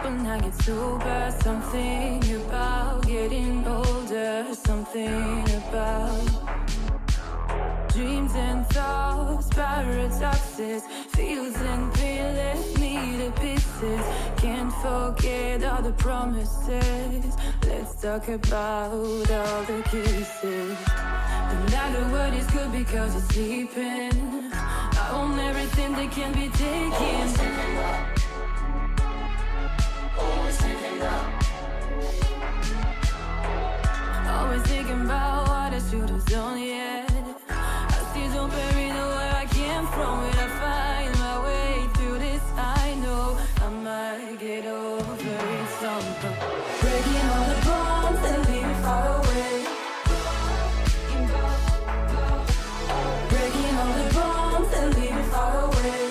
when I get sober. Something about getting older. Something about dreams and thoughts, paradoxes, feels and pain left me to pieces. Can't forget all the promises. Let's talk about all the kisses. But now the word is good because it's sleeping. I own everything that can be taken. Always thinking about what I should have done, yeah. I still don't bury the where I came from. When I find my way through this, I know I might get over it somehow. Breaking all the bonds and leaving far away. Breaking all the bonds and leaving far away.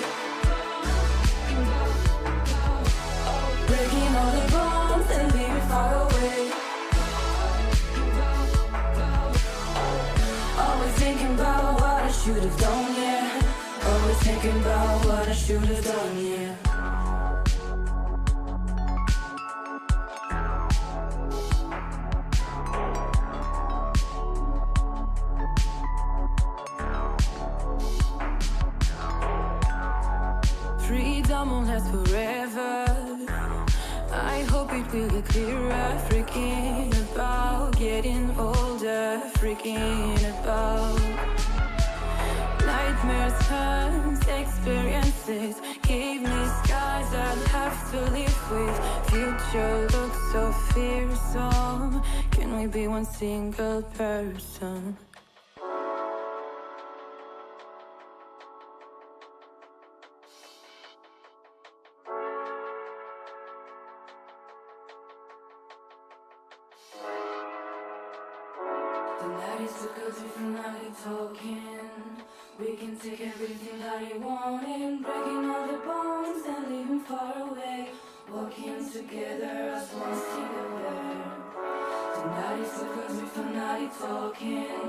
Breaking all the bonds and leaving far away. Always thinking about what I should have done, yeah. Always thinking about what I should have done, yeah. Freedom won't last forever. I hope it will get clearer. Freaking about getting older. Freaking about nightmares, turns, experiences. Gave me scars I'd have to live with. Future looks so fearsome. Can we be one single person? The night is too good if we're not talking. We can take everything that you wanted. Breaking all the bonds and leaving far away. Walking together as one single pair. The night is too good if we're not talking.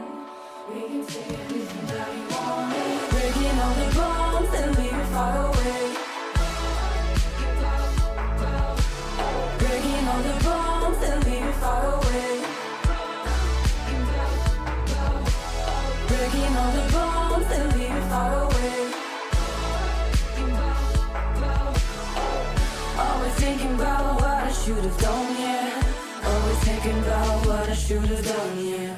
We can take everything that you wanted. Breaking all the bonds and leaving far away. Breaking all the bonds and leaving far away. Breaking all the bonds and leaving far away. Always thinking about what I should have done, yeah. Always thinking about what I should have done, yeah.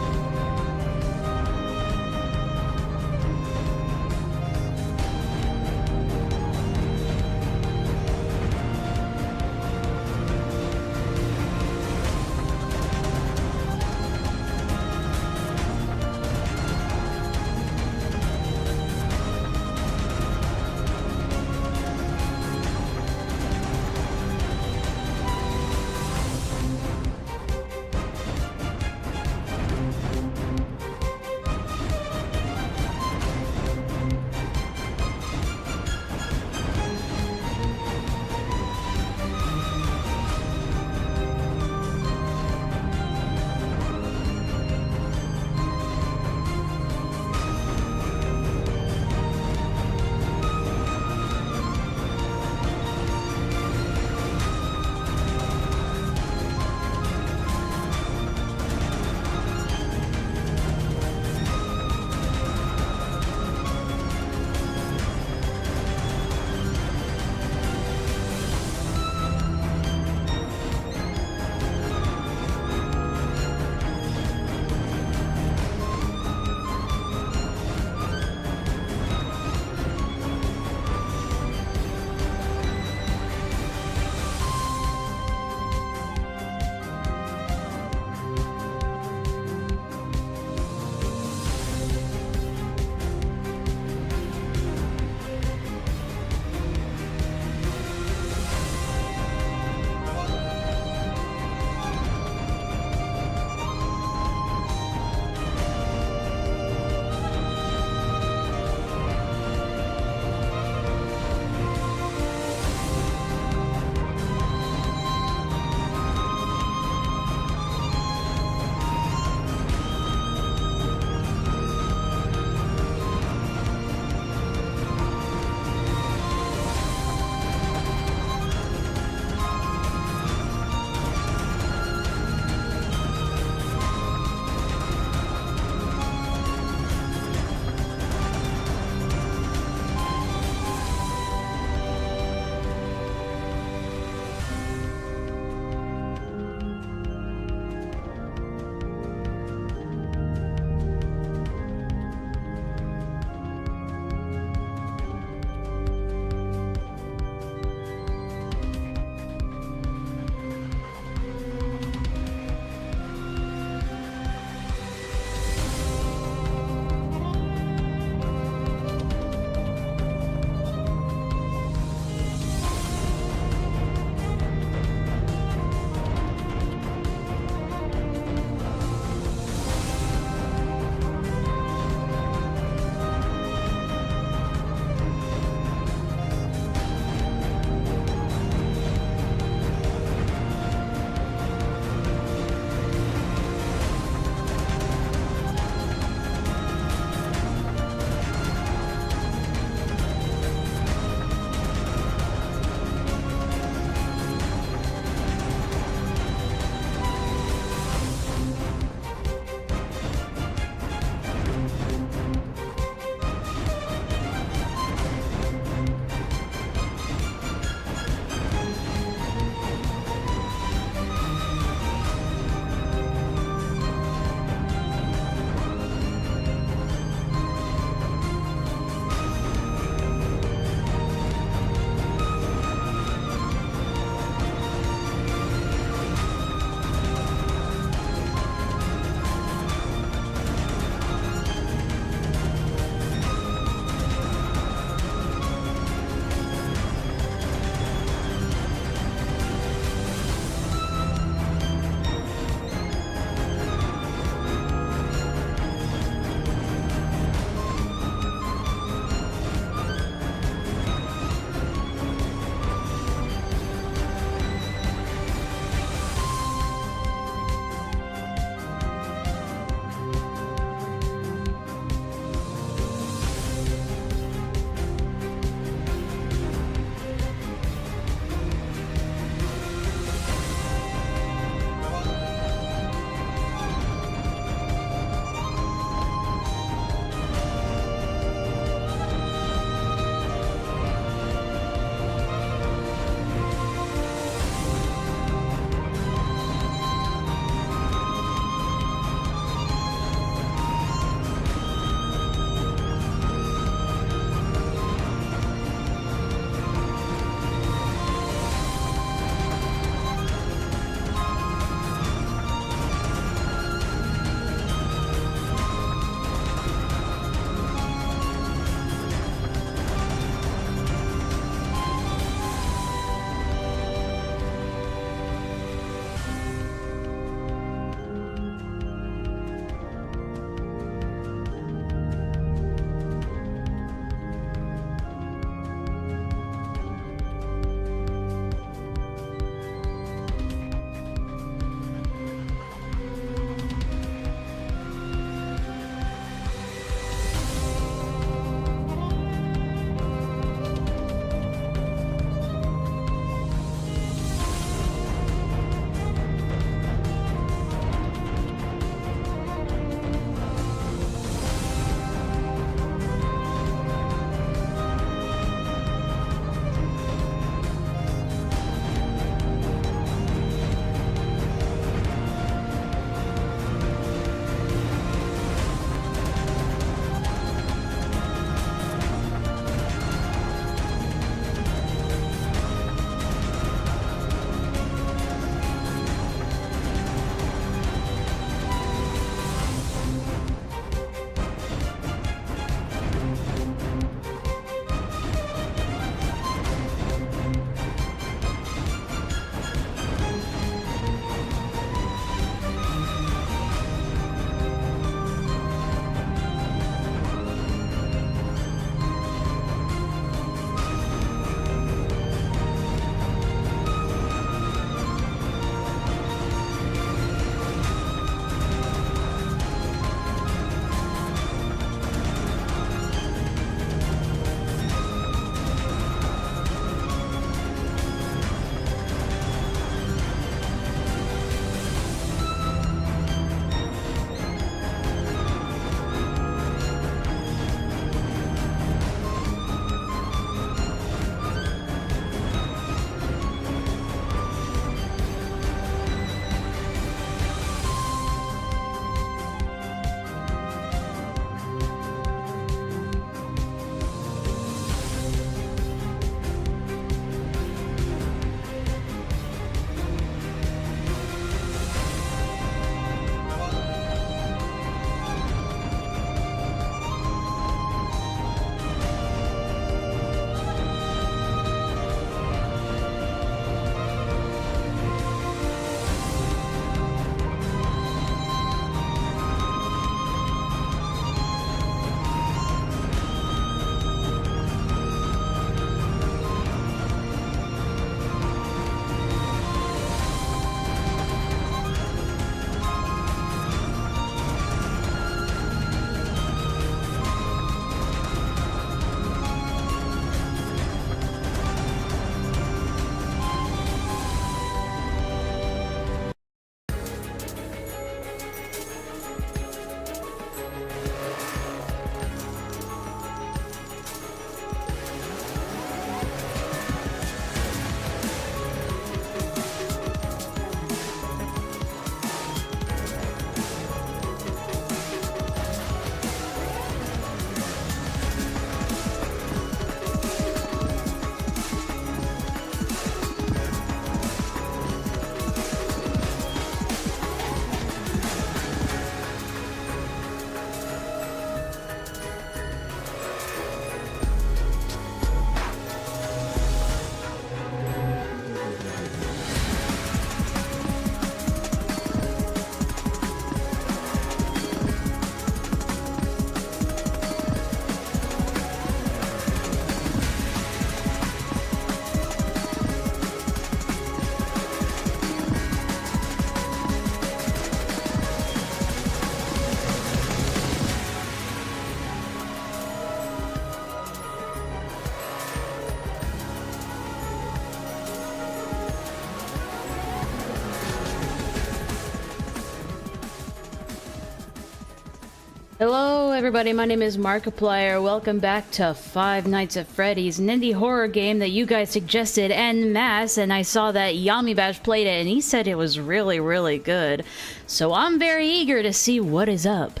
Hello everybody, my name is Markiplier. Welcome back to Five Nights at Freddy's, an indie horror game that you guys suggested en masse, and I saw that Yami Bash played it and he said it was really, really good. So I'm very eager to see what is up.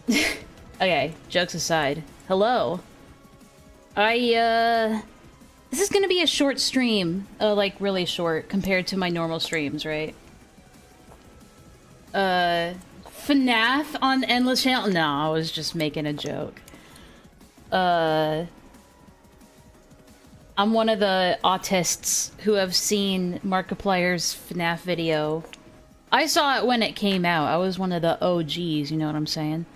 Okay, jokes aside. Hello. This is gonna be a short stream, like really short compared to my normal streams, right? FNAF on Endless channel? No, I was just making a joke. I'm one of the autists who have seen Markiplier's FNAF video. I saw it when it came out. I was one of the OGs, you know what I'm saying?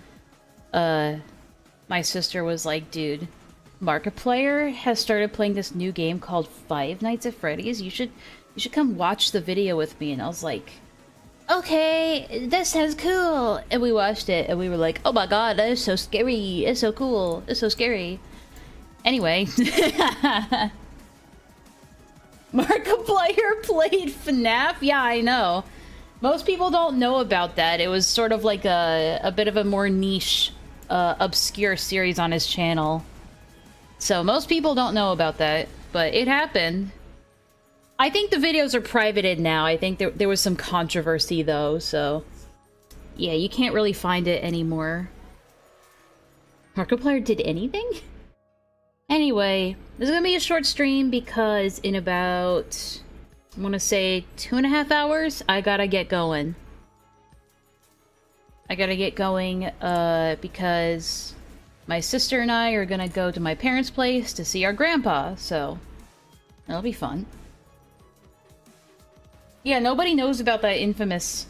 My sister was like, dude, Markiplier has started playing this new game called Five Nights at Freddy's. You should come watch the video with me. And I was like, okay, that sounds cool. And we watched it and we were like, oh my god, that is so scary. It's so cool. It's so scary. Anyway. Markiplier played FNAF? Yeah, I know. Most people don't know about that. It was sort of like a bit of a more niche, obscure series on his channel. So most people don't know about that, but it happened. I think the videos are privated now. I think there was some controversy though, so yeah, you can't really find it anymore. Markiplier did anything? Anyway, this is gonna be a short stream because in about, I want to say 2.5 hours, I gotta get going. I gotta get going because my sister and I are gonna go to my parents' place to see our grandpa, so that'll be fun. Yeah, nobody knows about that infamous...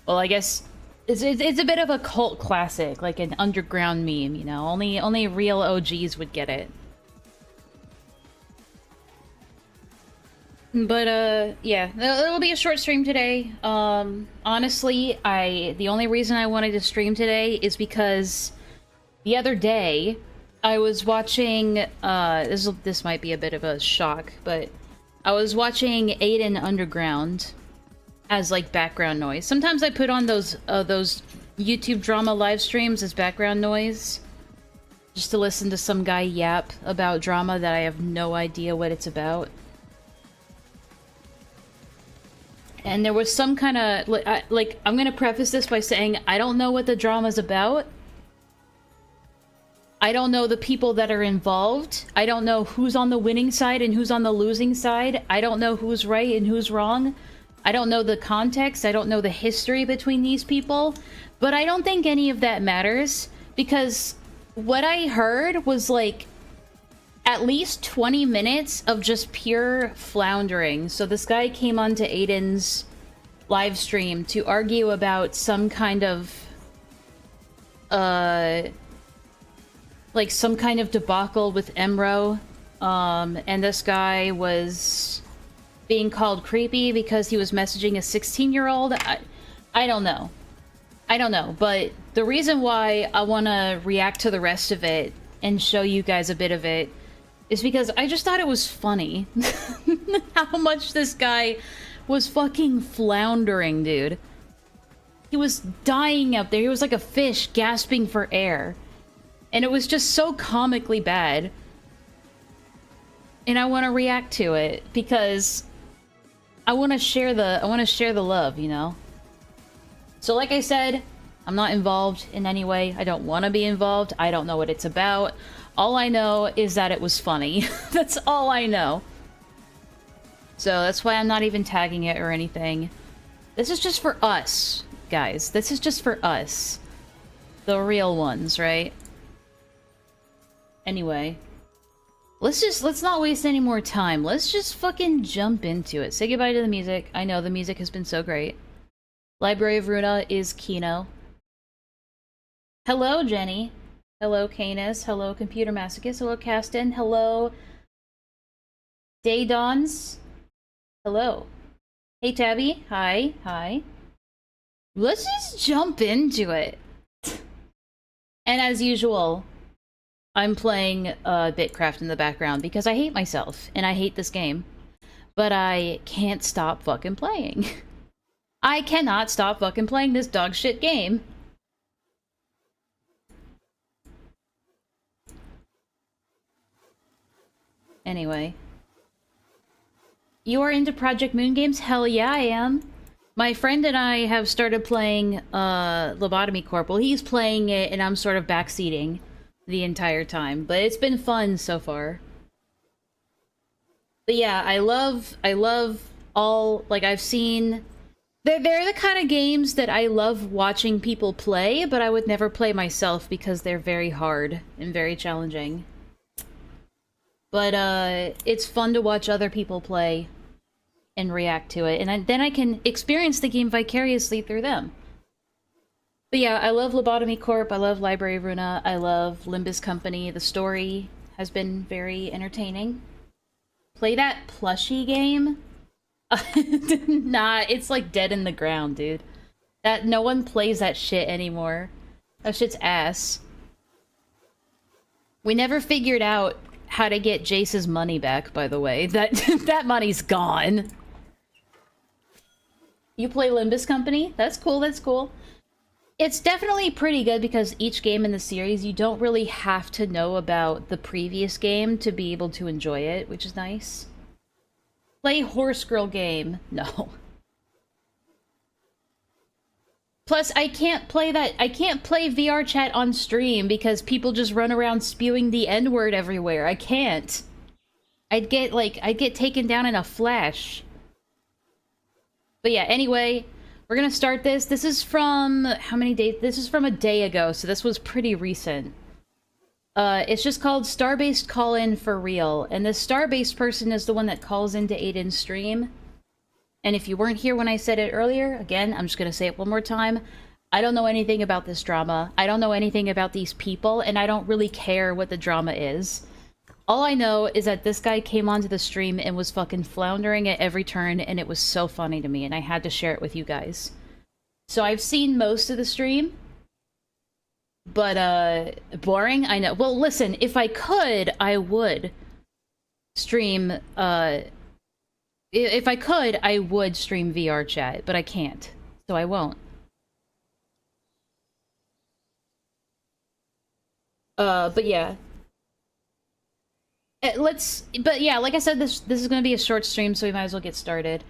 Well, I guess it's a bit of a cult classic, like an underground meme, you know? Only real OGs would get it. But, yeah, it'll be a short stream today. Honestly, the only reason I wanted to stream today is because the other day I was watching, this might be a bit of a shock, but I was watching Aiden Underground as, like, background noise. Sometimes I put on those YouTube drama live streams as background noise, just to listen to some guy yap about drama that I have no idea what it's about. And there was some kind of, like, I'm gonna preface this by saying I don't know what the drama's about. I don't know the people that are involved. I don't know who's on the winning side and who's on the losing side. I don't know who's right and who's wrong. I don't know the context. I don't know the history between these people. But I don't think any of that matters, because what I heard was like at least 20 minutes of just pure floundering. So this guy came onto Aiden's live stream to argue about some kind of like some kind of debacle with Emro, and this guy was being called creepy because he was messaging a 16-year-old. I don't know. I don't know, but the reason why I want to react to the rest of it and show you guys a bit of it is because I just thought it was funny how much this guy was fucking floundering, dude. He was dying out there. He was like a fish gasping for air. And it was just so comically bad. And I want to react to it because I want to share the love, you know? So like I said, I'm not involved in any way. I don't want to be involved. I don't know what it's about. All I know is that it was funny. That's all I know. So that's why I'm not even tagging it or anything. This is just for us, guys. This is just for us. The real ones, right? Anyway, let's not waste any more time. Let's just fucking jump into it. Say goodbye to the music. I know the music has been so great. Library of Runa is Kino. Hello, Jenny. Hello, Canis. Hello, Computer Masochist. Hello, Caston. Hello, Daydawns. Hello. Hey, Tabby. Hi. Hi. Let's just jump into it. And as usual, I'm playing Bitcraft in the background because I hate myself and I hate this game. But I can't stop fucking playing. I cannot stop fucking playing this dog shit game. Anyway. You are into Project Moon games? Hell yeah, I am. My friend and I have started playing Lobotomy Corp. Well, he's playing it, and I'm sort of backseating the entire time. But it's been fun so far. But yeah, I love all, like, I've seen... They're the kind of games that I love watching people play, but I would never play myself because they're very hard and very challenging. But it's fun to watch other people play and react to it, and then I can experience the game vicariously through them. But yeah, I love Lobotomy Corp, I love Library of Runa, I love Limbus Company. The story has been very entertaining. Play that plushie game? Nah, it's like dead in the ground, dude. That no one plays that shit anymore. That shit's ass. We never figured out how to get Jace's money back, by the way. That money's gone. You play Limbus Company? That's cool, that's cool. It's definitely pretty good because each game in the series, you don't really have to know about the previous game to be able to enjoy it, which is nice. Play Horse Girl game. No. Plus, I can't play VR chat on stream because people just run around spewing the N-word everywhere. I can't. I'd get taken down in a flash. But yeah, anyway, we're gonna start this. This is from, how many days? This is from a day ago, so this was pretty recent. It's just called Starbased Call-In for Real, and this Starbased person is the one that calls into Aiden's stream. And if you weren't here when I said it earlier, again, I'm just gonna say it one more time. I don't know anything about this drama. I don't know anything about these people, and I don't really care what the drama is. All I know is that this guy came onto the stream and was fucking floundering at every turn, and it was so funny to me, and I had to share it with you guys. So I've seen most of the stream. But, boring? I know. Well, listen, if I could, I would stream, if I could, I would stream VR chat, but I can't. So I won't. But yeah. But yeah, like I said, this is gonna be a short stream, so we might as well get started.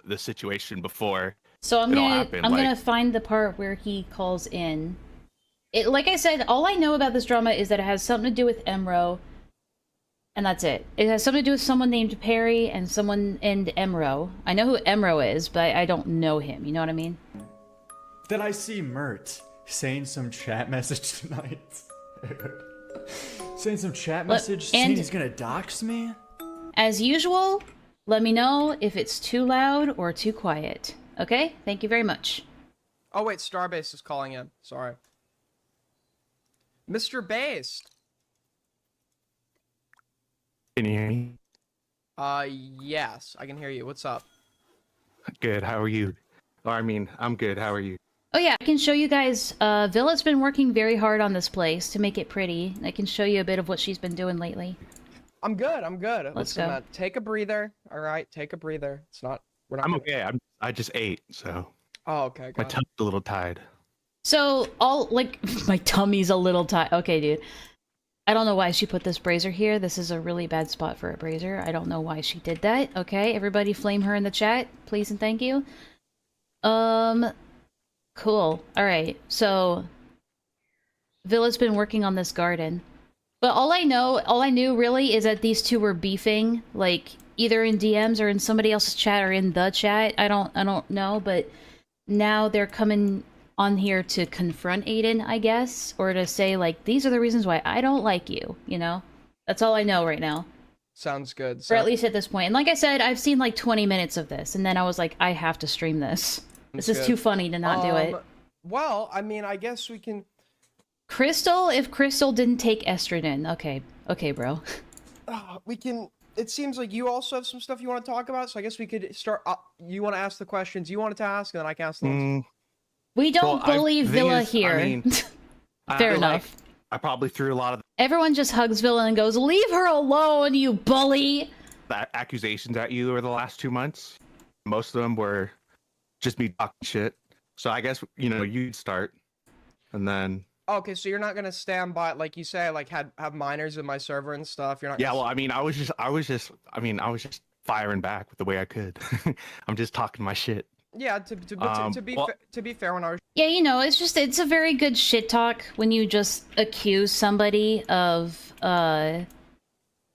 The situation before. So I'm gonna find the part where he calls in. Like I said, all I know about this drama is that it has something to do with Emro, and that's it. It has something to do with someone named Perry and someone named Emro. I know who Emro is, but I don't know him, you know what I mean? Then I see Mert saying some chat message tonight. Saying some chat message saying he's gonna dox me? As usual, let me know if it's too loud or too quiet. Okay? Thank you very much. Oh wait, Starbase is calling in. Sorry. Mr. Based. Can you hear me? Yes, I can hear you. What's up? Good, how are you? Or, I mean, I'm good, how are you? Oh yeah, I can show you guys, Villa's been working very hard on this place to make it pretty. I can show you a bit of what she's been doing lately. I'm good, I'm good. Let's go. Take a breather, alright? Take a breather. It's not... I'm okay, I just ate, so... Oh, okay, my tummy's a little tired. So, my tummy's a little tight. Okay, dude. I don't know why she put this brazier here. This is a really bad spot for a brazier. I don't know why she did that. Okay, everybody flame her in the chat, please and thank you. Cool. Alright, so... Villa's been working on this garden. But all I knew really is that these two were beefing, like, either in DMs or in somebody else's chat or in the chat. I don't know, but now they're coming on here to confront Aiden, I guess, or to say, like, these are the reasons why I don't like you, you know? That's all I know right now. Sounds good. Or at least at this point. And like I said, I've seen like 20 minutes of this, and then I was like, I have to stream this. This is too funny to not do it. Well, I mean, I guess we can... Crystal? If Crystal didn't take estrogen. Okay. Okay, bro. We can... It seems like you also have some stuff you want to talk about, so I guess we could start... you want to ask the questions you wanted to ask, and then I can ask the ones. We don't bully Villa here. I mean, Fair enough. I probably threw a lot of Everyone just hugs Villa and goes, "Leave her alone, you bully!" accusations at you over the last 2 months. Most of them were just me talking shit. So I guess, you know, you'd start. And then... Okay, so you're not gonna stand by, like you say, like have minors in my server and stuff. You're not. Yeah, Gonna... well, I mean, I was just firing back with the way I could. I'm just talking my shit. Yeah. To be well, to be fair, when I was Yeah, you know, it's a very good shit talk when you just accuse somebody of a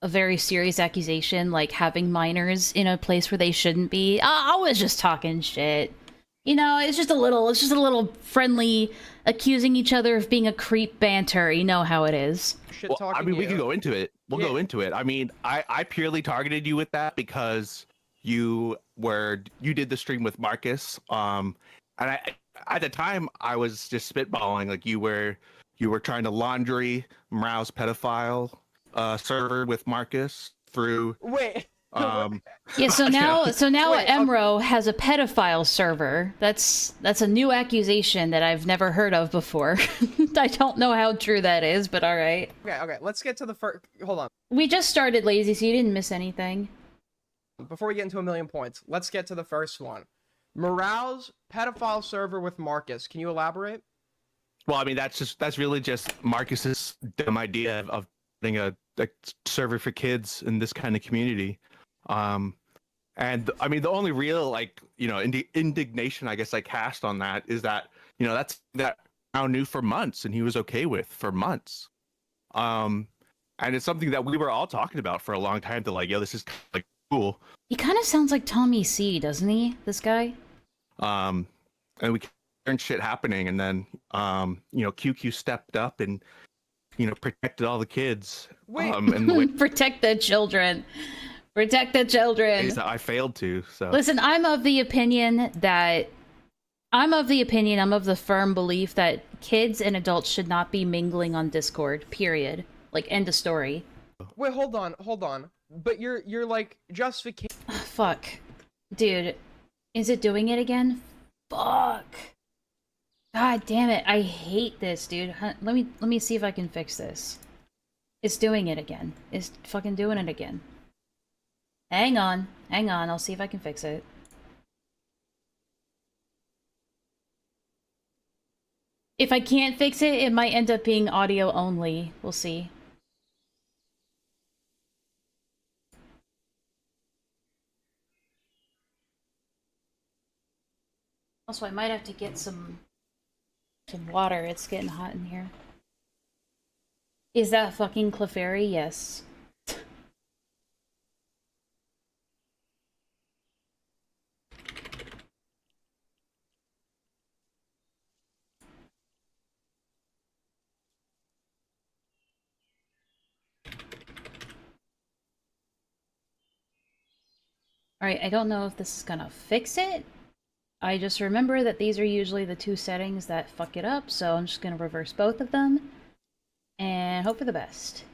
very serious accusation, like having minors in a place where they shouldn't be. I was just talking shit. You know, it's just a little friendly accusing each other of being a creep banter. You know how it is. shit well, talking I mean, we you. can go into it. We'll go into it. I mean, I purely targeted you with that because you did the stream with Marcus. And I at the time I was just spitballing, like you were trying to laundry Mrau's pedophile server with Marcus through Wait. Yeah, so now Wait, Emro has a pedophile server. That's a new accusation that I've never heard of before. I don't know how true that is, but all right. Okay. Let's get to the first. Hold on. We just started, Lazy, so you didn't miss anything. Before we get into a million points, let's get to the first one. Morale's pedophile server with Marcus. Can you elaborate? Well, I mean, that's really just Marcus's dumb idea of putting a server for kids in this kind of community. And I mean, the only real, like, you know, indignation I guess I cast on that is that, you know, that I knew for months and he was okay with for months. And it's something that we were all talking about for a long time to like, yo, this is like cool. He kind of sounds like Tommy C, doesn't he? This guy? And we turned shit happening, and then you know, QQ stepped up and, you know, protected all the kids. Wait. And the way Protect the children. Protect the children. that I failed to. So Listen, I'm of the firm belief that kids and adults should not be mingling on Discord, period. Like, end of story. Wait, hold on. But you're like justification. Fuck. Dude, is it doing it again? Fuck. God damn it, I hate this, dude. Let me see if I can fix this. It's doing it again. It's fucking doing it again. Hang on, I'll see if I can fix it. If I can't fix it, it might end up being audio only. We'll see. Also, I might have to get some water. It's getting hot in here. Is that fucking Clefairy? Yes. Alright, I don't know if this is gonna fix it. I just remember that these are usually the two settings that fuck it up, so I'm just gonna reverse both of them and hope for the best.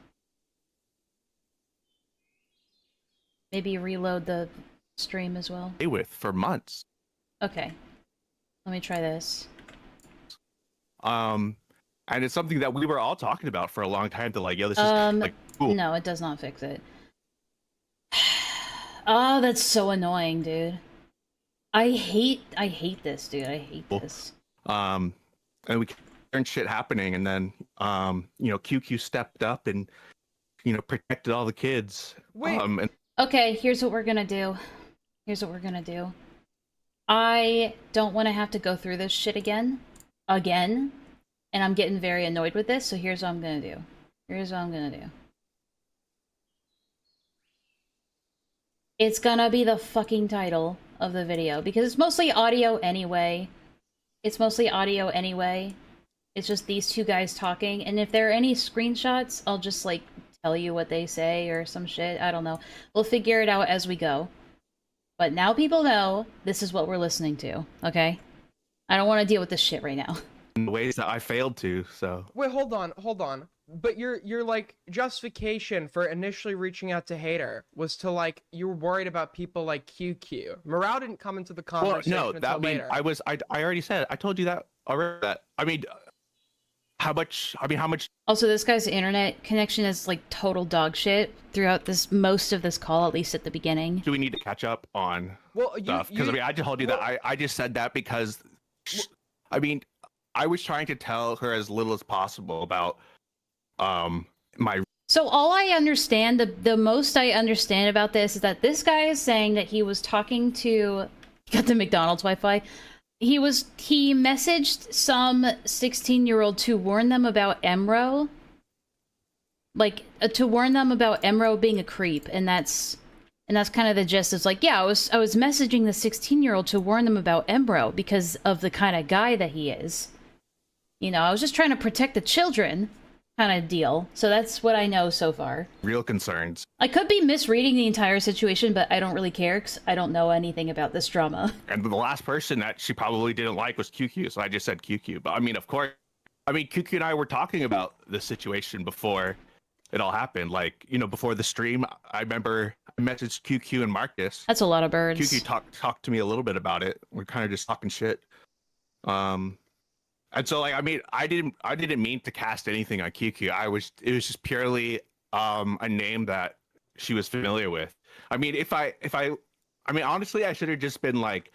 Maybe reload the stream as well. with for months. Okay. Let me try this. And it's something that we were all talking about for a long time to like, yo, this is like cool. No, it does not fix it. Oh, that's so annoying, dude. I hate this, dude. I hate this. And we turned shit happening, and then you know, QQ stepped up and, you know, protected all the kids. Wait. And Okay, here's what we're gonna do. I don't want to have to go through this shit again. And I'm getting very annoyed with this, so here's what I'm gonna do. It's gonna be the fucking title of the video, because it's mostly audio anyway. It's just these two guys talking, and if there are any screenshots, I'll just, like, tell you what they say or some shit. I don't know. We'll figure it out as we go. But now people know this is what we're listening to, okay? I don't want to deal with this shit right now. in the ways that I failed to, so. Wait, hold on. But your like justification for initially reaching out to Hater was to like you were worried about people like QQ. Morale didn't come into the conversation until later. I already said, I told you that already. I mean, how much? Also, this guy's internet connection is like total dog shit throughout most of this call, at least at the beginning. Do we need to catch up on Well, stuff? Because I mean, I just told you that I just said that because, I mean, I was trying to tell her as little as possible about my. So all I understand, the most I understand about this is that this guy is saying that he was talking to, got the McDonald's Wi-Fi. He messaged some 16-year-old to warn them about Emro. Like, to warn them about Emro being a creep, and that's kind of the gist. It's like, yeah, I was messaging the 16-year-old to warn them about Emro because of the kind of guy that he is. You know, I was just trying to protect the children, kind of deal. So that's what I know so far. Real concerns. I could be misreading the entire situation, but I don't really care because I don't know anything about this drama. And the last person that she probably didn't like was QQ, so I just said QQ. But I mean, of course, QQ and I were talking about the situation before it all happened. Like, you know, before the stream, I remember I messaged QQ and Marcus. That's a lot of birds. QQ talked to me a little bit about it. We're kind of just talking shit. And so, like, I mean, I didn't mean to cast anything on QQ. It was just purely a name that she was familiar with. I mean, honestly, I should have just been like,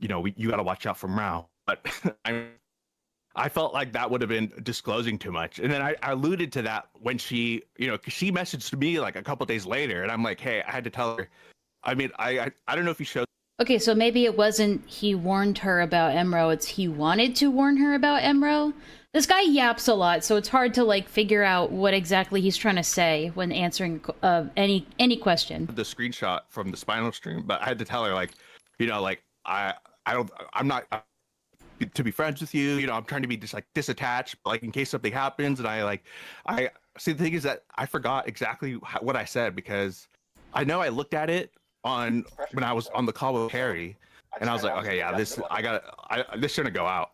you know, you got to watch out for Mrao. But I felt like that would have been disclosing too much. And then I alluded to that when she, you know, 'cause she messaged me like a couple days later, and I'm like, hey, I had to tell her. I mean, I don't know if you showed. Okay, so maybe it wasn't he warned her about Emro, it's he wanted to warn her about Emro? This guy yaps a lot, so it's hard to, like, figure out what exactly he's trying to say when answering any question. The screenshot from the Spinal stream, but I had to tell her, like, you know, like, I'm not to be friends with you, you know, I'm trying to be just, like, disattached, like, in case something happens. And I see, the thing is that I forgot exactly what I said, because I know I looked at it when I was on the call with Harry, and I was like, okay, yeah, this shouldn't go out.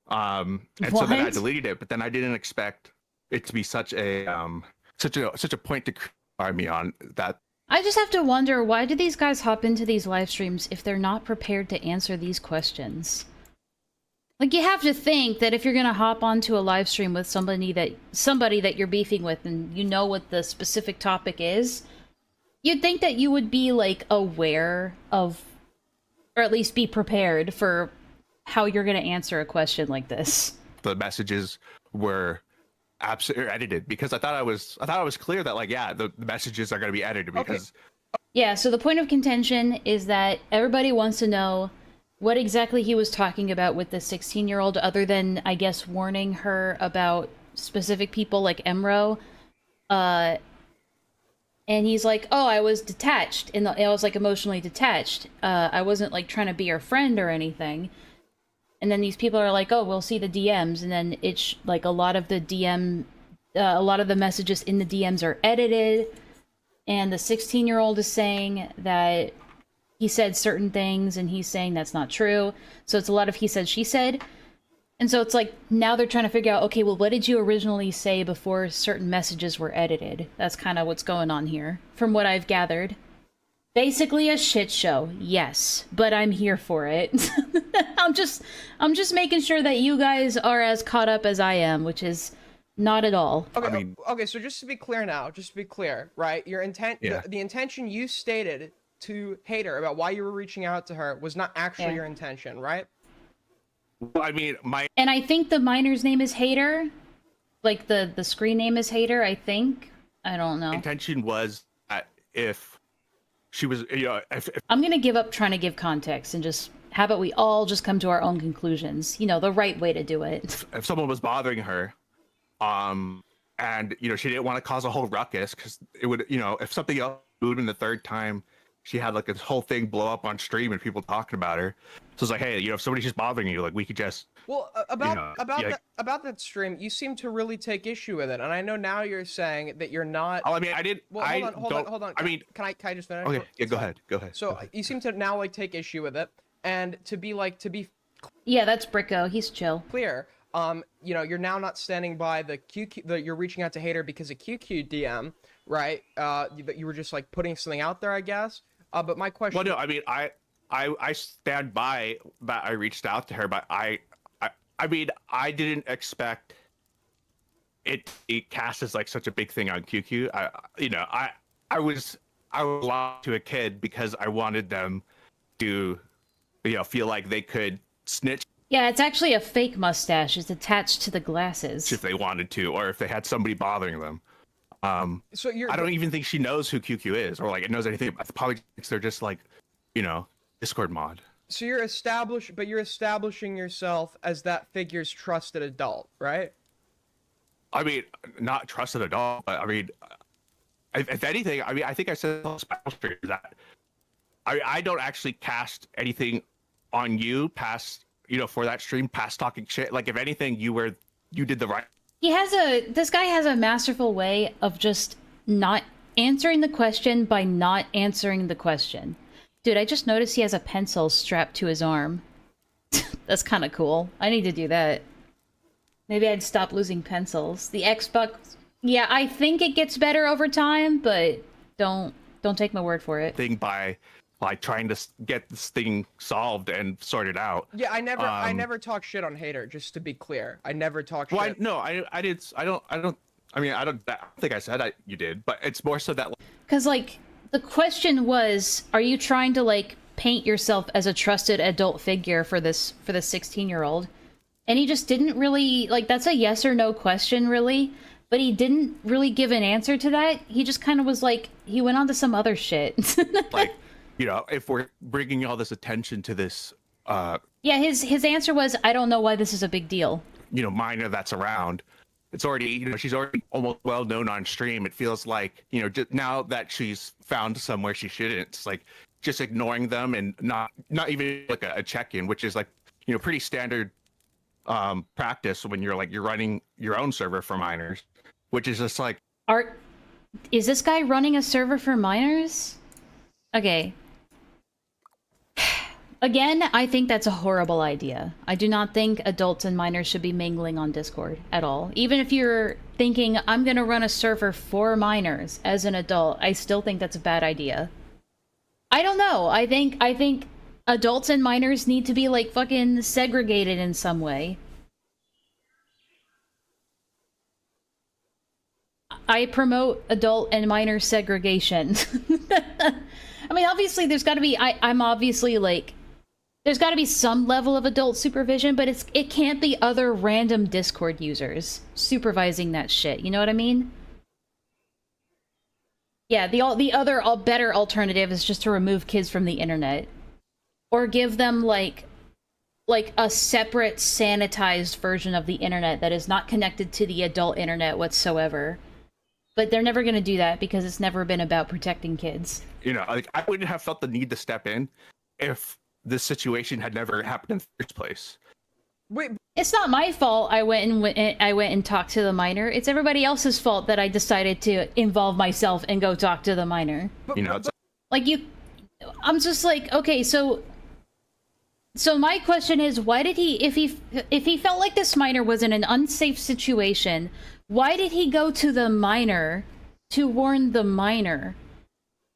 And so then I deleted it, but then I didn't expect it to be such a point to cry me on that. I just have to wonder, why do these guys hop into these live streams if they're not prepared to answer these questions? Like, you have to think that if you're gonna hop onto a live stream with somebody that you're beefing with, and you know what the specific topic is, you'd think that you would be, like, aware of, or at least be prepared for how you're going to answer a question like this. The messages were absolutely edited, because I thought I was clear that, like, yeah, the messages are going to be edited because. Okay. Yeah, so the point of contention is that everybody wants to know what exactly he was talking about with the 16-year-old, other than, I guess, warning her about specific people like Emro. And he's like, oh, I was detached. I was, like, emotionally detached. I wasn't, like, trying to be her friend or anything. And then these people are like, oh, we'll see the DMs. And then it's, like, a lot of the messages in the DMs are edited. And the 16-year-old is saying that he said certain things, and he's saying that's not true. So it's a lot of he said, she said. And so it's like, now they're trying to figure out, okay, well, what did you originally say before certain messages were edited? That's kind of what's going on here, from what I've gathered. Basically a shit show, yes, but I'm here for it. I'm just making sure that you guys are as caught up as I am, which is not at all. Okay, okay, so just to be clear, right? Your intent, yeah. the intention you stated to Hater about why you were reaching out to her was not actually your intention, right? Well, I mean, and I think the miner's name is Hater. Like, the screen name is Hater, I think. I don't know. Intention was that if she was, you know, if I'm gonna give up trying to give context and just, how about we all just come to our own conclusions? You know, the right way to do it. If someone was bothering her, and, you know, she didn't want to cause a whole ruckus, because it would, you know, if something else moved in the third time, she had, like, this whole thing blow up on stream and people talking about her. So it's like, hey, you know, if somebody's just bothering you, like, we could just. Well, about that stream, you seem to really take issue with it, and I know now you're saying that you're not. Oh, I mean, I did. Well, hold on. I mean, can I just finish? Okay, yeah, go ahead. So you seem to now, like, take issue with it, and to be. Yeah, that's Bricko. He's chill. Clear. You know, you're now not standing by the QQ. You're reaching out to Hater because of QQ DM, right? That you were just, like, putting something out there, I guess. But my question. Well, no, I mean, I stand by that. I reached out to her, but I mean, I didn't expect it cast as, like, such a big thing on QQ. I was lying to a kid because I wanted them to, you know, feel like they could snitch Yeah, it's actually a fake mustache. It's attached to the glasses. if they wanted to, or if they had somebody bothering them. So you're. I don't even think she knows who QQ is, or like it knows anything. Probably thinks they're just like, Discord mod. So you're establishing yourself as that figure's trusted adult, right? I mean, not trusted adult, but I mean, if anything, I mean, I think I said that I don't actually cast anything on you past, for that stream, past talking shit. Like, if anything, you did the right. This guy has a masterful way of just not answering the question by not answering the question. Dude, I just noticed he has a pencil strapped to his arm. That's kind of cool. I need to do that. Maybe I'd stop losing pencils. The Xbox, yeah, I think it gets better over time, but don't take my word for it. Thing by trying to get this thing solved and sorted out. Yeah, I never talk shit on Hater, just to be clear. I never talk shit. I don't think I said you did, but it's more so that. Because, the question was, are you trying to, paint yourself as a trusted adult figure for this 16-year-old? And he just didn't really, that's a yes or no question, really. But he didn't really give an answer to that. He just kind of was he went on to some other shit. If we're bringing all this attention to this. Yeah, his answer was, I don't know why this is a big deal. Minor that's around. It's already, she's already almost well known on stream. It feels like, just now that she's found somewhere she shouldn't, it's just ignoring them and not even a check-in, which is pretty standard practice when you're running your own server for minors, which is just is this guy running a server for minors? Okay. Again, I think that's a horrible idea. I do not think adults and minors should be mingling on Discord at all. Even if you're thinking, I'm gonna run a server for minors as an adult, I still think that's a bad idea. I don't know. I think adults and minors need to be, fucking segregated in some way. I promote adult and minor segregation. I mean, obviously, there's gotta be, I'm obviously, there's got to be some level of adult supervision, but it can't be other random Discord users supervising that shit. You know what I mean? Yeah, the other better alternative is just to remove kids from the internet, or give them like a separate sanitized version of the internet that is not connected to the adult internet whatsoever. But they're never going to do that because it's never been about protecting kids. I wouldn't have felt the need to step in if this situation had never happened in the first place. Wait, it's not my fault. I went and talked to the minor. It's everybody else's fault that I decided to involve myself and go talk to the minor. It's I'm just okay, so my question is, why did he, if he felt like this minor was in an unsafe situation, why did he go to the minor to warn the minor?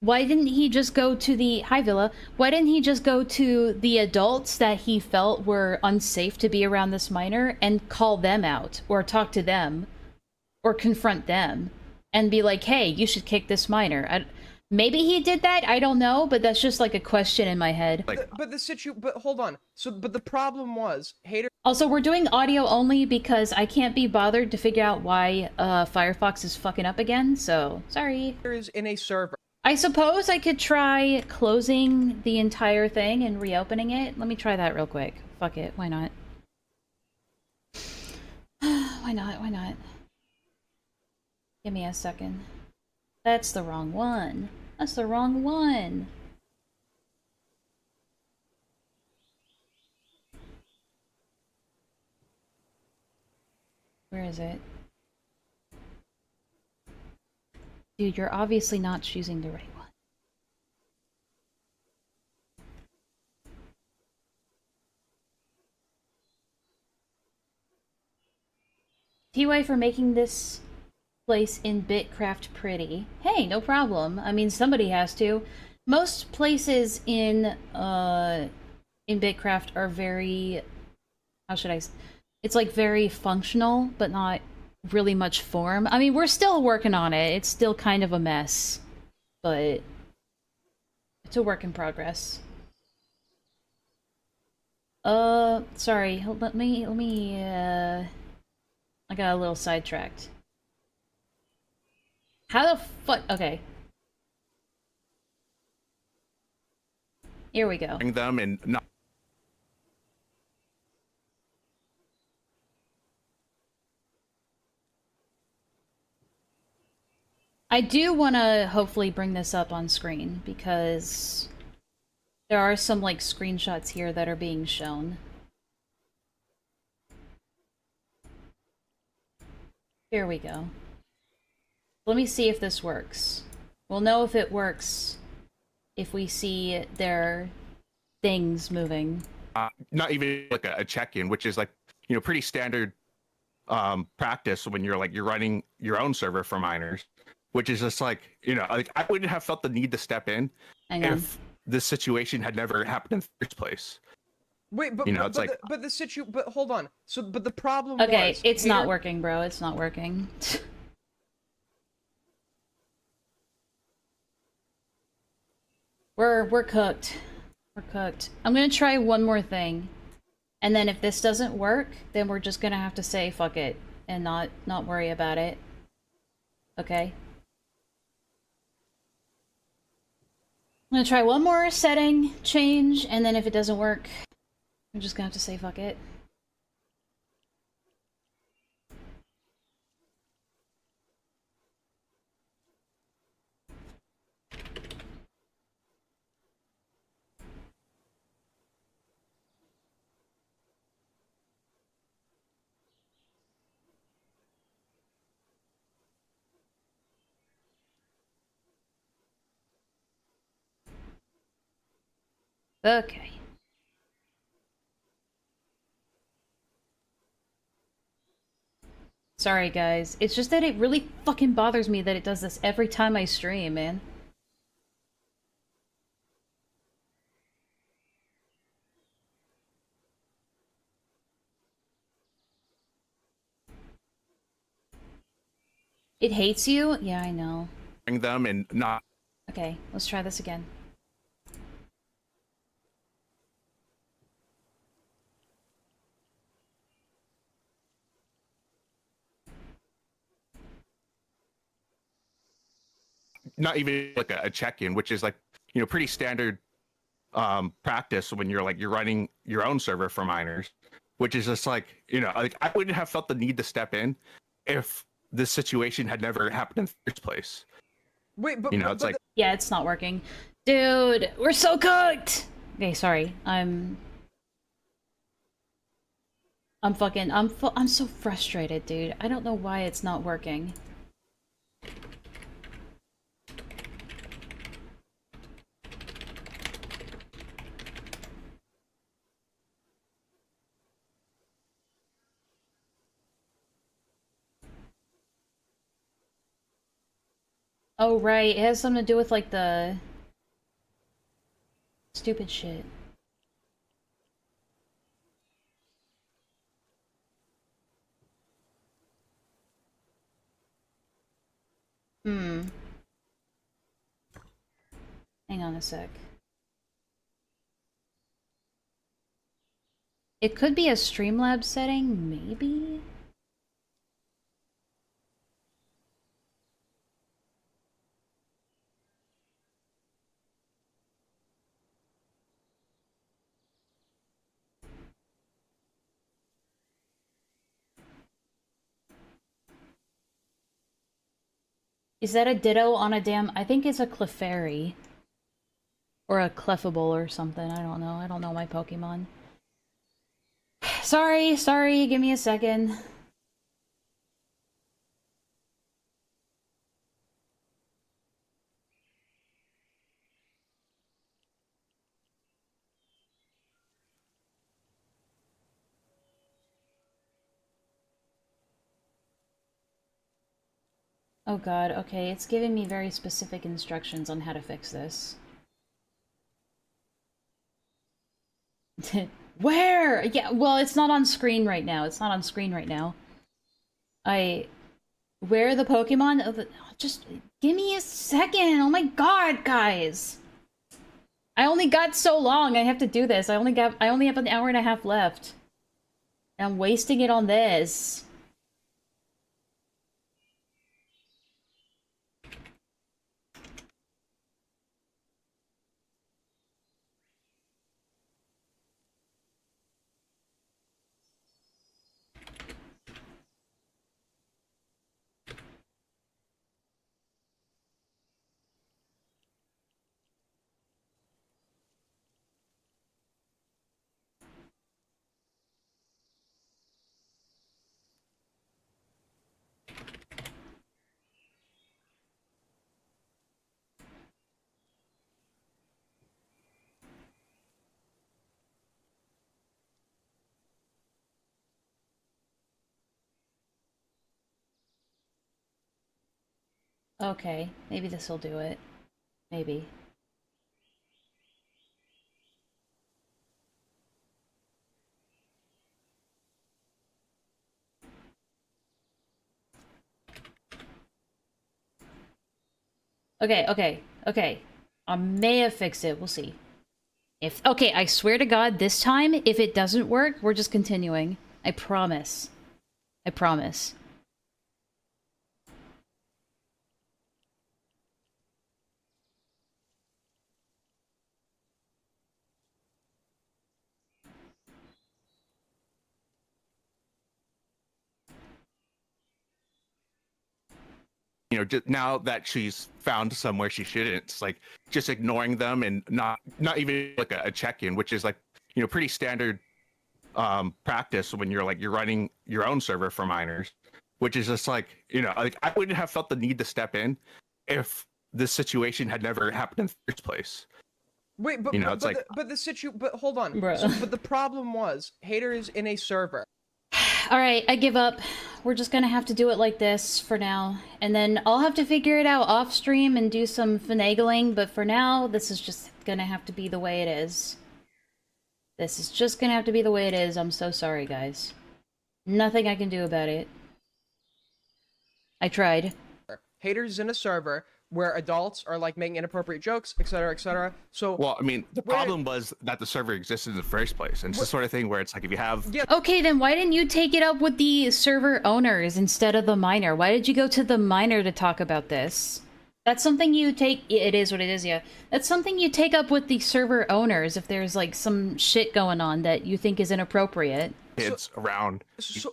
Why didn't he just go to hi Villa, why didn't he just go to the adults that he felt were unsafe to be around this minor and call them out, or talk to them, or confront them, and be like, hey, you should kick this minor? Maybe he did that, I don't know, but that's just a question in my head. But hold on. But the problem was, Hater... Also, we're doing audio only because I can't be bothered to figure out why Firefox is fucking up again, so sorry. ...is in a server. I suppose I could try closing the entire thing and reopening it. Let me try that real quick. Fuck it, why not? Why not? Give me a second. That's the wrong one. That's the wrong one. Where is it? Dude, you're obviously not choosing the right one. TY for making this place in Bitcraft pretty. Hey, no problem. I mean, somebody has to. Most places in Bitcraft are very... How should I... It's very functional, but not really much form. I mean, we're still working on it. It's still kind of a mess, but it's a work in progress. Sorry. Let me, I got a little sidetracked. How the fuck? Okay. Here we go. Them and not. I do want to hopefully bring this up on screen because there are some like screenshots here that are being shown. Here we go. Let me see if this works. We'll know if it works if we see their things moving. Not even like a check-in, which is like, you know, pretty standard practice when you're running your own server for minors, which is just like, you know, like I wouldn't have felt the need to step in if this situation had never happened in the first place. Wait, but you know, but hold on. So, but the problem. Okay, was, it's not working, bro. It's not working. We're cooked. We're cooked. I'm gonna try one more thing, and then if this doesn't work, then we're just gonna have to say fuck it and not worry about it. Okay. I'm gonna try one more setting change, and then if it doesn't work, I'm just gonna have to say fuck it. Okay. Sorry, guys. It's just that it really fucking bothers me that it does this every time I stream, man. It hates you? Yeah, I know. Them and not. Okay, let's try this again. Not even like a check-in, which is like, you know, pretty standard practice when you're running your own server for minors, which is just like, you know, like I wouldn't have felt the need to step in if this situation had never happened in the first place. Wait, but you know, it's like, yeah, it's not working. Dude, we're so cooked! Okay, sorry. I'm so frustrated, dude. I don't know why it's not working. Oh, right. It has something to do with, like, the stupid shit. Hmm. Hang on a sec. It could be a Streamlabs setting, maybe? Is that a ditto on a damn... I think it's a Clefairy. Or a Clefable or something. I don't know. I don't know my Pokemon. Sorry. Give me a second. Oh god, okay, it's giving me very specific instructions on how to fix this. Where? Yeah, well, it's not on screen right now. It's not on screen right now. Where are the Pokemon? Oh, just give me a second! Oh my god, guys! I only got so long. I have to do this. I only have an hour and a half left. And I'm wasting it on this. Okay, maybe this will do it. Maybe. Okay. I may have fixed it. We'll see. Okay, I swear to God, this time, if it doesn't work, we're just continuing. I promise. I promise. You know, just now that she's found somewhere she shouldn't, it's like just ignoring them and not even like a check-in, which is like, you know, pretty standard practice when you're running your own server for minors, which is just like, you know, like I wouldn't have felt the need to step in if this situation had never happened in the first place. Wait, but you know, but hold on. But the problem was Hater is in a server. Alright, I give up. We're just gonna have to do it like this for now. And then I'll have to figure it out off stream and do some finagling, but for now, this is just gonna have to be the way it is. This is just gonna have to be the way it is. I'm so sorry, guys. Nothing I can do about it. I tried. Hater's in a server where adults are like making inappropriate jokes, etc., etc. So, well, I mean, the problem was that the server existed in the first place, and it's the sort of thing where it's like if you have Okay, then why didn't you take it up with the server owners instead of the miner? Why did you go to the miner to talk about this? That's something you take. It is what it is, yeah. That's something you take up with the server owners if there's like some shit going on that you think is inappropriate. Kids around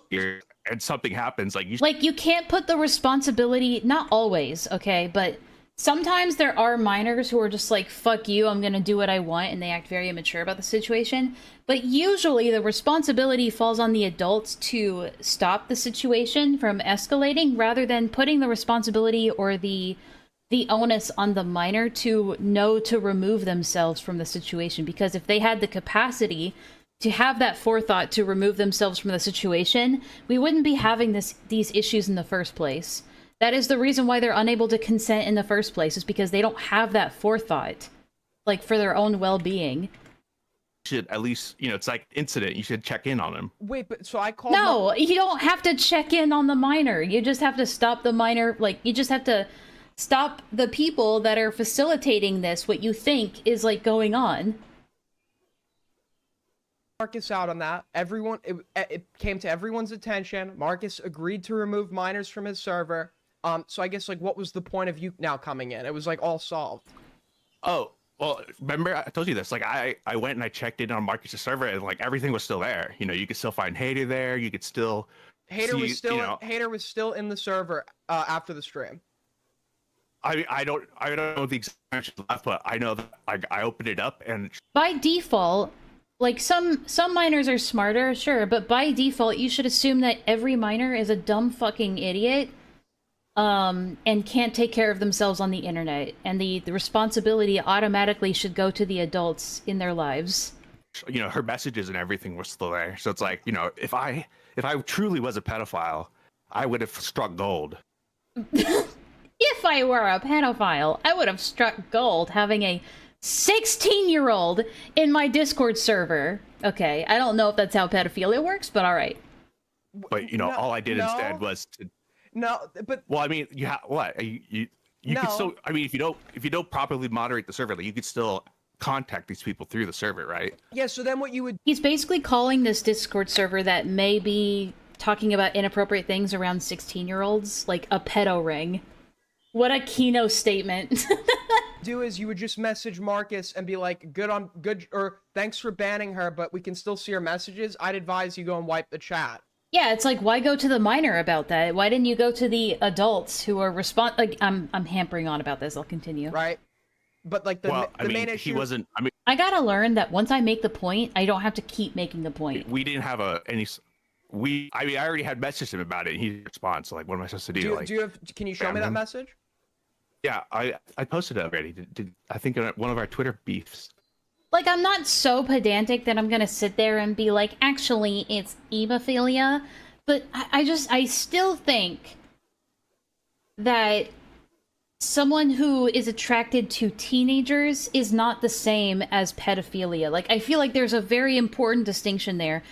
here and something happens, like you can't put the responsibility. Not always, okay, but sometimes there are minors who are just like, fuck you, I'm gonna do what I want, and they act very immature about the situation. But usually the responsibility falls on the adults to stop the situation from escalating, rather than putting the responsibility or the onus on the minor to know to remove themselves from the situation. Because if they had the capacity to have that forethought to remove themselves from the situation, we wouldn't be having these issues in the first place. That is the reason why they're unable to consent in the first place, is because they don't have that forethought, like, for their own well-being. Should at least, you know, it's like incident, you should check in on them. wait, but so I called. No, you don't have to check in on the minor. You just have to stop the minor, like, you just have to stop the people that are facilitating this, what you think is, like, going on. Marcus out on that. Everyone, it came to everyone's attention. Marcus agreed to remove minors from his server. So I guess, like, what was the point of you now coming in? It was, like, all solved. Oh, well, remember I told you this. Like, I went and I checked in on Marcus's server, and like everything was still there. You know, you could still find Hater there. You could still Hater see, was still you know, Hater was still in the server after the stream. I don't know the exact information left, but I know that I opened it up and By default, like, some minors are smarter, sure, but by default, you should assume that every minor is a dumb fucking idiot, and can't take care of themselves on the internet, and the responsibility automatically should go to the adults in their lives. you know, her messages and everything were still there. So it's like, you know, if I truly was a pedophile, I would have struck gold. If I were a pedophile, I would have struck gold having a 16-year-old in my Discord server. Okay, I don't know if that's how pedophilia works, but alright. But, you know, all I did instead was to... No, but... Well, I mean, you what? You no. could still... I mean, if you don't properly moderate the server, like, you could still contact these people through the server, right? Yeah, so then what you would... He's basically calling this Discord server that may be talking about inappropriate things around 16-year-olds, like a pedo ring. What a keynote statement. do is you would just message Marcus and be like, good, or thanks for banning her, but we can still see her messages. I'd advise you go and wipe the chat. Yeah, it's like, why go to the minor about that? Why didn't you go to the adults who are like, I'm hampering on about this. I'll continue. Right. But like the main issue... he wasn't, I gotta learn that once I make the point, I don't have to keep making the point. we didn't have I already had messaged him about it, and he responds, so like, what am I supposed to do? Can you show me that message? Yeah, I posted it already. I think on one of our Twitter beefs. Like, I'm not so pedantic that I'm gonna sit there and be like, actually, it's ebophilia, but I still think that someone who is attracted to teenagers is not the same as pedophilia. Like, I feel like there's a very important distinction there.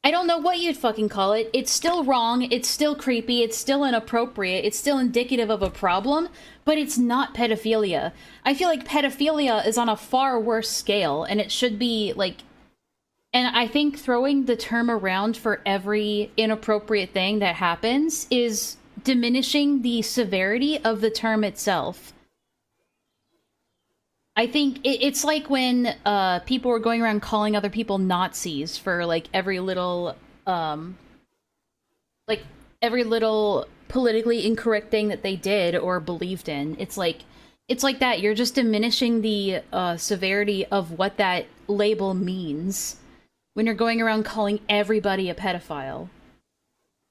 I don't know what you'd fucking call it. It's still wrong, it's still creepy, it's still inappropriate, it's still indicative of a problem, but it's not pedophilia. I feel like pedophilia is on a far worse scale, and it should be, like... And I think throwing the term around for every inappropriate thing that happens is diminishing the severity of the term itself. I think it's like when people were going around calling other people Nazis for like every little politically incorrect thing that they did or believed in. It's like that. You're just diminishing the severity of what that label means when you're going around calling everybody a pedophile.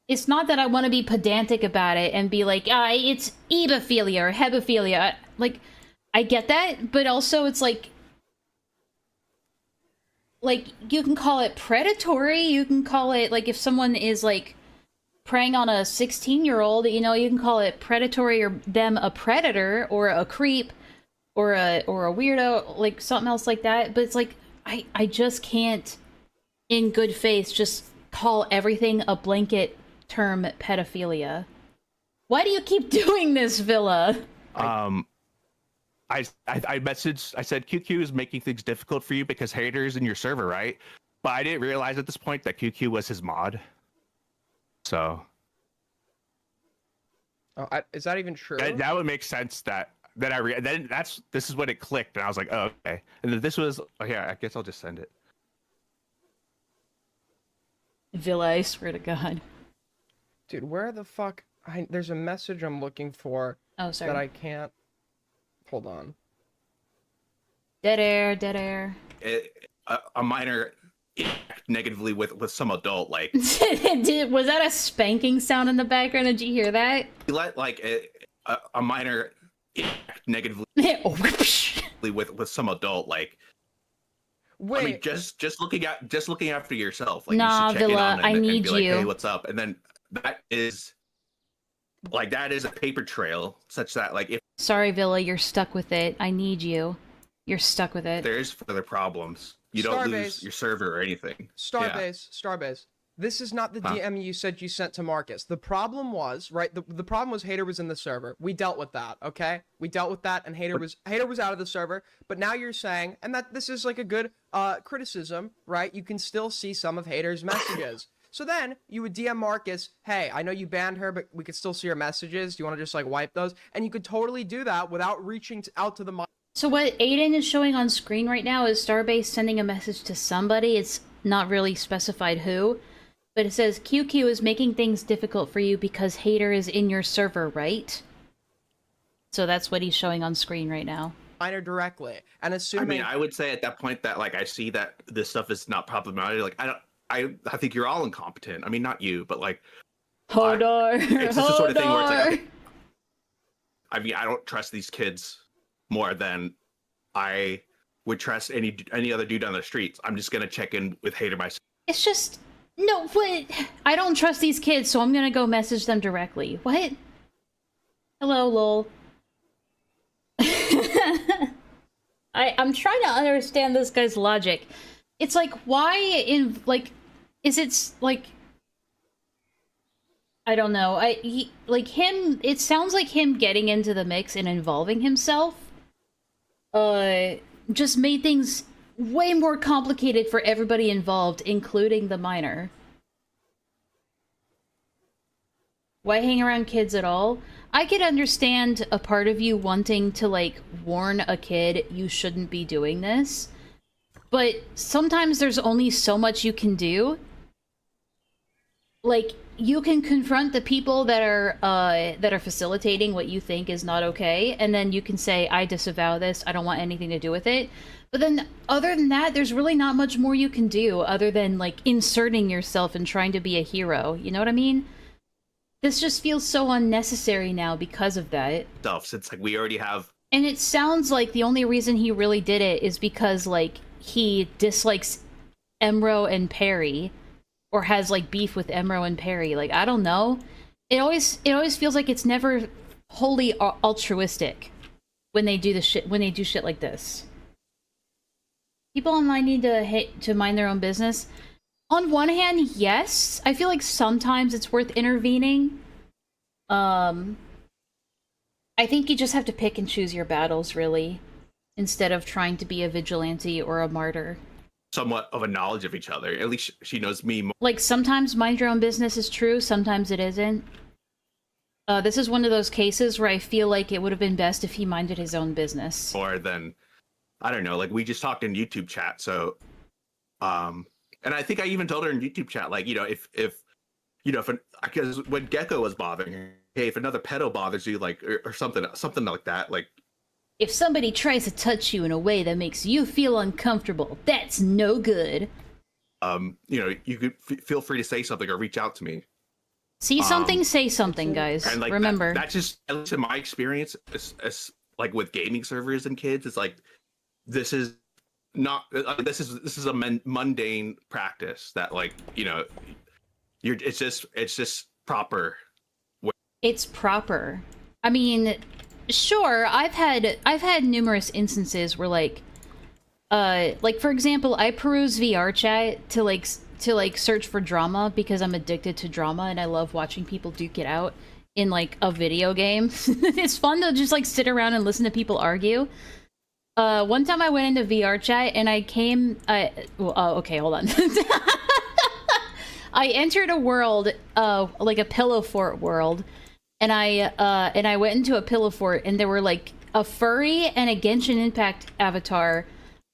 It's not that I want to be pedantic about it and be like, it's ebophilia or hebophilia. Like, I get that, but also it's like you can call it predatory, you can call it, like, if someone is like preying on a 16-year-old, you know, you can call it predatory or them a predator or a creep or a weirdo, like something else like that. But it's like, I just can't in good faith just call everything a blanket term pedophilia. Why do you keep doing this, Villa? I messaged, I said, QQ is making things difficult for you because haters in your server, right? But I didn't realize at this point that QQ was his mod. So. Oh, is that even true? That would make sense this is when it clicked, and I was like, oh, okay. And then this was, I guess I'll just send it. Villa, I swear to God. Dude, where the fuck? There's a message I'm looking for. Oh, sorry. That I can't. Hold on. Dead air. A minor negatively with some adult, like. Was that a spanking sound in the background? Did you hear that? Let like a minor negatively with some adult, like. Wait. I mean, just looking after yourself. Like, nah, you should check Villa, in on I and need be like, you. hey, what's up? And then that is a paper trail such that, like, if Sorry, Villa, you're stuck with it. I need you. You're stuck with it. there's further problems, you don't lose your server or anything. Starbase. This is not the DM you said you sent to Marcus. The problem was, right? The problem was Hater was in the server. We dealt with that, okay? We dealt with that, and Hater was out of the server. But now you're saying, and that this is like a good criticism, right? You can still see some of Hater's messages. So then you would DM Marcus, hey, I know you banned her, but we could still see her messages. Do you want to just like wipe those? And you could totally do that without reaching out to the mod. So what Aiden is showing on screen right now is Starbase sending a message to somebody. It's not really specified who, but it says QQ is making things difficult for you because Hater is in your server, right? So that's what he's showing on screen right now. Minor directly, and assuming. I mean, I would say at that point that, like, I see that this stuff is not problematic. Like, I think you're all incompetent. I mean, not you, but like. Hodor. It's just the sort of thing where it's like, I mean, I don't trust these kids more than I would trust any other dude on the streets. I'm just gonna check in with Hater myself. It's just no. What? I don't trust these kids, so I'm gonna go message them directly. What? Hello, lol. I'm trying to understand this guy's logic. It's like, why is it like, I don't know. It sounds like him getting into the mix and involving himself just made things way more complicated for everybody involved, including the minor. Why hang around kids at all? I could understand a part of you wanting to, like, warn a kid you shouldn't be doing this, but sometimes there's only so much you can do. Like, you can confront the people that are facilitating what you think is not okay, and then you can say, I disavow this, I don't want anything to do with it. But then, other than that, there's really not much more you can do other than, like, inserting yourself and trying to be a hero. You know what I mean? This just feels so unnecessary now because of that. Stuff, since like we already have. And it sounds like the only reason he really did it is because, like, he dislikes Emro and Perry, or has, like, beef with Emro and Perry. Like, I don't know. It always feels like it's never wholly altruistic when they do shit like this. People online need to mind their own business. On one hand, yes. I feel like sometimes it's worth intervening. I think you just have to pick and choose your battles, really, instead of trying to be a vigilante or a martyr. Somewhat of a knowledge of each other. At least she knows me more. Like, sometimes mind your own business is true, sometimes it isn't. This is one of those cases where I feel like it would have been best if he minded his own business. More than, I don't know, like, we just talked in YouTube chat, so, and I think I even told her in YouTube chat, like, you know, if because when Gecko was bothering her, hey, if another pedo bothers you, like, or something like that, like, if somebody tries to touch you in a way that makes you feel uncomfortable, that's no good. You know, you could feel free to say something or reach out to me. See something, say something, guys. And, like, remember, that's just, at least in my experience, as like with gaming servers and kids, it's like, this is not, this is a mundane practice that, like, you know, it's just proper. It's proper. I mean, sure, I've had numerous instances where, like for example, I peruse VR chat to search for drama because I'm addicted to drama and I love watching people duke it out in, like, a video game. It's fun to just, like, sit around and listen to people argue. One time I went into VR chat and okay, hold on. I entered a world, like a pillow fort world, and I went into a pillow fort, and there were, like, a furry and a Genshin Impact avatar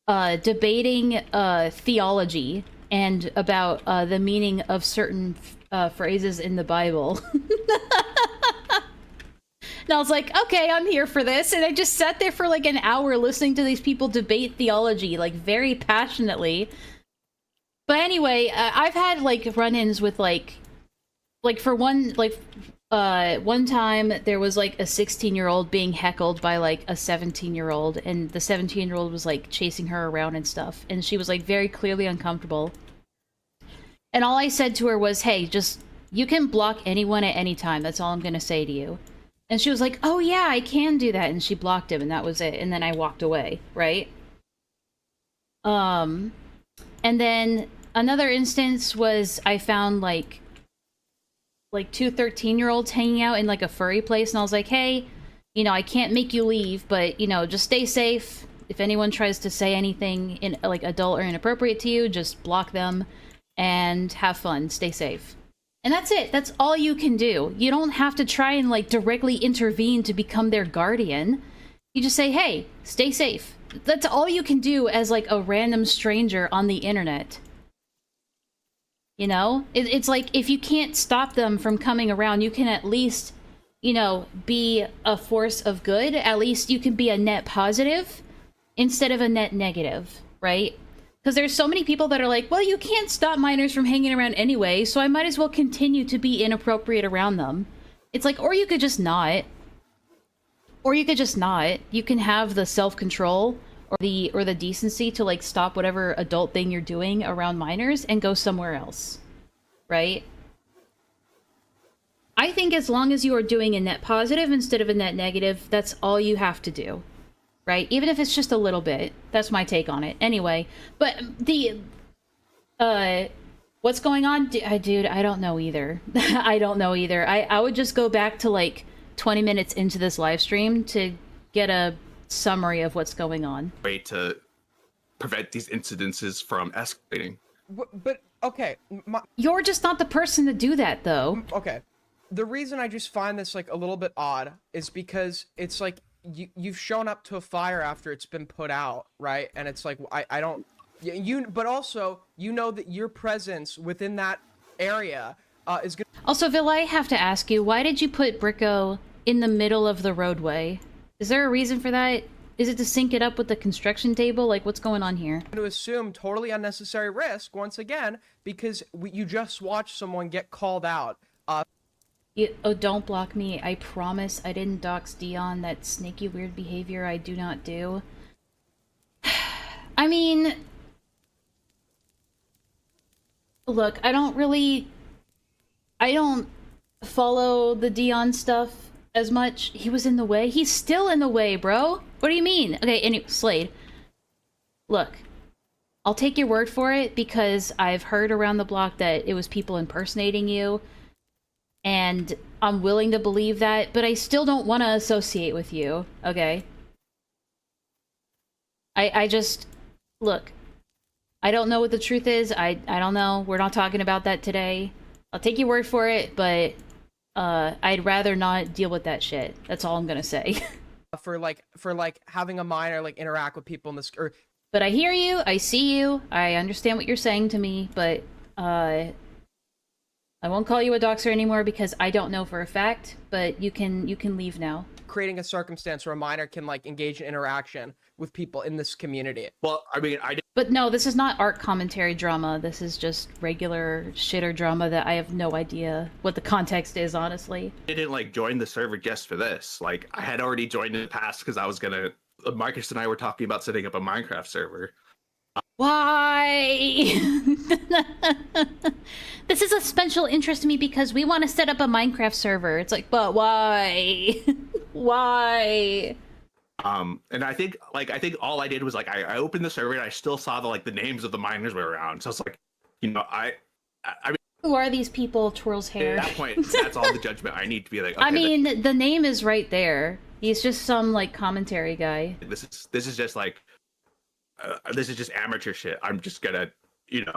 debating theology and about the meaning of certain phrases in the Bible. And I was like, okay, I'm here for this. And I just sat there for, like, an hour listening to these people debate theology, like, very passionately. But anyway, I've had, like, run-ins with, like for one, like, one time there was, like, a 16-year-old being heckled by, like, a 17-year-old, and the 17-year-old was, like, chasing her around and stuff, and she was, like, very clearly uncomfortable. And all I said to her was, hey, just, you can block anyone at any time, that's all I'm gonna say to you. And she was like, oh yeah, I can do that, and she blocked him, and that was it, and then I walked away, right? And then another instance was I found, like two 13-year-olds hanging out in, like, a furry place, and I was like, hey, you know, I can't make you leave, but, you know, just stay safe. If anyone tries to say anything in, like, adult or inappropriate to you, just block them and have fun. Stay safe. And that's it. That's all you can do. You don't have to try and, like, directly intervene to become their guardian. You just say, hey, stay safe. That's all you can do as, like, a random stranger on the internet. You know? It's like, if you can't stop them from coming around, you can at least, you know, be a force of good. At least you can be a net positive instead of a net negative, right? Because there's so many people that are like, well, you can't stop minors from hanging around anyway, so I might as well continue to be inappropriate around them. It's like, or you could just not. Or you could just not. You can have the self-control or the decency to, like, stop whatever adult thing you're doing around minors and go somewhere else. Right? I think as long as you are doing a net positive instead of a net negative, that's all you have to do. Right? Even if it's just a little bit. That's my take on it. Anyway, but what's going on? Dude, I don't know either. I don't know either. I would just go back to, like, 20 minutes into this live stream to get a summary of what's going on. Way to prevent these incidences from escalating. But okay, You're just not the person to do that, though. okay. The reason I just find this like a little bit odd is because it's like you've shown up to a fire after it's been put out, right? And it's like I don't but also you know that your presence within that area is gonna. Also, Vil, I have to ask you, why did you put Bricko in the middle of the roadway? Is there a reason for that? Is it to sync it up with the construction table? Like, what's going on here? To assume totally unnecessary risk once again because you just watched someone get called out. Oh, don't block me. I promise I didn't dox Dion. That snaky weird behavior I do not do. I mean... Look, I don't follow the Dion stuff as much. He was in the way. He's still in the way, bro. What do you mean? Okay, anyway, Slade. Look, I'll take your word for it because I've heard around the block that it was people impersonating you. And I'm willing to believe that, but I still don't want to associate with you, okay? I just... Look, I don't know what the truth is. I don't know. We're not talking about that today. I'll take your word for it, but I'd rather not deal with that shit. That's all I'm gonna say. for having a minor like interact with people in this or. But I hear you. I see you. I understand what you're saying to me, but I won't call you a doxer anymore because I don't know for a fact, but you can leave now. Creating a circumstance where a minor can like engage in interaction with people in this community. Well, I mean, But no, this is not art commentary drama. This is just regular shitter drama that I have no idea what the context is, honestly. I didn't like join the server just for this. Like, I had already joined in the past because I was gonna. Marcus and I were talking about setting up a Minecraft server. Why? This is a special interest to me because we want to set up a Minecraft server. It's like, but why? Why? And I think all I did was like I opened the server and I still saw the names of the miners were around. So it's like, you know, I mean, who are these people? Twirls hair. At that point, that's all the judgment I need to be like. Okay, I mean, the name is right there. He's just some like commentary guy. This is just like. This is just amateur shit. I'm just gonna, you know.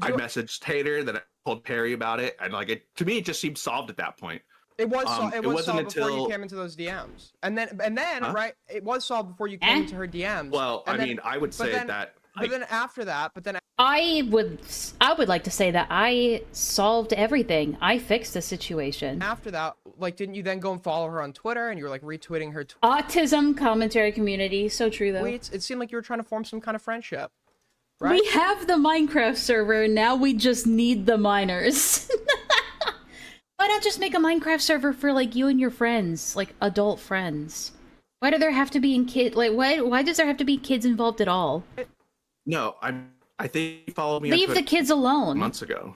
I messaged Tater, then I told Perry about it, and like to me, it just seemed solved at that point. It was wasn't solved until before you came into those DMs, and then right, it was solved before you came into her DMs. Well, I mean, I would say that. But then after that, I would like to say that I solved everything. I fixed the situation. After that, like, didn't you then go and follow her on Twitter and you were like retweeting her? Autism commentary community, so true though. Wait, it seemed like you were trying to form some kind of friendship. Right? We have the Minecraft server, now we just need the miners. Why not just make a Minecraft server for like you and your friends, like adult friends? Why do there have to be why does there have to be kids involved at all? No, I think you followed me. Leave the kids alone. Months ago,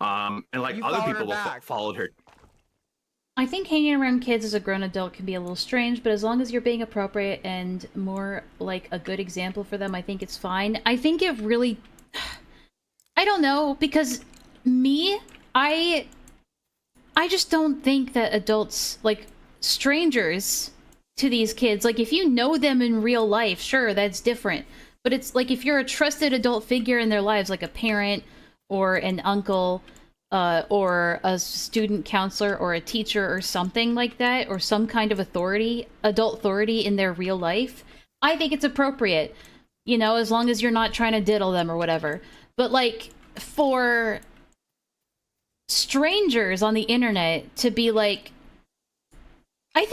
and like other people followed her. I think hanging around kids as a grown adult can be a little strange, but as long as you're being appropriate and more like a good example for them, I think it's fine. I think it really... I don't know, because I just don't think that adults, like, strangers to these kids, like, if you know them in real life, sure, that's different. But it's like if you're a trusted adult figure in their lives, like a parent or an uncle, or a student counselor or a teacher or something like that, or some kind of authority, adult authority in their real life, I think it's appropriate, you know, as long as you're not trying to diddle them or whatever. But like for strangers on the internet to be like, I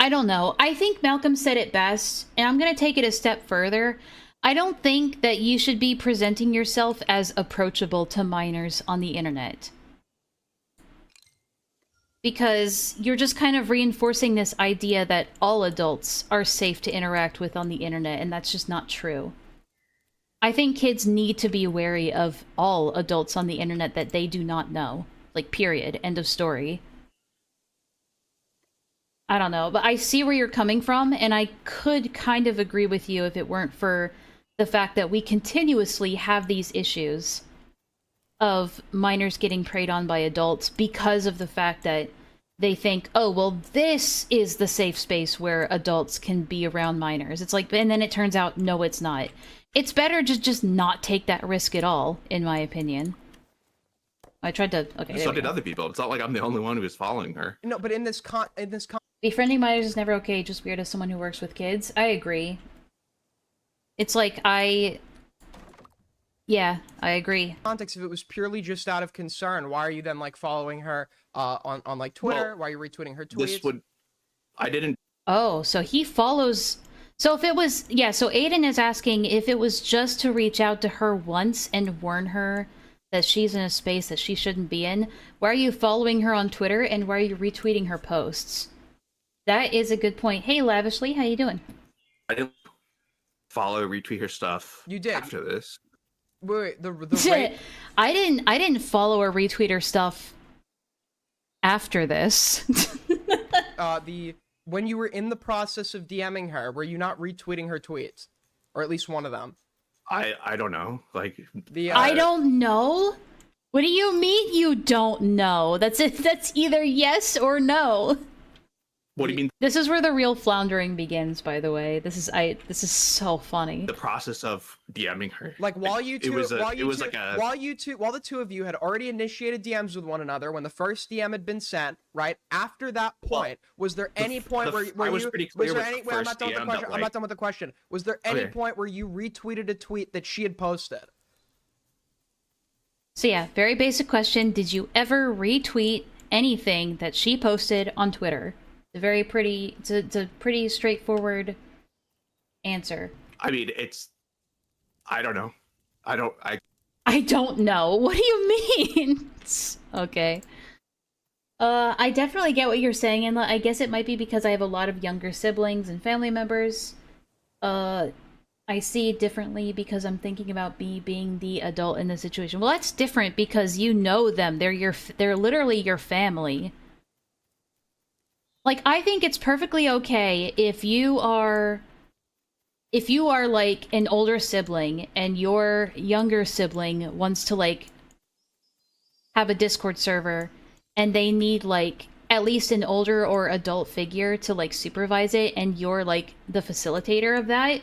don't know. I think Malcolm said it best, and I'm going to take it a step further. I don't think that you should be presenting yourself as approachable to minors on the internet. Because you're just kind of reinforcing this idea that all adults are safe to interact with on the internet, and that's just not true. I think kids need to be wary of all adults on the internet that they do not know. Like, period. End of story. I don't know, but I see where you're coming from, and I could kind of agree with you if it weren't for the fact that we continuously have these issues of minors getting preyed on by adults because of the fact that they think, oh, well, this is the safe space where adults can be around minors. It's like, and then it turns out, no, it's not. It's better to just not take that risk at all, in my opinion. I tried to, okay, So did other people. It's not like I'm the only one who was following her. No, but in this befriending minors is never okay, just weird as someone who works with kids. I agree. It's like, yeah, I agree. context, if it was purely just out of concern, why are you then like following her on like Twitter? Well, why are you retweeting her tweets? I didn't. Oh, so he follows... So if it was... Yeah, so Aiden is asking if it was just to reach out to her once and warn her that she's in a space that she shouldn't be in, why are you following her on Twitter and why are you retweeting her posts? That is a good point. Hey, Lavishly, how you doing? I didn't follow, retweet her stuff. You did. After this. Wait, the rate... I didn't follow or retweet her stuff after this. When you were in the process of DMing her, were you not retweeting her tweets, or at least one of them? I don't know. Like I don't know. What do you mean you don't know? That's it. That's either yes or no. What do you mean? This is where the real floundering begins, by the way. This is so funny. The process of DMing her. Like while the two of you had already initiated DMs with one another, when the first DM had been sent, right after that point, was there any point where I was pretty clear with the I'm first not done with the DM question. that, I'm not done with the question. Was there any Okay. point where you retweeted a tweet that she had posted? So yeah, very basic question. Did you ever retweet anything that she posted on Twitter? It's a pretty straightforward answer. I mean, I don't know. I don't know. What do you mean? Okay. I definitely get what you're saying, Enlaa. I guess it might be because I have a lot of younger siblings and family members. I see it differently because I'm thinking about me being the adult in the situation. Well, that's different because you know them. They're literally your family. Like, I think it's perfectly okay if you are like an older sibling and your younger sibling wants to like have a Discord server and they need like at least an older or adult figure to like supervise it, and you're like the facilitator of that.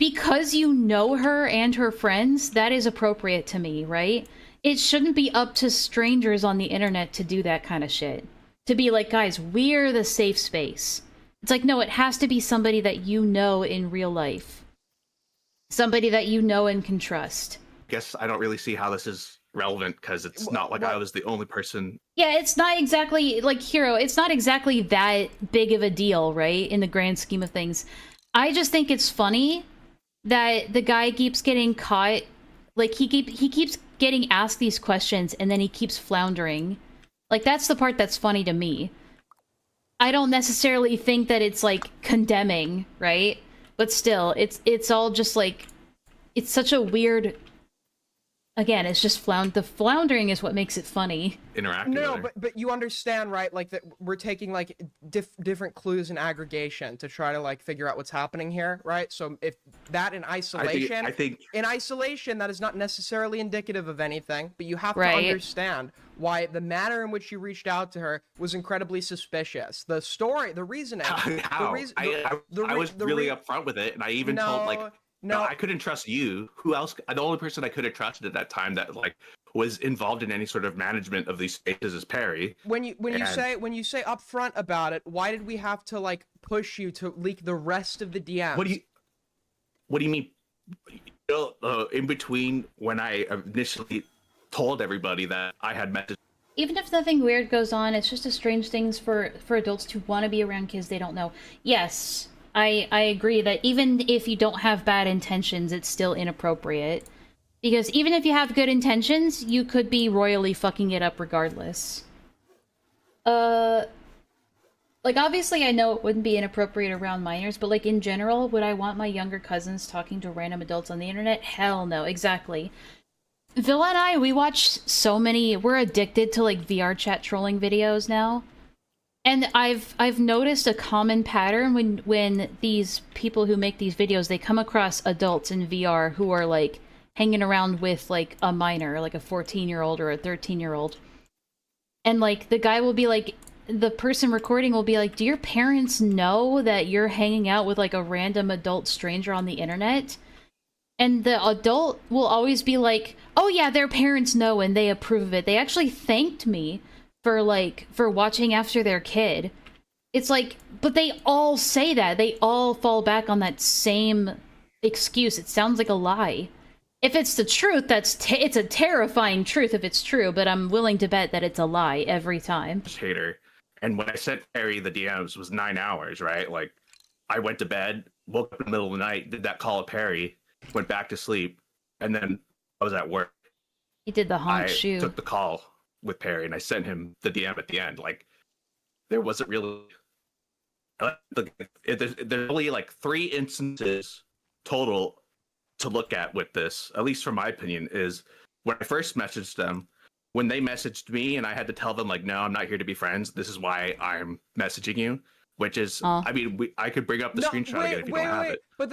Because you know her and her friends, that is appropriate to me, right? It shouldn't be up to strangers on the internet to do that kind of shit. To be like, guys, we're the safe space. It's like, no, it has to be somebody that you know in real life. Somebody that you know and can trust. guess I don't really see how this is relevant because it's not like I was the only person. Yeah, it's not exactly, like, Hero, it's not exactly that big of a deal, right? In the grand scheme of things. I just think it's funny that the guy keeps getting caught. Like, he keeps getting asked these questions and then he keeps floundering. Like, that's the part that's funny to me. I don't necessarily think that it's, like, condemning, right? But still, it's all just, like... It's such a weird... Again, it's just the floundering is what makes it funny. Interacting No, with her. but you understand, right? Like, that we're taking, like, different clues in aggregation to try to, like, figure out what's happening here, right? So if that in isolation... I think... In isolation, that is not necessarily indicative of anything, but you have to Right. understand why the manner in which you reached out to her was incredibly suspicious. The story, the reasoning... How? The reason, I was really upfront with it, and I even told, like... No, I couldn't trust you. Who else? The only person I could have trusted at that time that, like, was involved in any sort of management of these spaces is Perry. When you say upfront about it, why did we have to, like, push you to leak the rest of the DMs? What do you mean? In between when I initially told everybody that I had messaged. Even if nothing weird goes on, it's just a strange things for adults to want to be around kids they don't know. Yes, I agree that even if you don't have bad intentions, it's still inappropriate. Because even if you have good intentions, you could be royally fucking it up regardless. Like, obviously I know it wouldn't be inappropriate around minors, but, like, in general, would I want my younger cousins talking to random adults on the internet? Hell no, exactly. Villa and I, we watch so many... We're addicted to, like, VR chat trolling videos now. And I've noticed a common pattern when these people who make these videos, they come across adults in VR who are, like, hanging around with, like, a minor, like a 14-year-old or a 13-year-old. And, like, the guy will be like, the person recording will be like, do your parents know that you're hanging out with like a random adult stranger on the internet? And the adult will always be like, oh yeah, their parents know and they approve of it. They actually thanked me for watching after their kid. It's like, but they all say that. They all fall back on that same excuse. It sounds like a lie. If it's the truth, it's a terrifying truth if it's true, but I'm willing to bet that it's a lie every time. Hater. And when I sent Perry the DMs, it was 9 hours, right? Like, I went to bed, woke up in the middle of the night, did that call of Perry, went back to sleep, and then I was at work. He did the honk shoe. I took the call with Perry, and I sent him the DM at the end. Like, there wasn't really... There's only like 3 instances total to look at with this, at least from my opinion, is when I first messaged them, when they messaged me and I had to tell them like, no, I'm not here to be friends. This is why I'm messaging you, which is, I mean, I could bring up the screenshot again if you don't have it. But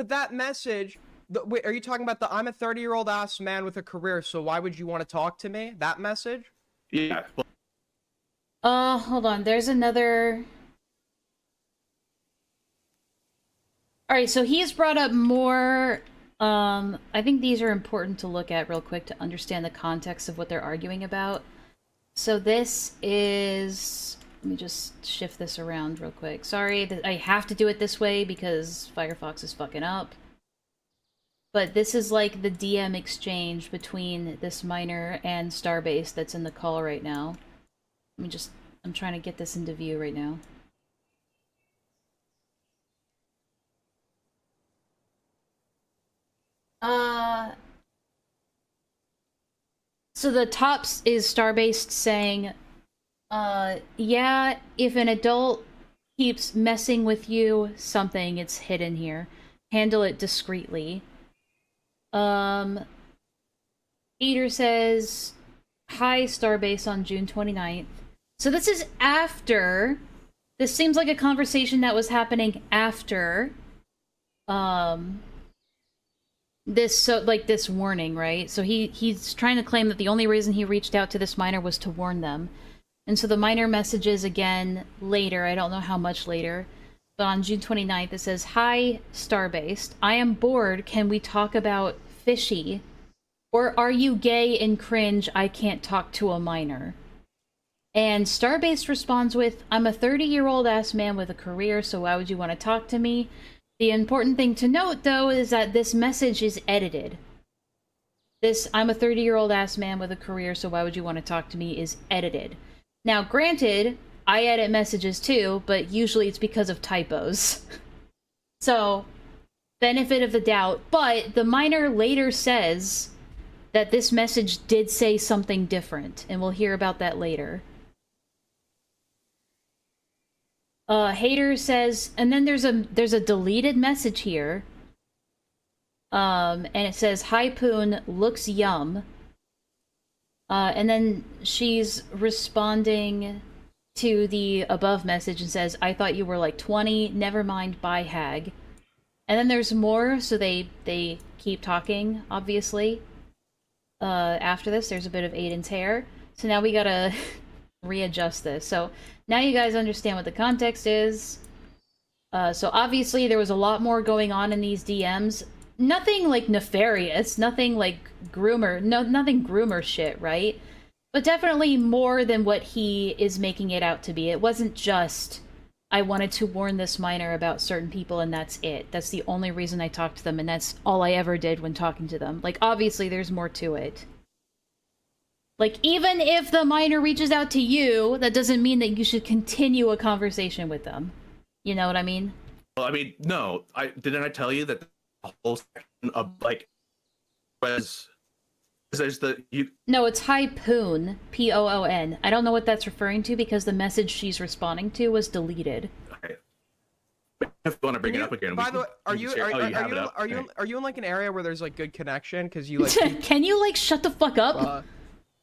that message, wait, are you talking about the I'm a 30-year-old ass man with a career, so why would you want to talk to me? That message? Yeah. Hold on. There's another... Alright, so he's brought up more, I think these are important to look at real quick to understand the context of what they're arguing about. So this is... Let me just shift this around real quick. Sorry, I have to do it this way because Firefox is fucking up. But this is like the DM exchange between this miner and Starbase that's in the call right now. I'm trying to get this into view right now. So the tops is Starbase saying, yeah, if an adult keeps messing with you, something, it's hidden here. Handle it discreetly. Eater says, hi, Starbase on June 29th. So this is after, this seems like a conversation that was happening after, this warning, right? So he's trying to claim that the only reason he reached out to this miner was to warn them. And so the miner messages again later, I don't know how much later, but on June 29th it says, hi, Starbase, I am bored, can we talk about fishy? Or are you gay and cringe, I can't talk to a miner? And Starbase responds with, I'm a 30-year-old ass man with a career, so why would you want to talk to me? The important thing to note, though, is that this message is edited. This, I'm a 30-year-old ass man with a career, so why would you want to talk to me, is edited. Now, granted, I edit messages too, but usually it's because of typos. So, benefit of the doubt. But the miner later says that this message did say something different, and we'll hear about that later. Hater says, and then there's a deleted message here. And it says, hi Poon, looks yum. And then she's responding to the above message and says, I thought you were like 20, never mind, bye hag. And then there's more, so they keep talking, obviously. After this, there's a bit of Aiden's hair. So now we gotta readjust this. So now you guys understand what the context is. So obviously there was a lot more going on in these DMs. Nothing like nefarious, nothing like groomer, nothing groomer shit, right? But definitely more than what he is making it out to be. It wasn't just, I wanted to warn this miner about certain people and that's it. That's the only reason I talked to them and that's all I ever did when talking to them. Like, obviously there's more to it. Like, even if the miner reaches out to you, that doesn't mean that you should continue a conversation with them. You know what I mean? Well, I mean, no. Didn't I tell you that the whole section of, like, was... There's the... No, it's hi Poon. P-O-O-N. I don't know what that's referring to because the message she's responding to was deleted. Okay. If you want to bring it up again... By the way, are you in, like, an area where there's, like, good connection? Because you, like... Can you, like, shut the fuck up?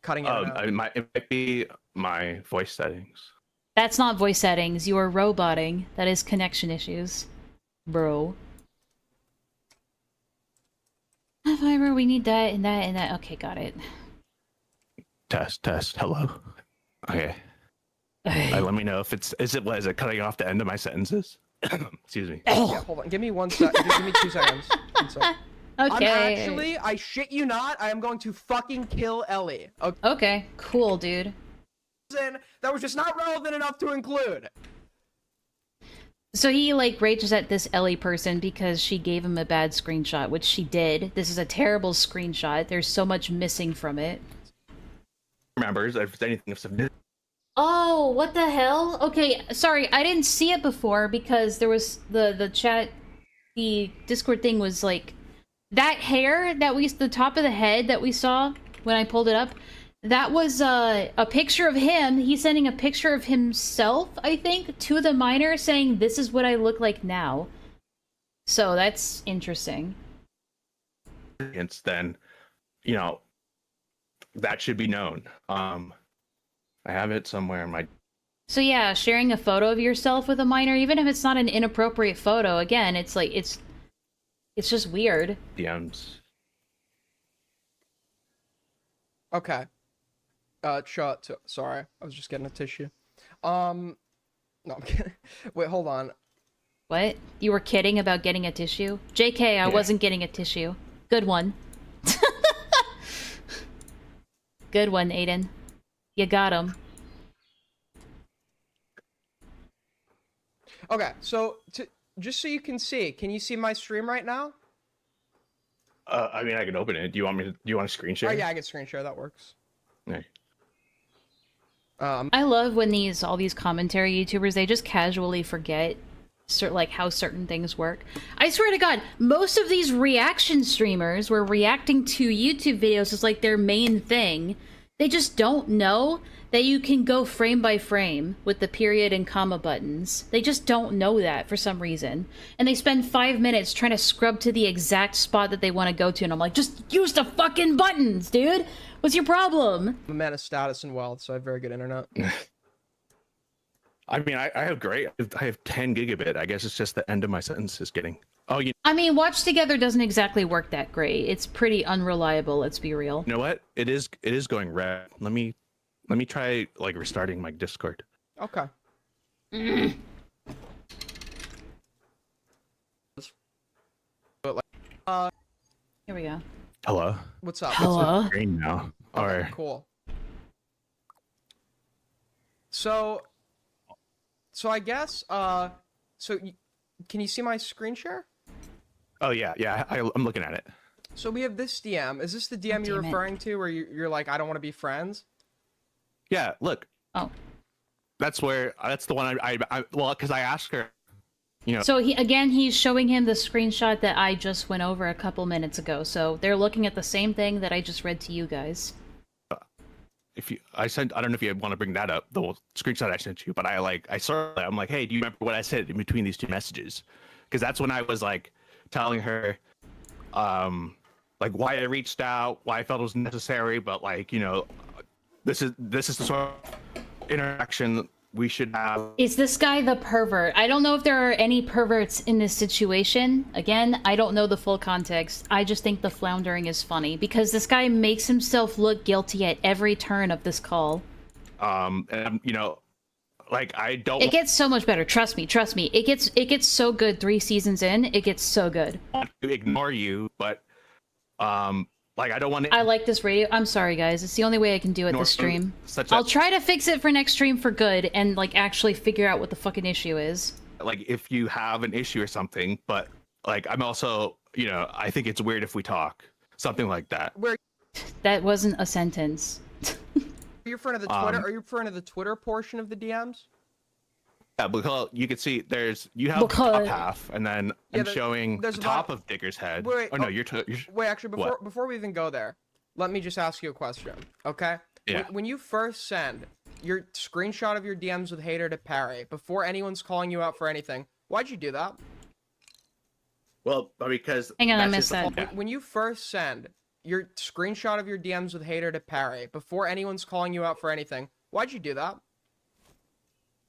Cutting it out. It might be my voice settings. That's not voice settings. You are roboting. That is connection issues. Bro. Fiber, we need that and that and that. Okay, got it. Test. Hello. Okay. Let me know if is it cutting off the end of my sentences? Excuse me. Yeah, hold on. Give me 1 sec. Give me 2 seconds. 1 sec. Okay. I shit you not, I am going to fucking kill Ellie. Okay. Okay, cool, dude. That was just not relevant enough to include. So he, like, rages at this Ellie person because she gave him a bad screenshot, which she did. This is a terrible screenshot. There's so much missing from it. Remembers if there's anything submitted. Oh, what the hell? Okay, sorry, I didn't see it before because there was the chat, the Discord thing was like, that hair that the top of the head that we saw when I pulled it up, that was a picture of him. He's sending a picture of himself, I think, to the miner saying, this is what I look like now. So that's interesting. Then, you know, that should be known. I have it somewhere in my... So yeah, sharing a photo of yourself with a minor, even if it's not an inappropriate photo, again, it's like, it's just weird. DMs. Okay. Sorry, I was just getting a tissue. No, I'm kidding. Wait, hold on. What? You were kidding about getting a tissue? JK, I wasn't getting a tissue. Good one. Good one, Aiden. You got him. Okay, so just so you can you see my stream right now? I mean, I can open it. Do you want a screen share? Oh yeah, I can screen share. That works. Yeah. I love when all these commentary YouTubers, they just casually forget like how certain things work. I swear to God, most of these reaction streamers were reacting to YouTube videos as like their main thing. They just don't know that you can go frame by frame with the period and comma buttons. They just don't know that for some reason. And they spend 5 minutes trying to scrub to the exact spot that they want to go to, and I'm like, just use the fucking buttons, dude! What's your problem? I'm a man of status and wealth, so I have very good internet. I mean, I have great... I have 10 gigabit. I guess it's just the end of my sentence is getting... Oh, I mean, Watch Together doesn't exactly work that great. It's pretty unreliable, let's be real. You know what? It is going red. Let me try, like, restarting my Discord. Okay. Here we go. Hello? What's up? Hello? Green now. All right. Cool. So I guess, can you see my screen share? Oh, yeah. I'm looking at it. So we have this DM. Is this the DM you're referring to where you're like, I don't want to be friends? Yeah, look. Oh. That's the one well, because I asked her, you know. So he's showing him the screenshot that I just went over a couple minutes ago. So they're looking at the same thing that I just read to you guys. I don't know if you want to bring that up, the screenshot I sent you, but I'm like, hey, do you remember what I said in between these two messages? Because that's when I was like telling her, like why I reached out, why I felt it was necessary, but like, you know, this is the sort of interaction we should have. Is this guy the pervert? I don't know if there are any perverts in this situation. Again, I don't know the full context. I just think the floundering is funny because this guy makes himself look guilty at every turn of this call. And you know, like I don't. It gets so much better. Trust me. It gets so good 3 seasons in. It gets so good. I want to ignore you, but like I don't want to. I like this radio. I'm sorry, guys. It's the only way I can do it this stream. I'll try to fix it for next stream for good and like actually figure out what the fucking issue is. Like if you have an issue or something, but like I'm also, you know, I think it's weird if we talk, something like that. That wasn't a sentence. Are you referring to the Twitter? Are you referring to the Twitter portion of the DMs? Yeah, because you can see you have the top half, and then I'm showing the top of Digger's head. Wait, oh no, you're wait. Actually, before we even go there, let me just ask you a question, okay? Yeah. When you first send your screenshot of your DMs with hater to Parry before anyone's calling you out for anything, why'd you do that? Well, because hang on, I missed that. Yeah. When you first send your screenshot of your DMs with hater to Parry before anyone's calling you out for anything, why'd you do that?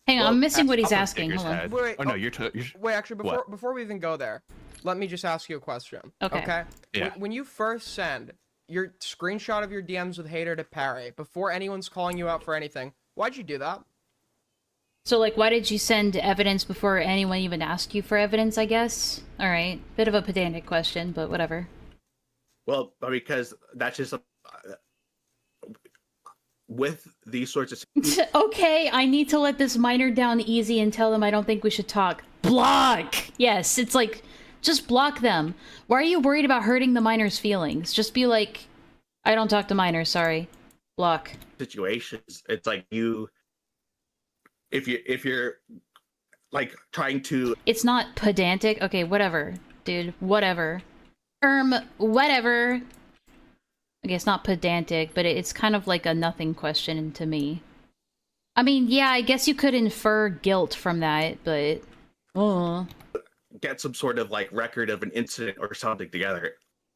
Hang on, I'm missing what he's asking. Hold on. Wait, oh no, you're wait. Actually, before we even go there, let me just ask you a question. Okay. Yeah. When you first send your screenshot of your DMs with hater to Parry before anyone's calling you out for anything, why'd you do that? So, like, why did you send evidence before anyone even asked you for evidence, I guess? Alright. Bit of a pedantic question, but whatever. Well, because that's just with these sorts of Okay, I need to let this minor down easy and tell them I don't think we should talk. Block! Yes, it's like, just block them. Why are you worried about hurting the minor's feelings? Just be like, I don't talk to minors, sorry. Block. situations, it's like if you're like trying to It's not pedantic. Okay, whatever, dude. Whatever. Whatever. Okay, it's not pedantic, but it's kind of like a nothing question to me. I mean, yeah, I guess you could infer guilt from that, but... get some sort of like record of an incident or something together.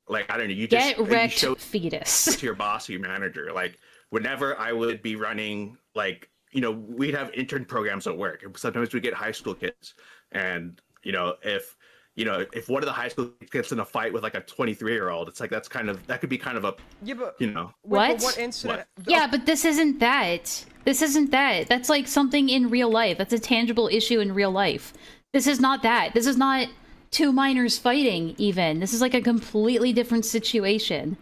Like, I don't know, you Get just wrecked, you show fetus. to your boss or your manager. Like, whenever I would be running, like, you know, we'd have intern programs at work. Sometimes we get high school kids, and if one of the high school kids gets in a fight with like a 23-year-old, it's like that could be kind of a What? But what incident? Yeah, but this isn't that. This isn't that. That's like something in real life. That's a tangible issue in real life. This is not that. This is not two minors fighting, even. This is like a completely different situation.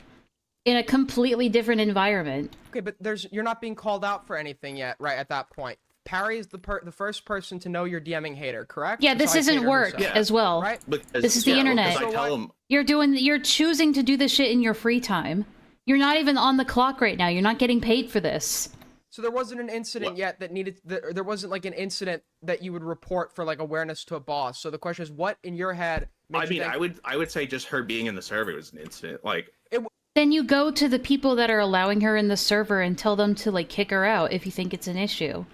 In a completely different environment. Okay, but you're not being called out for anything yet, right? At that point, Parry is the first person to know you're DMing Hater, correct? Yeah, this Besides isn't Hater work herself. as well. Right? This is the internet. I tell them, You're choosing to do this shit in your free time. You're not even on the clock right now. You're not getting paid for this. So there wasn't an incident yet that needed. There wasn't like an incident that you would report for like awareness to a boss. So the question is, what in your head? I mean, I would say just her being in the server was an incident. Like, Then you go to the people that are allowing her in the server and tell them to like kick her out if you think it's an issue.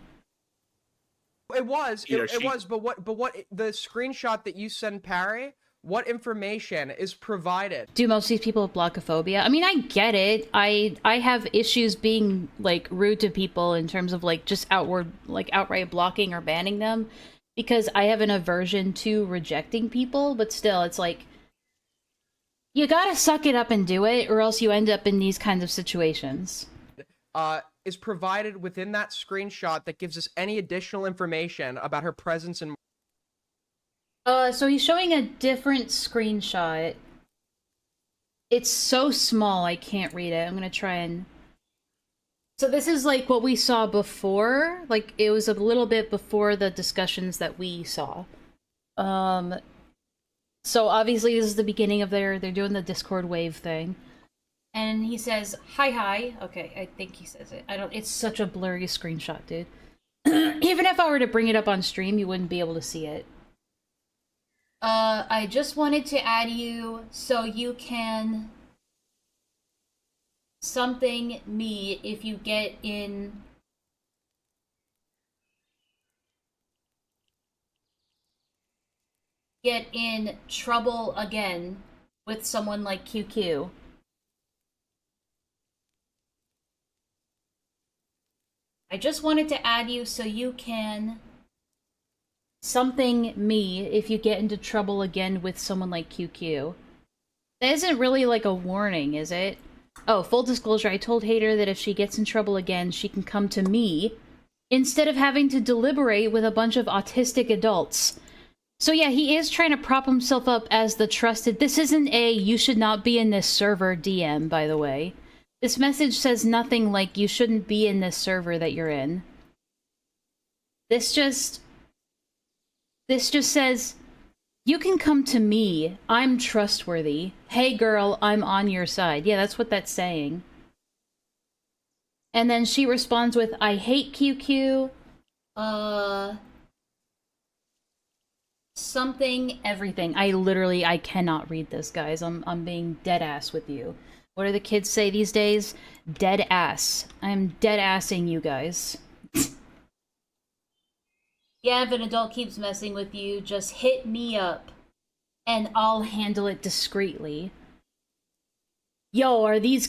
It was. But what? The screenshot that you send Parry. What information is provided? Do most of these people have blockophobia? I mean, I get it. I have issues being like rude to people in terms of like just outright blocking or banning them because I have an aversion to rejecting people, but still it's like you gotta suck it up and do it or else you end up in these kinds of situations. Is provided within that screenshot that gives us any additional information about her presence in. So he's showing a different screenshot. It's so small I can't read it. I'm gonna try and... So this is like what we saw before. Like, it was a little bit before the discussions that we saw. So obviously this is the beginning of they're doing the Discord wave thing. And he says, hi. Okay, I think he says it. It's such a blurry screenshot, dude. Even if I were to bring it up on stream, you wouldn't be able to see it. I just wanted to add you so you can something me if you get in trouble again with someone like QQ. I just wanted to add you so you can something me if you get into trouble again with someone like QQ. That isn't really like a warning, is it? Oh, full disclosure, I told Hater that if she gets in trouble again, she can come to me instead of having to deliberate with a bunch of autistic adults. So yeah, he is trying to prop himself up as the trusted... This isn't a you should not be in this server DM, by the way. This message says nothing like you shouldn't be in this server that you're in. This just says, you can come to me. I'm trustworthy. Hey girl, I'm on your side. Yeah, that's what that's saying. And then she responds with, I hate QQ. Something, everything. I cannot read this, guys. I'm being dead ass with you. What do the kids say these days? Dead ass. I'm dead assing you guys. Yeah, if an adult keeps messing with you, just hit me up, and I'll handle it discreetly. Yo, are these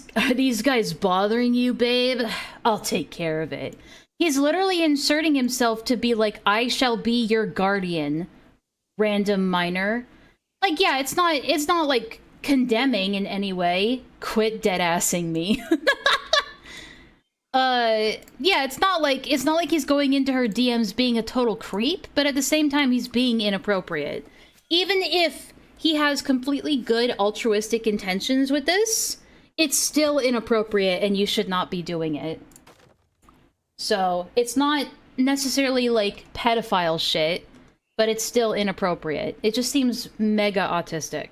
guys bothering you, babe? I'll take care of it. He's literally inserting himself to be like, I shall be your guardian, random minor. Like, yeah, it's not like condemning in any way. Quit dead-assing me. Yeah, it's not like he's going into her DMs being a total creep, but at the same time he's being inappropriate. Even if he has completely good altruistic intentions with this, it's still inappropriate and you should not be doing it. So, it's not necessarily like pedophile shit, but it's still inappropriate. It just seems mega autistic.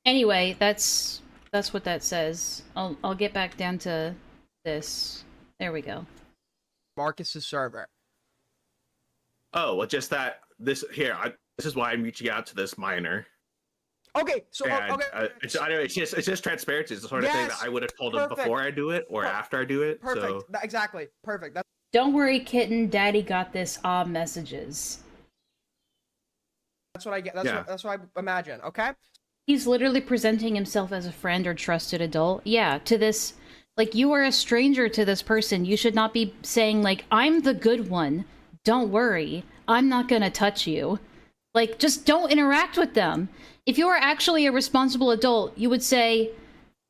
Anyway, that's what that says. I'll get back down to this. There we go. Marcus's server. Oh, well, just that this is why I'm reaching out to this minor. Okay, so And, okay. it's just transparency. It's the sort of thing that I would have told him before I do it or after I do it. Perfect. So. Exactly. Perfect. Don't worry, kitten. Daddy got this. Messages. That's what I get. That's what I imagine. Okay. He's literally presenting himself as a friend or trusted adult. Yeah, to this, like, you are a stranger to this person. You should not be saying, like, I'm the good one. Don't worry. I'm not gonna touch you. Like, just don't interact with them. If you are actually a responsible adult, you would say,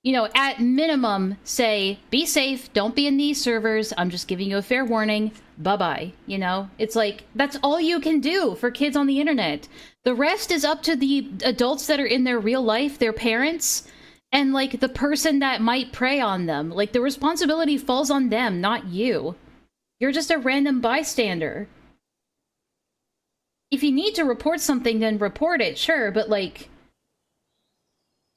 you know, at minimum, say, be safe, don't be in these servers, I'm just giving you a fair warning, bye-bye, you know? It's like, that's all you can do for kids on the internet. The rest is up to the adults that are in their real life, their parents, and, like, the person that might prey on them. Like, the responsibility falls on them, not you. You're just a random bystander. If you need to report something, then report it, sure, but, like,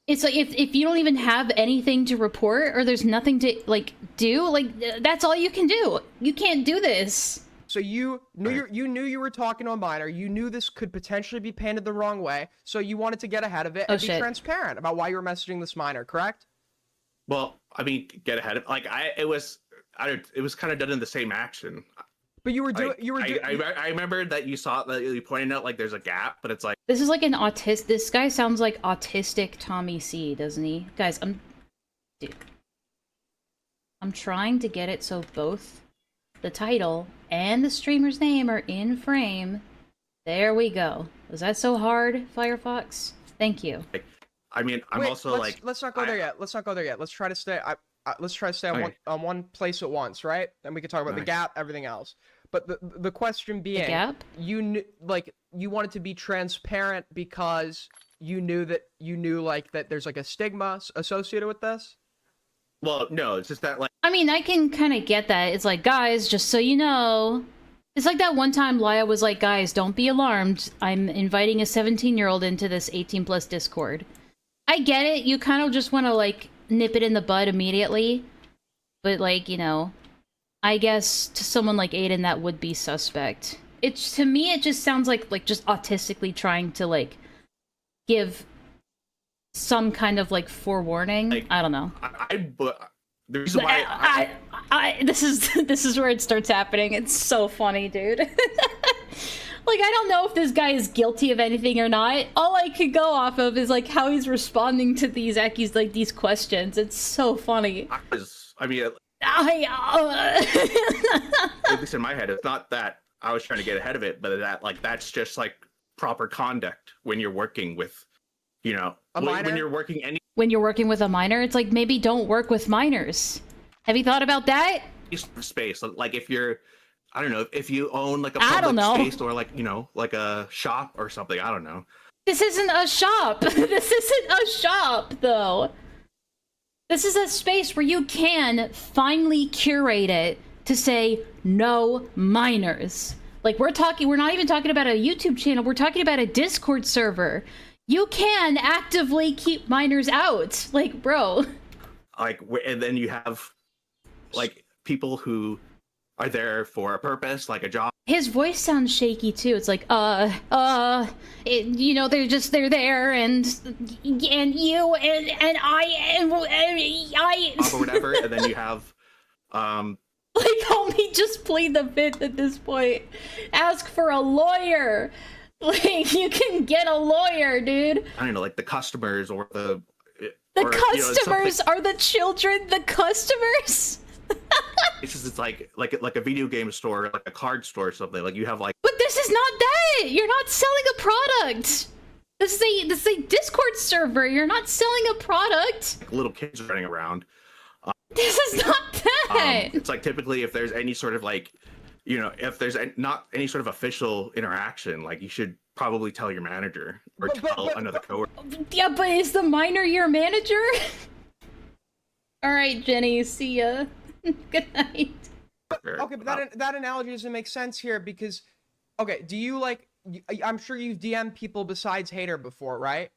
it's like, if you don't even have anything to report, or there's nothing to, like, do, like, that's all you can do. You can't do this. So you knew you were talking to a minor. You knew this could potentially be painted the wrong way, so you wanted to get ahead of it and be transparent about why you were messaging this minor, correct? Well, I mean, get ahead of it was kind of done in the same action. But you were doing. I remember that you saw that you pointed out like there's a gap, but it's like this is like an autist. This guy sounds like autistic Tommy C, doesn't he? Guys, I'm trying to get it so both the title and the streamer's name are in frame. There we go. Was that so hard, Firefox? Thank you. I mean, let's not go there yet. Let's not go there yet. Let's try to stay. Let's try to stay on one place at once, right? Then we can talk about the gap, everything else. But the question being, the gap? You knew, like, you wanted to be transparent because you knew that there's like a stigma associated with this. Well, no, it's just that, like, I mean, I can kind of get that. It's like, guys, just so you know, it's like that one time Laya was like, guys, don't be alarmed. I'm inviting a 17-year-old into this 18+ Discord. I get it. You kind of just want to, like, nip it in the bud immediately. But, like, you know, I guess to someone like Aiden, that would be suspect. To me, it just sounds like just autistically trying to, like, give some kind of, like, forewarning. Like, I don't know. The reason why this is where it starts happening. It's so funny, dude. Like, I don't know if this guy is guilty of anything or not. All I could go off of is, like, how he's responding to these these questions. It's so funny. At least in my head, it's not that I was trying to get ahead of it, but that, like, that's just, like, proper conduct when you're working with, you know, when you're working with a minor. It's like, maybe don't work with minors. Have you thought about that? Space, like, if you're, I don't know, if you own, like, a public space or, like, you know, like a shop or something, I don't know. This isn't a shop. This isn't a shop, though. This is a space where you can finally curate it to say no minors. Like, we're not even talking about a YouTube channel, we're talking about a Discord server. You can actively keep minors out. Like, bro. Like, and then you have, like, people who are there for a purpose, like a job. His voice sounds shaky too. It's like, you know, they're there, and you, and I. Or whatever, and then you have, like, homie, just plead the fifth at this point. Ask for a lawyer. Like, you can get a lawyer, dude. I don't know, like the customers or the customers are the children. The customers. It's like a video game store, like a card store or something. Like, you have, like. But this is not that. You're not selling a product. This is a Discord server. You're not selling a product. little kids running around. This is not that. It's like typically if there's any sort of like, you know, if there's not any sort of official interaction, like you should probably tell your manager or tell another coworker. Yeah, but is the minor your manager? All right, Jenny. See ya. Good night. Okay, but that analogy doesn't make sense here because, okay, do you like? I'm sure you've DM'd people besides Hater before, right?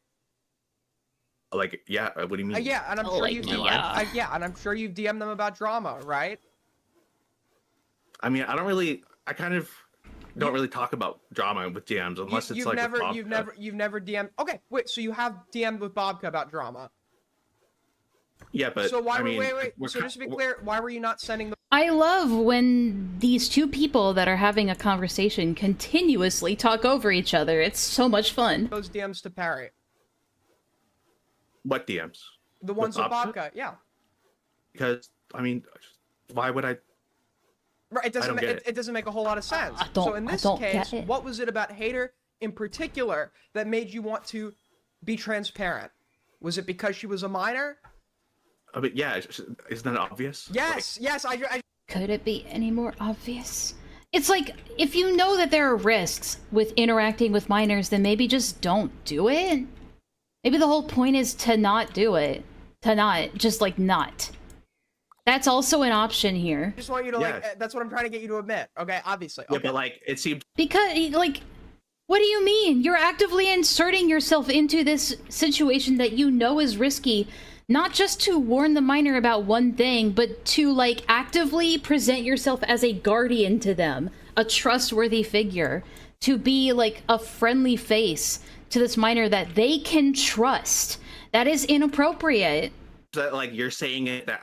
Like, yeah. What do you mean? Yeah, and I'm sure Like, you've yeah. yeah, and I'm sure you've DM'd them about drama, right? I mean, I kind of don't really talk about drama with DMs unless it's You've like never, with you've never DM'd. Okay, wait, so you have DM'd with Bobka about drama. Yeah, but So why? I mean, wait. So just to be clear, why were you not sending the I love when these two people that are having a conversation continuously talk over each other. It's so much fun. those DMs to Parry? What DMs? The ones with Bobka? Bobka, yeah. Because I mean, why would I? Right, it doesn't. don't get It doesn't make a whole lot of sense. don't- So in I this don't case, get it. what was it about Hater in particular that made you want to be transparent? Was it because she was a minor? I mean, yeah, isn't that obvious? Yes, yes. I Could it be any more obvious? It's like, if you know that there are risks with interacting with minors, then maybe just don't do it. Maybe the whole point is to not do it. To not, just like not. That's also an option here. just want you to Yeah. like. That's what I'm trying to get you to admit. Okay, obviously. Yeah, Okay. but like it seemed Because, like, what do you mean? You're actively inserting yourself into this situation that you know is risky. Not just to warn the minor about one thing, but to, like, actively present yourself as a guardian to them. A trustworthy figure. To be, like, a friendly face to this minor that they can trust. That is inappropriate. that like you're saying it that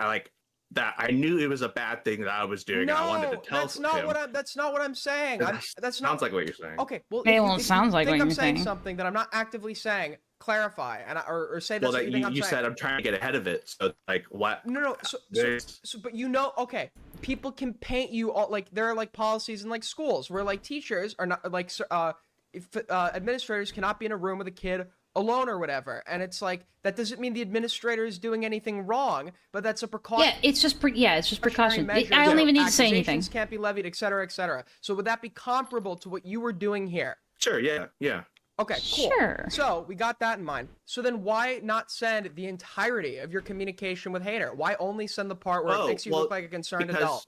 I knew it was a bad thing that I was doing. And I wanted to tell that's not him. what I'm. That's not what I'm saying. That's not. Sounds like what you're saying. Okay, well, Okay, if well, you- it if sounds you like think what I'm you're saying saying. something that I'm not actively saying, clarify and or say that's Well, what that you think I'm you saying. said I'm trying to get ahead of it. So like what? No. There's- But you know, okay, people can paint you all like there are like policies in like schools where like teachers are not like administrators cannot be in a room with a kid alone or whatever, and it's like that doesn't mean the administrator is doing anything wrong, but that's a precaution. Yeah, it's just precaution. Measure, I don't so even need to say anything. accusations can't be levied, etc., etc. So would that be comparable to what you were doing here? Sure. Yeah. Okay, cool. Sure. So we got that in mind. So then why not send the entirety of your communication with Hater? Why only send the part where it makes you look like a concerned adult?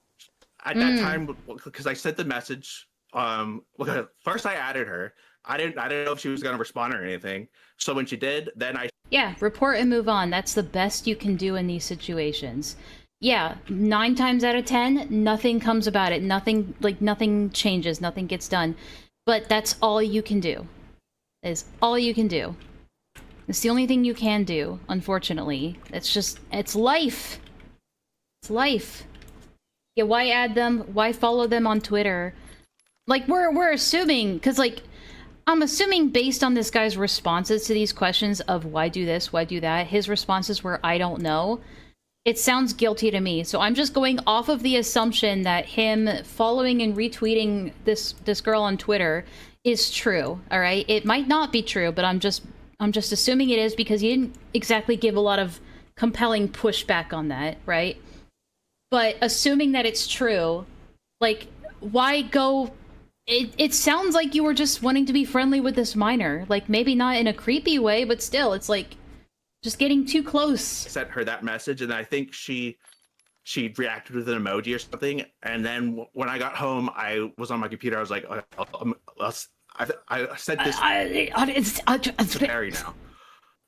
At that time, because I sent the message. First I added her. I didn't know if she was gonna respond or anything. So when she did, then I Yeah, report and move on. That's the best you can do in these situations. Yeah, 9 times out of 10, nothing comes about it. Nothing changes. Nothing gets done. But that's all you can do. That is all you can do. It's the only thing you can do, unfortunately. It's life. It's life. Yeah, why add them? Why follow them on Twitter? Like, we're assuming, because, like, I'm assuming based on this guy's responses to these questions of why do this, why do that, his responses were, I don't know. It sounds guilty to me. So I'm just going off of the assumption that him following and retweeting this girl on Twitter is true, all right? It might not be true, but I'm just assuming it is because he didn't exactly give a lot of compelling pushback on that, right? But assuming that it's true, like, why go... It sounds like you were just wanting to be friendly with this minor. Like, maybe not in a creepy way, but still, it's like just getting too close. sent her that message, and I think she reacted with an emoji or something. And then when I got home, I was on my computer. I was like, I sent this to Barry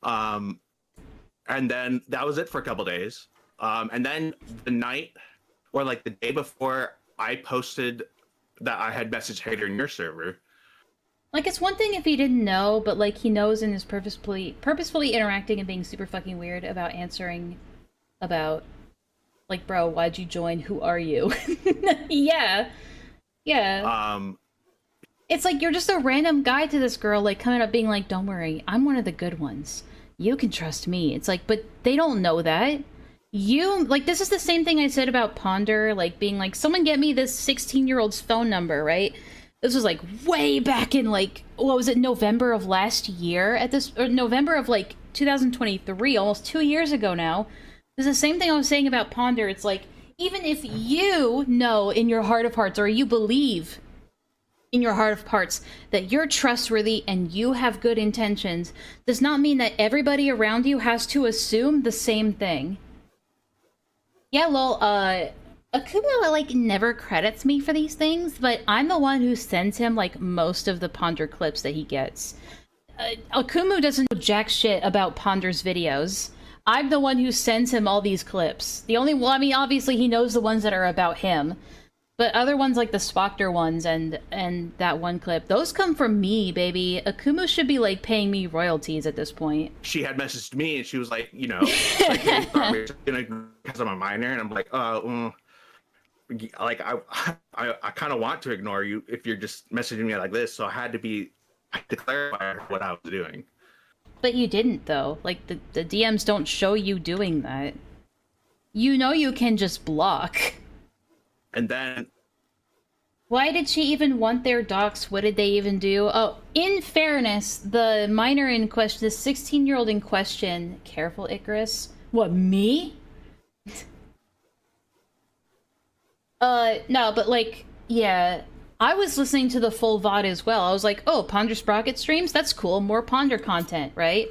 now. And then that was it for a couple days. And then the night or like the day before I posted that I had messaged Hater in your server. Like, it's one thing if he didn't know, but, like, he knows and is purposefully interacting and being super fucking weird about answering about, like, bro, why'd you join? Who are you? Yeah. It's like you're just a random guy to this girl, like, coming up being like, don't worry, I'm one of the good ones. You can trust me. It's like, but they don't know that. Like, this is the same thing I said about Ponder, like, being like, someone get me this 16-year-old's phone number, right? This was like way back in like, what was it, November of last year at this, or November of like 2023, almost 2 years ago now. It's the same thing I was saying about Ponder. It's like, even if you know in your heart of hearts, or you believe in your heart of hearts that you're trustworthy and you have good intentions, does not mean that everybody around you has to assume the same thing. Yeah, lol, Akumu, like, never credits me for these things, but I'm the one who sends him, like, most of the Ponder clips that he gets. Akumu doesn't know jack shit about Ponder's videos. I'm the one who sends him all these clips. The only one, I mean, obviously he knows the ones that are about him, but other ones like the Spocter ones and that one clip, those come from me, baby. Akumu should be, like, paying me royalties at this point. She had messaged me and she was like, you know, like, hey, sorry, because I'm a minor, and I'm like, like I kind of want to ignore you if you're just messaging me like this, so I had to clarify what I was doing. But you didn't, though. Like, the DMs don't show you doing that. You know you can just block. And then... Why did she even want their docs? What did they even do? Oh, in fairness, the minor in question, the 16-year-old in question... Careful, Icarus. What, me? No, but, like, yeah... I was listening to the full VOD as well. I was like, oh, Ponder Sprocket streams? That's cool. More Ponder content, right?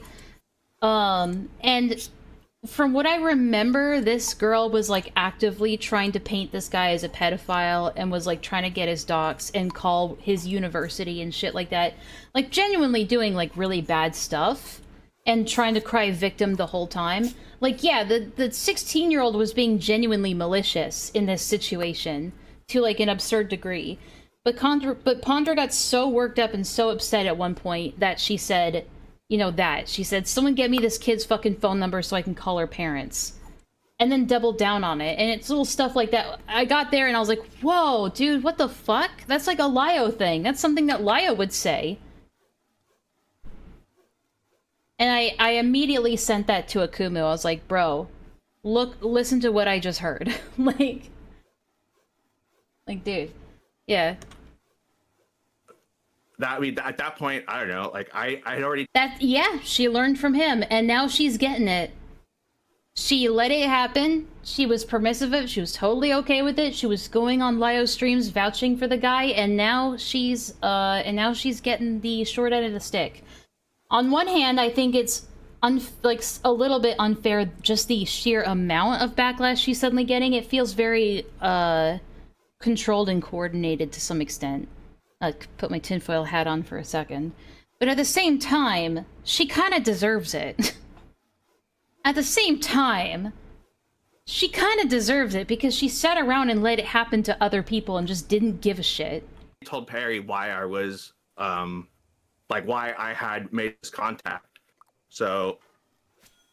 And from what I remember, this girl was, like, actively trying to paint this guy as a pedophile and was, like, trying to get his docs and call his university and shit like that. Like, genuinely doing, like, really bad stuff and trying to cry victim the whole time. Like, yeah, the 16-year-old was being genuinely malicious in this situation to, like, an absurd degree. But Ponder got so worked up and so upset at one point that she said, you know, she said, someone get me this kid's fucking phone number so I can call her parents. And then doubled down on it. And it's little stuff like that. I got there and I was like, whoa, dude, what the fuck? That's like a Lio thing. That's something that Lio would say. And I immediately sent that to Akumu. I was like, bro, listen to what I just heard. like, dude. Yeah. I mean, at that point, I don't know. Like, I had already... Yeah, she learned from him, and now she's getting it. She let it happen. She was permissive of it. She was totally okay with it. She was going on Lio streams vouching for the guy, and now she's getting the short end of the stick. On one hand, I think it's like a little bit unfair, just the sheer amount of backlash she's suddenly getting. It feels very controlled and coordinated to some extent. I'll put my tinfoil hat on for a second. But at the same time, she kind of deserves it. At the same time, she kind of deserves it because she sat around and let it happen to other people and just didn't give a shit. I told Perry why I was, like, why I had made this contact. So,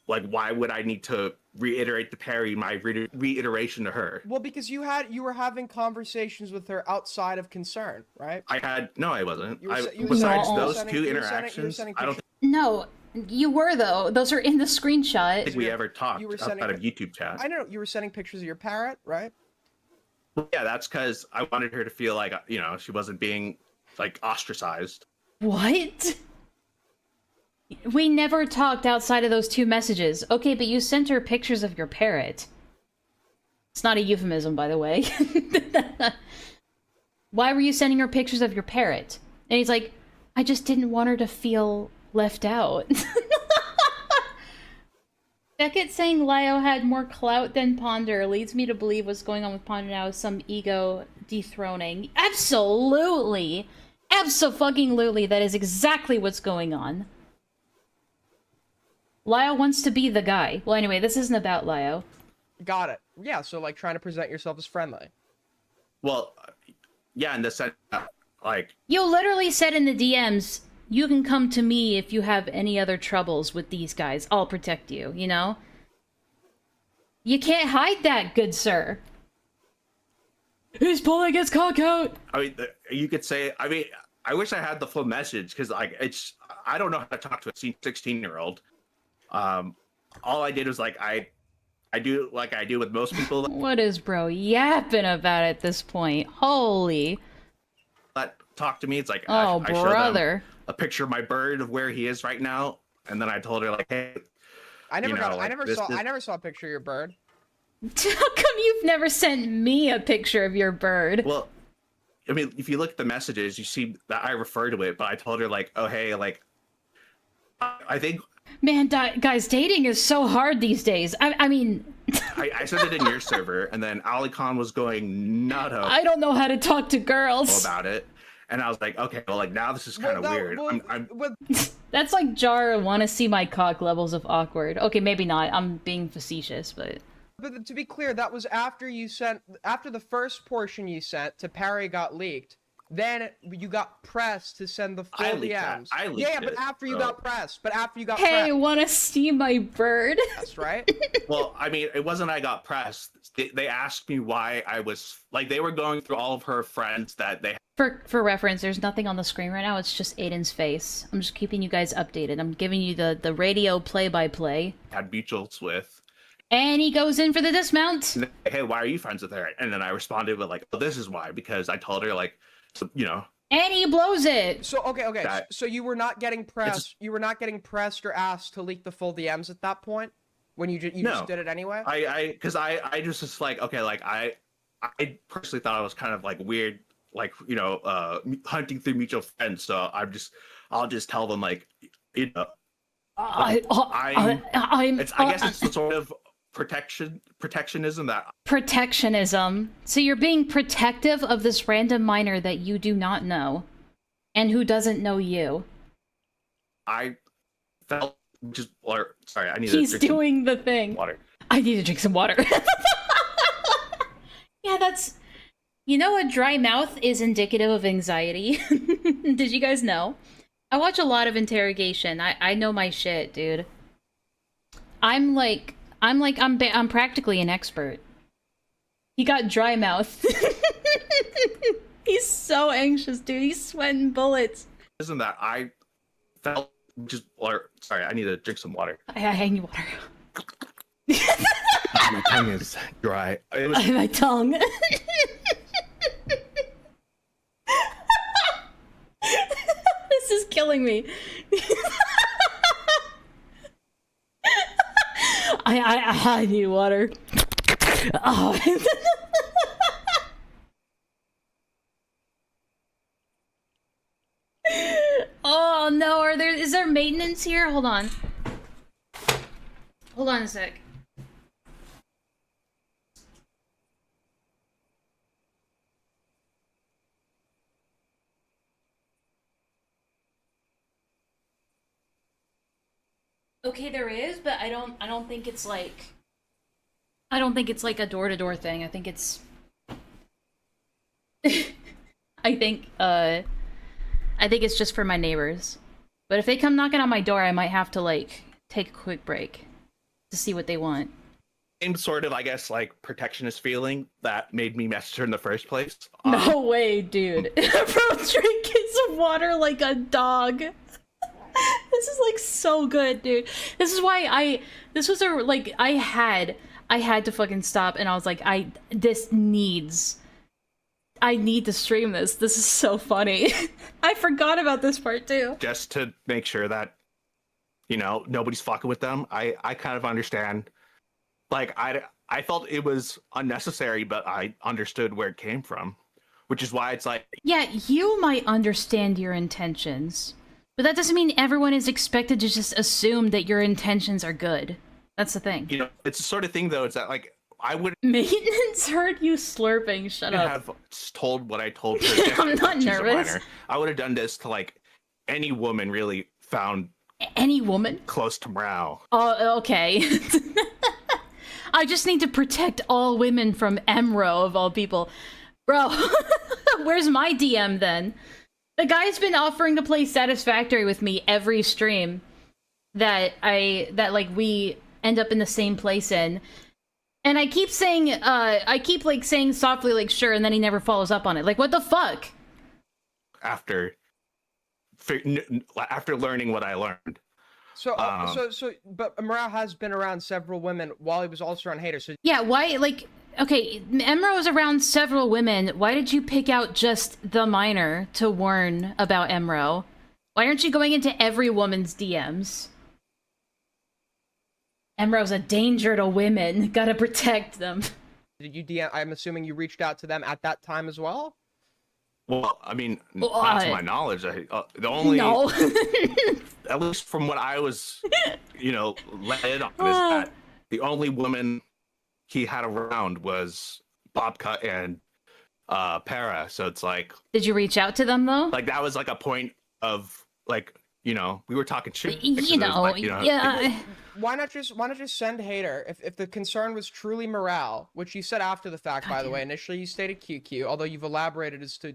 like, why would I need to reiterate to Perry my reiteration to her? Well, because you were having conversations with her outside of concern, right? No, I wasn't. Besides those two interactions, I don't No, you were, though. Those are in the screenshot. think we ever talked outside of YouTube chat. I know, you were sending pictures of your parrot, right? Yeah, that's because I wanted her to feel like, you know, she wasn't being, like, ostracized. What? We never talked outside of those two messages. Okay, but you sent her pictures of your parrot. It's not a euphemism, by the way. Why were you sending her pictures of your parrot? And he's like, I just didn't want her to feel left out. Beckett saying Lio had more clout than Ponder leads me to believe what's going on with Ponder now is some ego dethroning. Absolutely! Abso-fucking-lutely, that is exactly what's going on. Lio wants to be the guy. Well, anyway, this isn't about Lio. Got it. Yeah, so, like, trying to present yourself as friendly. Well, yeah, in the sense that, like... You literally said in the DMs, you can come to me if you have any other troubles with these guys. I'll protect you, you know? You can't hide that, good sir. He's pulling his cock out! I mean, you could say... I mean, I wish I had the full message, because, like, it's... I don't know how to talk to a 16-year-old. All I did was, like, I do like I do with most people. What is bro yapping about at this point? Holy. But talk to me. It's like Oh, I showed them brother. a picture of my bird of where he is right now, and then I told her like, hey, I never you know, got. like, this is- I never saw a picture of your bird. How come you've never sent me a picture of your bird? Well, I mean, if you look at the messages, you see that I refer to it, but I told her like, oh hey, like, I think Man, guys, dating is so hard these days. I mean, I sent it in your server, and then Ali Khan was going nutto I don't know how to talk to girls. about it, and I was like, okay, well, like now this is kind of weird. That's like Jar want to see my cock levels of awkward. Okay, maybe not. I'm being facetious, but to be clear, that was after the first portion you sent to Parry got leaked. Then you got pressed to send the full DMs. I leaked yeah, but it, after you so- got pressed. hey, want to see my bird? That's right. Well, I mean, it wasn't I got pressed. They asked me why I was like, they were going through all of her friends that they For reference, there's nothing on the screen right now. It's just Aiden's face. I'm just keeping you guys updated. I'm giving you the radio play-by-play. had mutuals with. And he goes in for the dismount. And they, hey, why are you friends with her? And then I responded with like, oh, this is why, because I told her like, so, you know. And he blows it. So okay. That- So you were not getting pressed. You were not getting pressed or asked to leak the full DMs at that point when you No. just did it anyway. Because I just like, okay, like I personally thought it was kind of like weird, like, you know, hunting through mutual friends. So I'll just tell them like, you know, I guess it's the sort of protectionism that Protectionism. So you're being protective of this random minor that you do not know, and who doesn't know you. I felt just, or sorry, I need He's to drink doing the thing. some water. I need to drink some water. Yeah, that's... You know, a dry mouth is indicative of anxiety. Did you guys know? I watch a lot of interrogation. I know my shit, dude. I'm practically an expert. He got dry mouth. He's so anxious, dude. He's sweating bullets. Isn't that I felt just, or sorry, I need to drink some water. I need water. My tongue is dry. It was, My tongue. This is killing me. I need water. Oh. Oh no, is there maintenance here? Hold on. Hold on a sec. Okay, there is, but I don't think it's like a door-to-door thing. I think it's I think it's just for my neighbors. But if they come knocking on my door, I might have to like take a quick break to see what they want. same sort of, I guess, like protectionist feeling that made me message her in the first place. No way, dude. Bro, drinking some water like a dog. This is like so good, dude. This is why I had to fucking stop, and I was like, I need to stream this. This is so funny. I forgot about this part too. Just to make sure that, you know, nobody's fucking with them. I kind of understand. Like, I felt it was unnecessary, but I understood where it came from, which is why it's like, Yeah, you might understand your intentions, but that doesn't mean everyone is expected to just assume that your intentions are good. That's the thing. you know, it's the sort of thing though. It's that like I would Maintenance heard you slurping. Shut up. have told what I told her. I'm not She's a nervous. minor. I would have done this to like any woman really found Any woman? close to Mrao. Oh, okay. I just need to protect all women from Emro, of all people. Bro, where's my DM then? The guy's been offering to play Satisfactory with me every stream that we end up in the same place in. And I keep saying, saying softly, like, sure, and then he never follows up on it. Like, what the fuck? After learning what I learned. But Mrao has been around several women while he was also around haters. So Yeah, why, like, Okay, Emra was around several women. Why did you pick out just the minor to warn about Emro? Why aren't you going into every woman's DMs? Emro's a danger to women. Gotta protect them. Did you DM? I'm assuming you reached out to them at that time as well. Well, I mean, not to my knowledge. The only, No. at least from what I was, let in on, is that the only woman he had around was Bobka and Para. So it's like, Did you reach out to them though? like that was like a point of like, we were talking shit. Yeah. Why not just send Hater if the concern was truly morale, which you said after the fact, by the way. Initially you stated QQ, although you've elaborated as to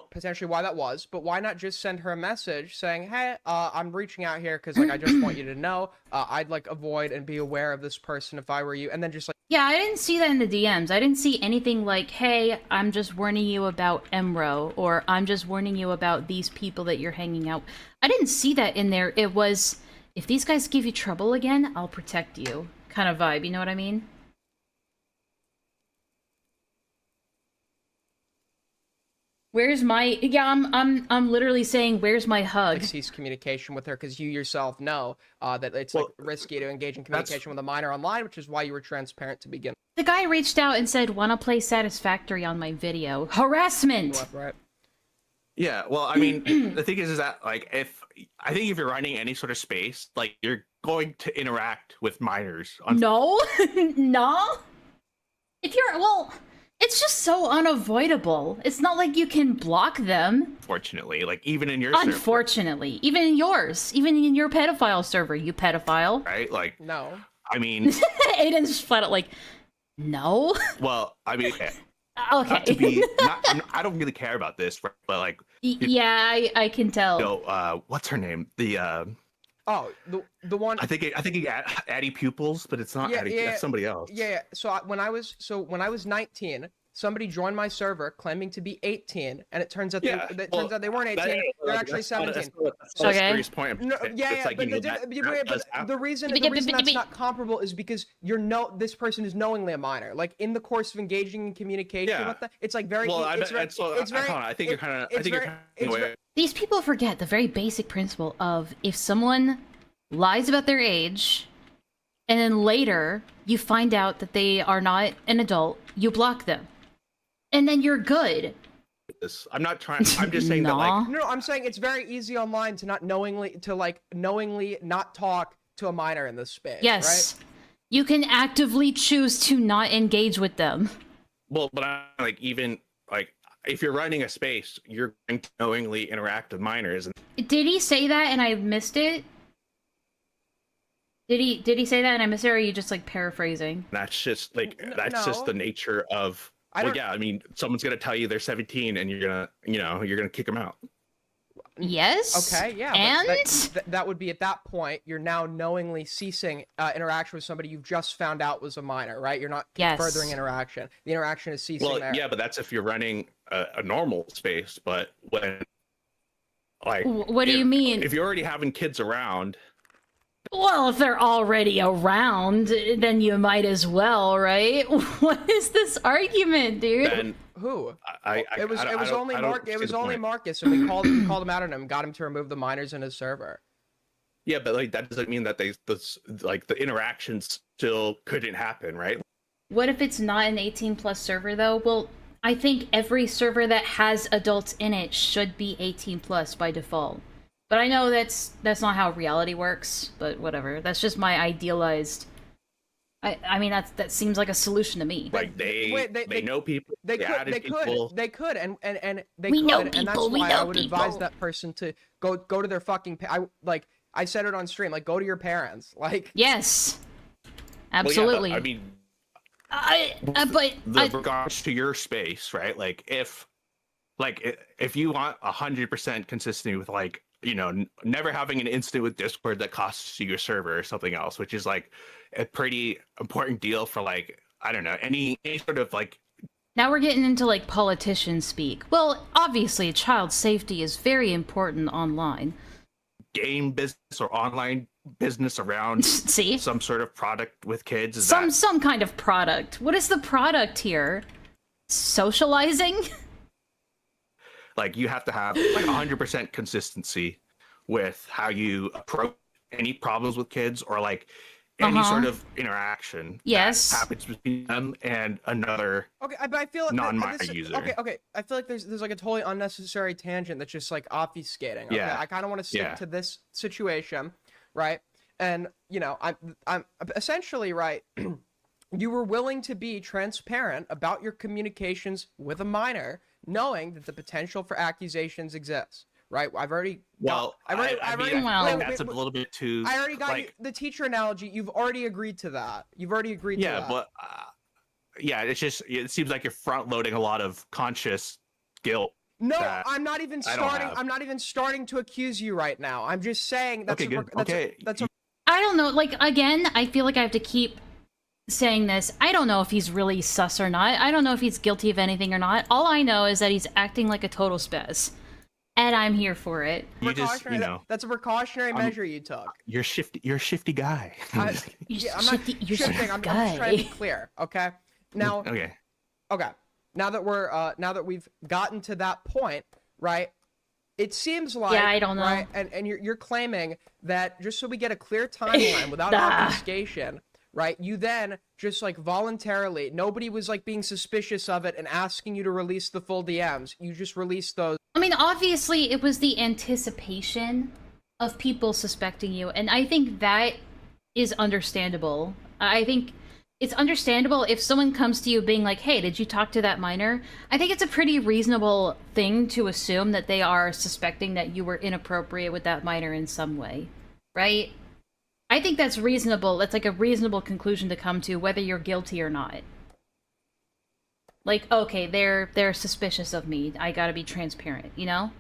potentially why that was. But why not just send her a message saying, hey, I'm reaching out here because like I just want you to know I'd like avoid and be aware of this person if I were you, and then just like. Yeah, I didn't see that in the DMs. I didn't see anything like, hey, I'm just warning you about Emro, or I'm just warning you about these people that you're hanging out. I didn't see that in there. It was, if these guys give you trouble again, I'll protect you kind of vibe, you know what I mean? Where's my, I'm literally saying, where's my hug? Like, cease communication with her because you yourself know that it's like risky to engage in communication with a minor online, which is why you were transparent to begin. The guy reached out and said, wanna play Satisfactory on my video. Harassment! Left, right? Yeah, well, I mean, the thing is that like I think if you're running any sort of space, like you're going to interact with minors. No, no. If you're it's just so unavoidable. It's not like you can block them. Unfortunately, like even in your Unfortunately, even in yours, even in your pedophile server, you pedophile. Right? Like no. I mean, Aiden's just flat out like, no. Well, I mean. Okay. Not to be, I don't really care about this, but like, yeah, I can tell. What's her name? The one. I think Addie Pupils, but it's not Addie. That's somebody else. Yeah. So when I was 19, somebody joined my server claiming to be 18, and it turns out they weren't 18. They're actually 17. Okay. Point. No, but the reason that's not comparable is because this person is knowingly a minor. Like in the course of engaging in communication with them, it's like very. Well, I think you're kind of. These people forget the very basic principle of if someone lies about their age, and then later you find out that they are not an adult, you block them. And then you're good. I'm not trying. I'm just saying that like. No, I'm saying it's very easy online to knowingly not talk to a minor in this space. Yes. Right? You can actively choose to not engage with them. Well, but I'm like even like if you're running a space, you're going to knowingly interact with minors. Did he say that and I missed it? Did he say that and I missed it, or are you just like paraphrasing? That's just like just the nature of. Well, yeah, I mean, someone's gonna tell you they're 17, and you're gonna kick them out. Yes. Okay. Yeah. And that would be at that point you're now knowingly ceasing interaction with somebody you've just found out was a minor, right? You're not furthering interaction. The interaction is ceasing there. Yeah, but that's if you're running a normal space. But when, like, what do you mean? If you're already having kids around. Well, if they're already around, then you might as well, right? What is this argument, dude? Then, who? It was only Marcus, and we called him out on him, got him to remove the minors in his server. Yeah, but like that doesn't mean that the interactions still couldn't happen, right? What if it's not an 18+ server though? Well, I think every server that has adults in it should be 18+ by default. But I know that's not how reality works, but whatever. That's just my idealized. I mean that seems like a solution to me. Like they know people. They could, and they could, and that's why I would advise that person to go to their fucking. I said it on stream. Like go to your parents. Like yes, absolutely. Well, yeah, but I mean, regards to your space, right? Like if you want 100% consistency with like. Never having an incident with Discord that costs you your server or something else, which is like a pretty important deal for like, I don't know, any sort of like. Now we're getting into like politician speak. Well, obviously child safety is very important online. Game business or online business around See? some sort of product with kids? Is Some kind of product. What is the product here? Socializing? like you have to have like 100% consistency with how you approach any problems with kids or like any sort of interaction Yes. that happens between them and another Okay, but I feel non-minor user. Okay. I feel like there's like a totally unnecessary tangent that's just like obfuscating. Okay? Yeah. I kind of want to stick to this situation, right? And you know, I'm essentially right. You were willing to be transparent about your communications with a minor, knowing that the potential for accusations exists. Right? I've already. Well, I I think Well- that's a little bit too. I already got like, you, the teacher analogy. You've already agreed to that. You've already agreed to that. yeah, but yeah, it's just it seems like you're front loading a lot of conscious guilt. No, that I'm not even I don't starting. have. I'm not even starting to accuse you right now. I'm just saying that's Okay, good. that's a I don't know. Like, again, I feel like I have to keep saying this. I don't know if he's really sus or not. I don't know if he's guilty of anything or not. All I know is that he's acting like a total spaz. And I'm here for it. You just, you know, that's a precautionary measure you took. you're a shifty guy. Yeah, I'm not You're shifting. I'm just trying to be clear. Okay. Now, Okay. okay. Now that we've gotten to that point, right? It seems like Yeah, I don't know. Right, and you're claiming that just so we get a clear timeline without Ah. obfuscation, right? You then just like voluntarily, nobody was like being suspicious of it and asking you to release the full DMs. You just released those. I mean, obviously, it was the anticipation of people suspecting you, and I think that is understandable. I think it's understandable if someone comes to you being like, hey, did you talk to that minor? I think it's a pretty reasonable thing to assume that they are suspecting that you were inappropriate with that minor in some way, right? I think that's reasonable. That's like a reasonable conclusion to come to, whether you're guilty or not. Like, okay, they're suspicious of me. I gotta be transparent, you know?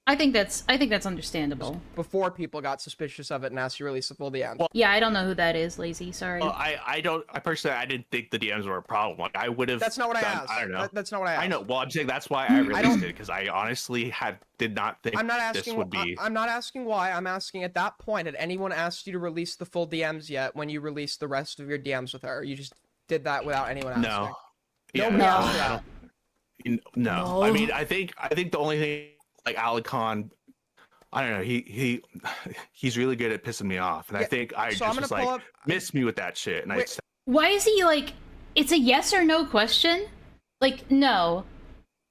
I think that's understandable. Before people got suspicious of it and asked you to release the full DMs. Yeah, I don't know who that is, Lazy. Sorry. Well, I personally I didn't think the DMs were a problem. Like I would have. That's not what I asked. I don't know. That's not what I asked. I know. Well, I'm saying that's why I released it because I honestly did not think I'm not this asking. would be. I'm not asking why. I'm asking at that point. Had anyone asked you to release the full DMs yet? When you released the rest of your DMs with her, you just did that without anyone asking. No. Nobody Yeah, asked I that. don't- No. I mean, I think the only thing like Alicon, I don't know. He's really good at pissing me off, and I Yeah, think I so I'm just was gonna pull like up- miss me with that shit, and Wait. Why is he like, it's a yes or no question? Like, no.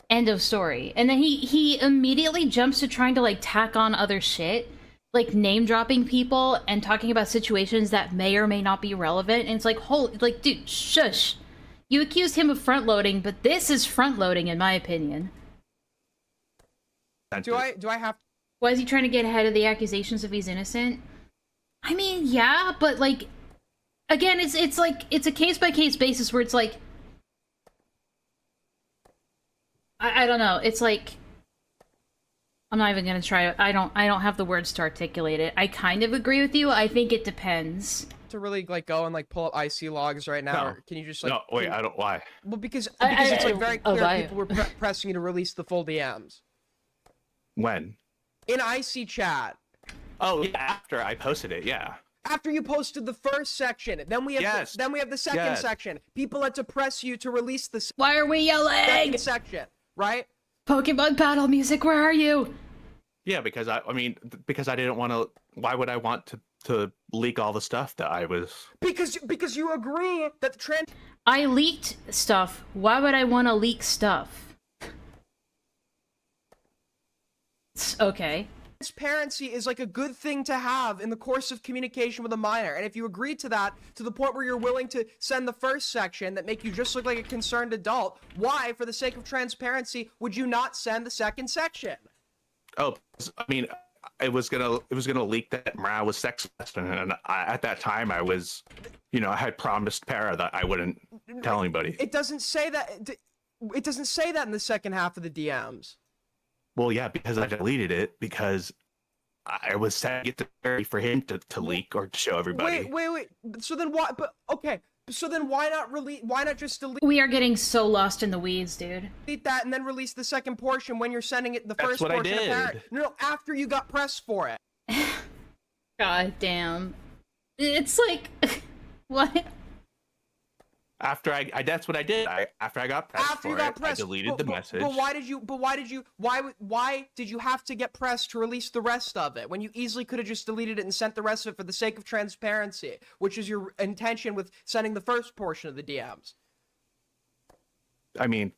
End of story. And then he immediately jumps to trying to like tack on other shit, like name dropping people and talking about situations that may or may not be relevant. And it's like, holy, like, dude, shush. You accused him of front loading, but this is front loading in my opinion. I Do I have? Why is he trying to get ahead of the accusations if he's innocent? I mean, yeah, but like, again, it's like it's a case by case basis where it's like, I don't know. It's like, I'm not even gonna try. I don't have the words to articulate it. I kind of agree with you. I think it depends. To really like go and like pull up IC logs right now? No. Or can you just like? No, wait, can- I don't. Why? Well, because I- it's like very oh, clear I- people were pressing you to release the full DMs When? in IC chat. Oh, yeah, after I posted it, yeah. After you posted the first section, then we have Yes. then we have the second Yes. section. People had to press you to release the Why are we yelling? second section, right? Pokemon battle music, where are you? Yeah, because I mean, because I didn't want to. Why would I want to leak all the stuff that I was? Because you agree that the I leaked stuff. Why would I want to leak stuff? Okay. transparency is like a good thing to have in the course of communication with a minor. And if you agree to that to the point where you're willing to send the first section that make you just look like a concerned adult, why, for the sake of transparency, would you not send the second section? Oh, I mean, it was gonna leak that Morale was sexist, and at that time I was, I had promised Para that I wouldn't tell anybody. It doesn't say that. It doesn't say that in the second half of the DMs. Well, yeah, because I deleted it because I was setting it for him to leak or to show everybody. Wait. So then why? But okay. So then why not release? Why not just delete We are getting so lost in the weeds, dude. that and then release the second portion when you're sending it the That's first what I portion? did. No, after you got pressed for it. God damn. It's like, what? After that's what I did. After I got pressed After for you got it, pressed, I deleted the message. But why did you have to get pressed to release the rest of it when you easily could have just deleted it and sent the rest of it for the sake of transparency, which is your intention with sending the first portion of the DMs? I mean,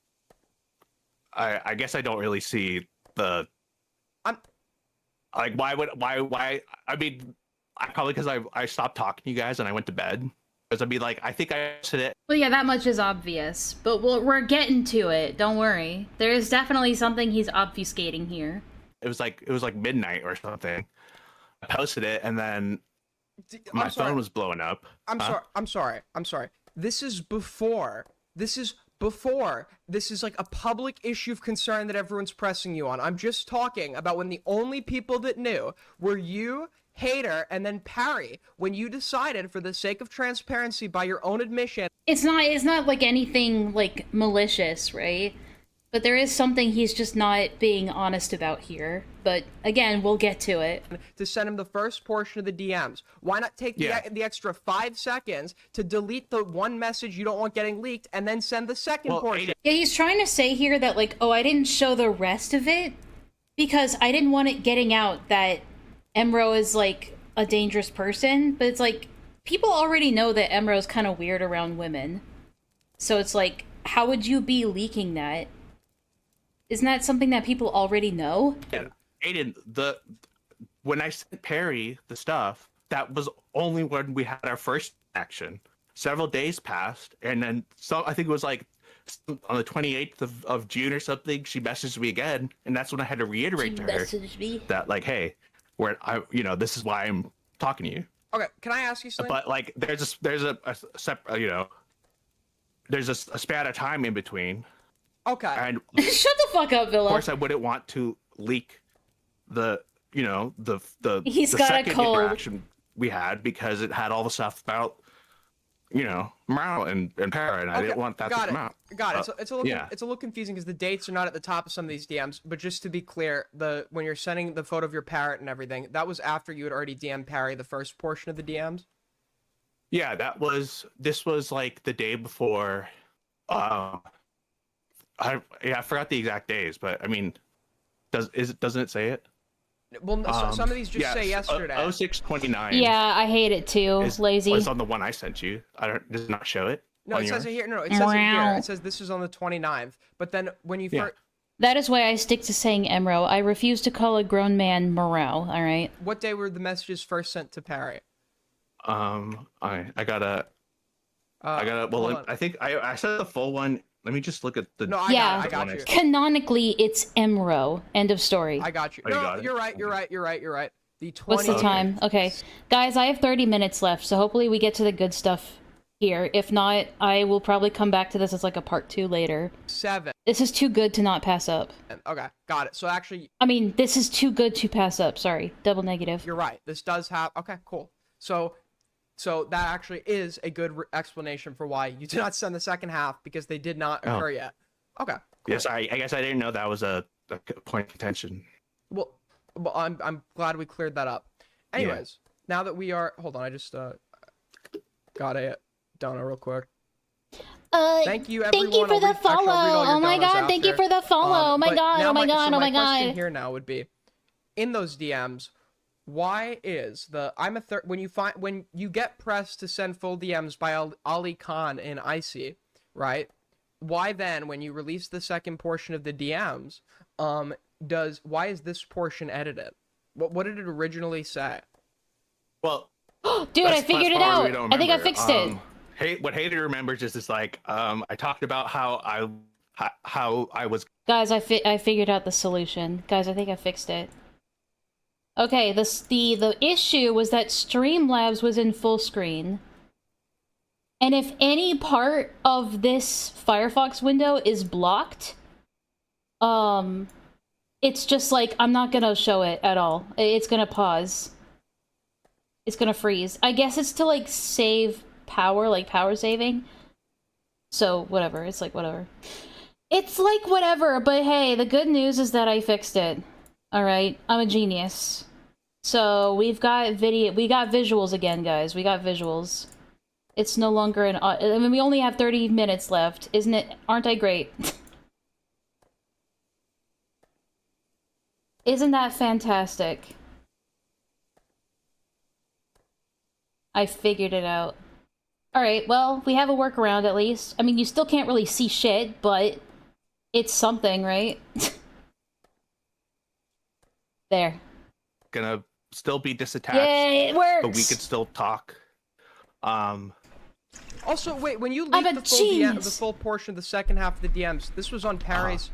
I guess I don't really see the. Like, why? I mean, probably because I stopped talking to you guys and I went to bed. Because I'd be like, I think I said it. Well, yeah, that much is obvious, but we're getting to it. Don't worry. There is definitely something he's obfuscating here. It was like midnight or something. I posted it and then my phone was blowing up. I'm sorry. This is before. This is like a public issue of concern that everyone's pressing you on. I'm just talking about when the only people that knew were you, Hater, and then Parry, when you decided, for the sake of transparency, by your own admission. It's not like anything like malicious, right? But there is something he's just not being honest about here. But again, we'll get to it. To send him the first portion of the DMs. Why not take the extra 5 seconds to delete the one message you don't want getting leaked and then send the second portion? Yeah, he's trying to say here that, like, oh, I didn't show the rest of it because I didn't want it getting out that Emro is, like, a dangerous person. But it's like, people already know that Emro's kind of weird around women. So it's like, how would you be leaking that? Isn't that something that people already know? Yeah. Aiden, when I sent Perry the stuff, that was only when we had our first action. Several days passed, and then I think it was like on the 28th of June or something, she messaged me again, and that's when I had to reiterate to her that, like, hey, this is why I'm talking to you. Okay, can I ask you something? But like, there's a span of time in between. Okay. And shut the fuck up, Villa. Of course, I wouldn't want to leak the second interaction we had because it had all the stuff about, Morale and Para, and I didn't want that to come out. Got it. So it's a little confusing because the dates are not at the top of some of these DMs. But just to be clear, when you're sending the photo of your parrot and everything, that was after you had already DM'd Parry the first portion of the DMs. Yeah, this was like the day before. I forgot the exact days, but I mean, doesn't it say it? Well, some of these just say yesterday. 06/29. Yeah, I hate it too. Lazy. It's on the one I sent you. Does it not show it? No, it says it here. No, it says it here. It says this is on the 29th. But then when you first... That is why I stick to saying Emro. I refuse to call a grown man Morale, alright? What day were the messages first sent to Parry? I gotta, well, I think I said the full one. Let me just look at the... No, I got you. Canonically, it's Emro. End of story. I got you. Oh, no, you're right. The 20... What's the time? Okay. Guys, I have 30 minutes left, so hopefully we get to the good stuff here. If not, I will probably come back to this as like a part 2 later. 7. This is too good to not pass up. Okay, got it. So actually... I mean, this is too good to pass up. Sorry. Double negative. You're right. This does have... Okay, cool. So that actually is a good explanation for why you did not send the second half, because they did not occur yet. Okay. Cool. Yes, I guess I didn't know that was a point of contention. Well, I'm glad we cleared that up. Anyways, now that we are... Hold on, I just got a donor real quick. Thank you, everyone. Thank you for the follow. Oh my god, thank you for the follow. Oh my god, oh my god, oh my god. My question here now would be, in those DMs, why is when you get pressed to send full DMs by Ali Khan in Icy, right? Why then, when you release the second portion of the DMs, why is this portion edited? What did it originally say? Well, dude, I figured it out. I think I fixed it. What Hater remembers is this, like, I talked about how I was. Guys, I figured out the solution. Guys, I think I fixed it. Okay, the issue was that Streamlabs was in full screen. And if any part of this Firefox window is blocked, it's just like, I'm not gonna show it at all. It's gonna pause. It's gonna freeze. I guess it's to, like, save power, like power saving. So, whatever. It's like, whatever. It's like, whatever, but hey, the good news is that I fixed it. Alright? I'm a genius. So we've got video, we got visuals again, guys. We got visuals. It's no longer an. I mean, we only have 30 minutes left, isn't it? Aren't I great? Isn't that fantastic? I figured it out. Alright, well, we have a workaround at least. I mean, you still can't really see shit, but it's something, right? There. Gonna still be disattached. Yay, it works! But we could still talk. Also, wait, when you I'm leaked a the full portion of the second half of the DMs, this was on Parry's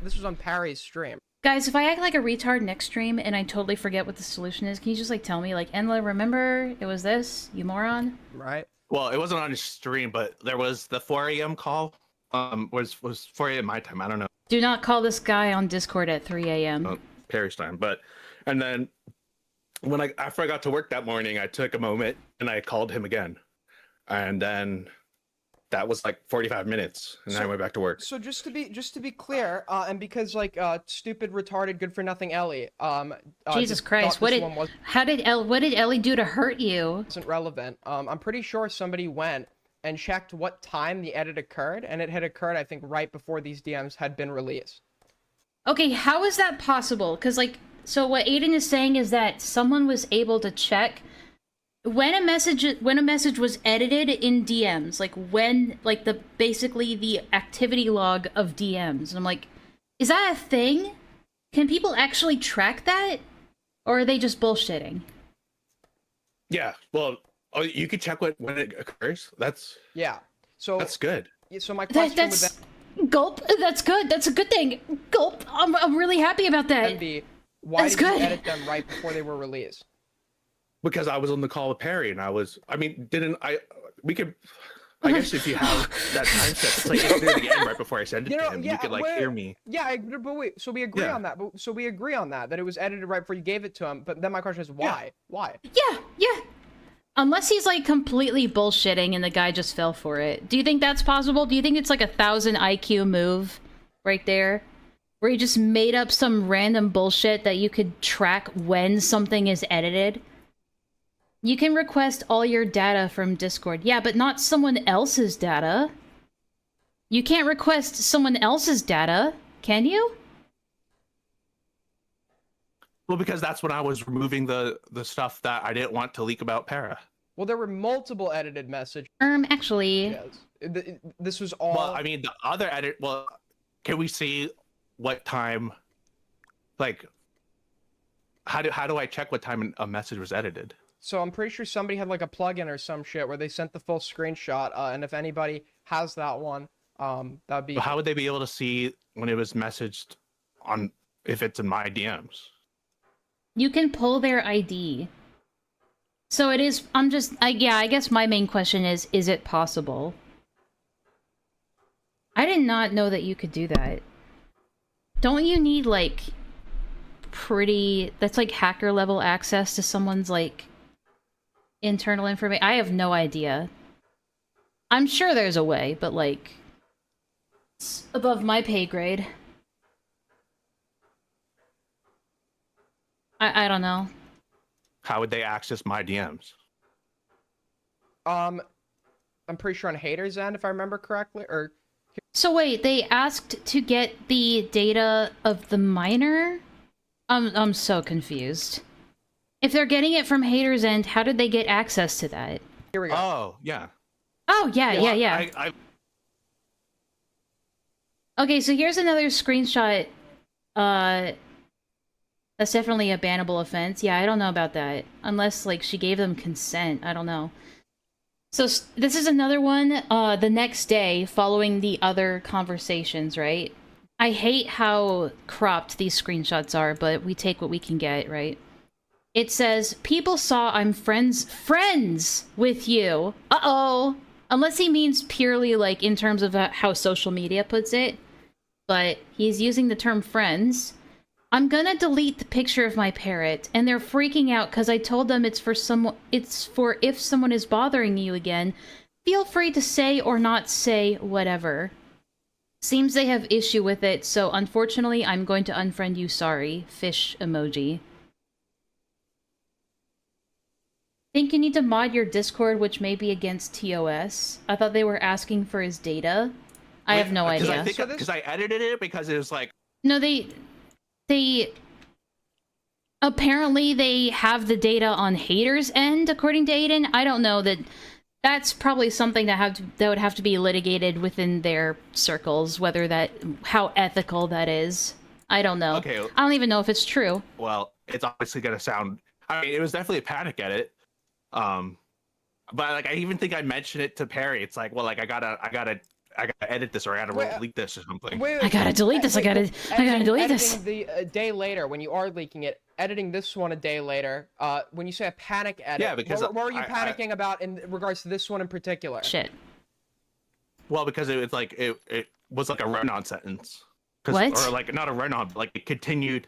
stream. Guys, if I act like a retard next stream and I totally forget what the solution is, can you just like tell me, like, Enlaa, remember it was this, you moron? Right. Well, it wasn't on his stream, but there was the 4 a.m. call. Was 4 a.m. my time. I don't know. Do not call this guy on Discord at 3 a.m. Paris time. And then when after I got to work that morning, I took a moment and I called him again, and then that was like 45 minutes, and then I went back to work. So just to be clear, and because like stupid, retarded, good for nothing Ellie, Jesus Christ, what did Ellie do to hurt you? Wasn't relevant. I'm pretty sure somebody went and checked what time the edit occurred, and it had occurred, I think, right before these DMs had been released. Okay, how is that possible? Because like, so what Aiden is saying is that someone was able to check when a message was edited in DMs, like when, like basically the activity log of DMs. And I'm like, is that a thing? Can people actually track that? Or are they just bullshitting? Yeah, well, you could check when it occurs. Yeah. So that's good. So my question with that, gulp. That's good. That's a good thing. Gulp. I'm really happy about that. would be, why did you edit them right before they were released? Because I was on the call with Perry, and I guess if you have that time set, it's like it's near the end right before I send it to him, you could like hear me. Yeah, but wait, so we agree on that. So we agree on that it was edited right before you gave it to him. But then my question is why? Why? Yeah. Unless he's like completely bullshitting and the guy just fell for it. Do you think that's possible? Do you think it's like 1,000 IQ move right there? Where he just made up some random bullshit that you could track when something is edited? You can request all your data from Discord. Yeah, but not someone else's data. You can't request someone else's data, can you? Well, because that's when I was removing the stuff that I didn't want to leak about Para. Well, there were multiple edited messages. Actually... Yes. This was all... Well, I mean, the other edit... Well, can we see what time... Like, how do I check what time a message was edited? So I'm pretty sure somebody had like a plugin or some shit where they sent the full screenshot, and if anybody has that one, that'd be... Well, how would they be able to see when it was messaged on... if it's in my DMs? You can pull their ID. So it is... I guess my main question is it possible? I did not know that you could do that. Don't you need, like, pretty... That's, like, hacker-level access to someone's, like, internal information? I have no idea. I'm sure there's a way, but, like... It's above my pay grade. I don't know. How would they access my DMs? I'm pretty sure on haters' end, if I remember correctly, or... So wait, they asked to get the data of the miner? I'm so confused. If they're getting it from haters' end, how did they get access to that? Here we go. Oh, yeah. Oh, yeah. Okay, so here's another screenshot. That's definitely a bannable offense. Yeah, I don't know about that. Unless, like, she gave them consent. I don't know. So, this is another one, the next day, following the other conversations, right? I hate how cropped these screenshots are, but we take what we can get, right? It says, people saw I'm friends with you. Uh-oh! Unless he means purely, like, in terms of how social media puts it. But he's using the term friends. I'm gonna delete the picture of my parrot, and they're freaking out because I told them it's for if someone is bothering you again, feel free to say or not say whatever. Seems they have issue with it, so unfortunately I'm going to unfriend you, sorry. Fish emoji. think you need to mod your Discord, which may be against TOS. I thought they were asking for his data. I have no idea. Because I edited it because it was like... No, they apparently they have the data on haters' end, according to Aiden. I don't know that. That's probably something that would have to be litigated within their circles, how ethical that is. I don't know. Okay. I don't even know if it's true. Well, it's obviously gonna sound. I mean, it was definitely a panic edit. But like, I even think I mentioned it to Perry. It's like, well, like I gotta edit this, or I gotta delete this or something. I gotta delete this. I gotta delete this. The day later, when you are leaking it, editing this one a day later. When you say a panic edit, yeah, because what were you panicking about in regards to this one in particular? Shit. Well, because it was like it was like a run-on sentence. What? Or like not a run-on, but like it continued.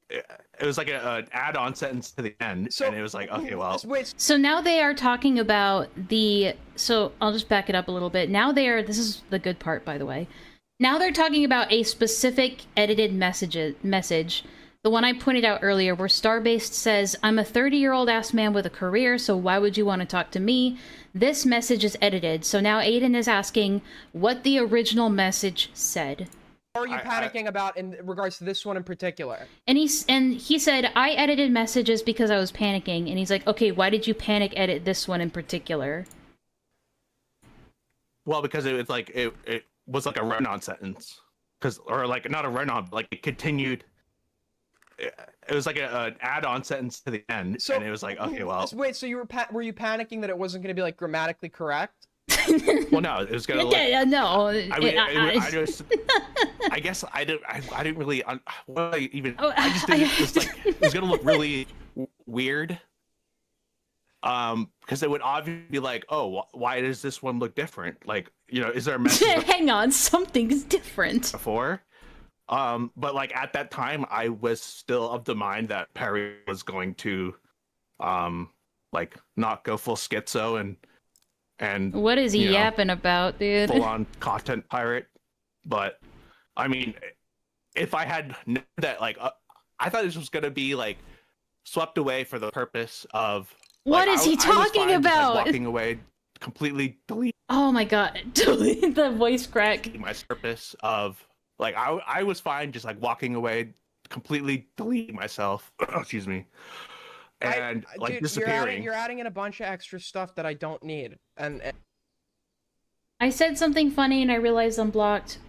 It was like an add-on sentence to the end, and it was like, okay, well. So now they are talking about so I'll just back it up a little bit. Now this is the good part, by the way. Now they're talking about a specific edited message. The one I pointed out earlier, where Starbased says, "I'm a 30-year-old ass man with a career, so why would you want to talk to me?" This message is edited. So now Aiden is asking what the original message said. What are you panicking about in regards to this one in particular? And he said, "I edited messages because I was panicking." And he's like, "Okay, why did you panic edit this one in particular?" Well, because it was like it was like a run-on sentence, or like not a run-on, like it continued. It was like an add-on sentence to the end, and it was like, okay, well. Wait, so were you panicking that it wasn't going to be like grammatically correct? Well, no, it was gonna. Yeah, no. I mean, I guess I didn't really. I just did it. Just like it was gonna look really weird. Because it would obviously be like, oh, why does this one look different? Like, is there a message? Hang on, something's different. Before, but like at that time, I was still of the mind that Perry was going to, like not go full schizo and what is he yapping about, dude? Full on content pirate. But I mean, if I had known that, like, I thought this was gonna be like swept away for the purpose of. What is he talking about? Just, like, walking away, completely delete. Oh my god, delete the voice crack. My purpose of like I was fine just like walking away, completely deleting myself. Excuse me. And like dude, disappearing. You're adding in a bunch of extra stuff that I don't need. And I said something funny and I realized I'm blocked.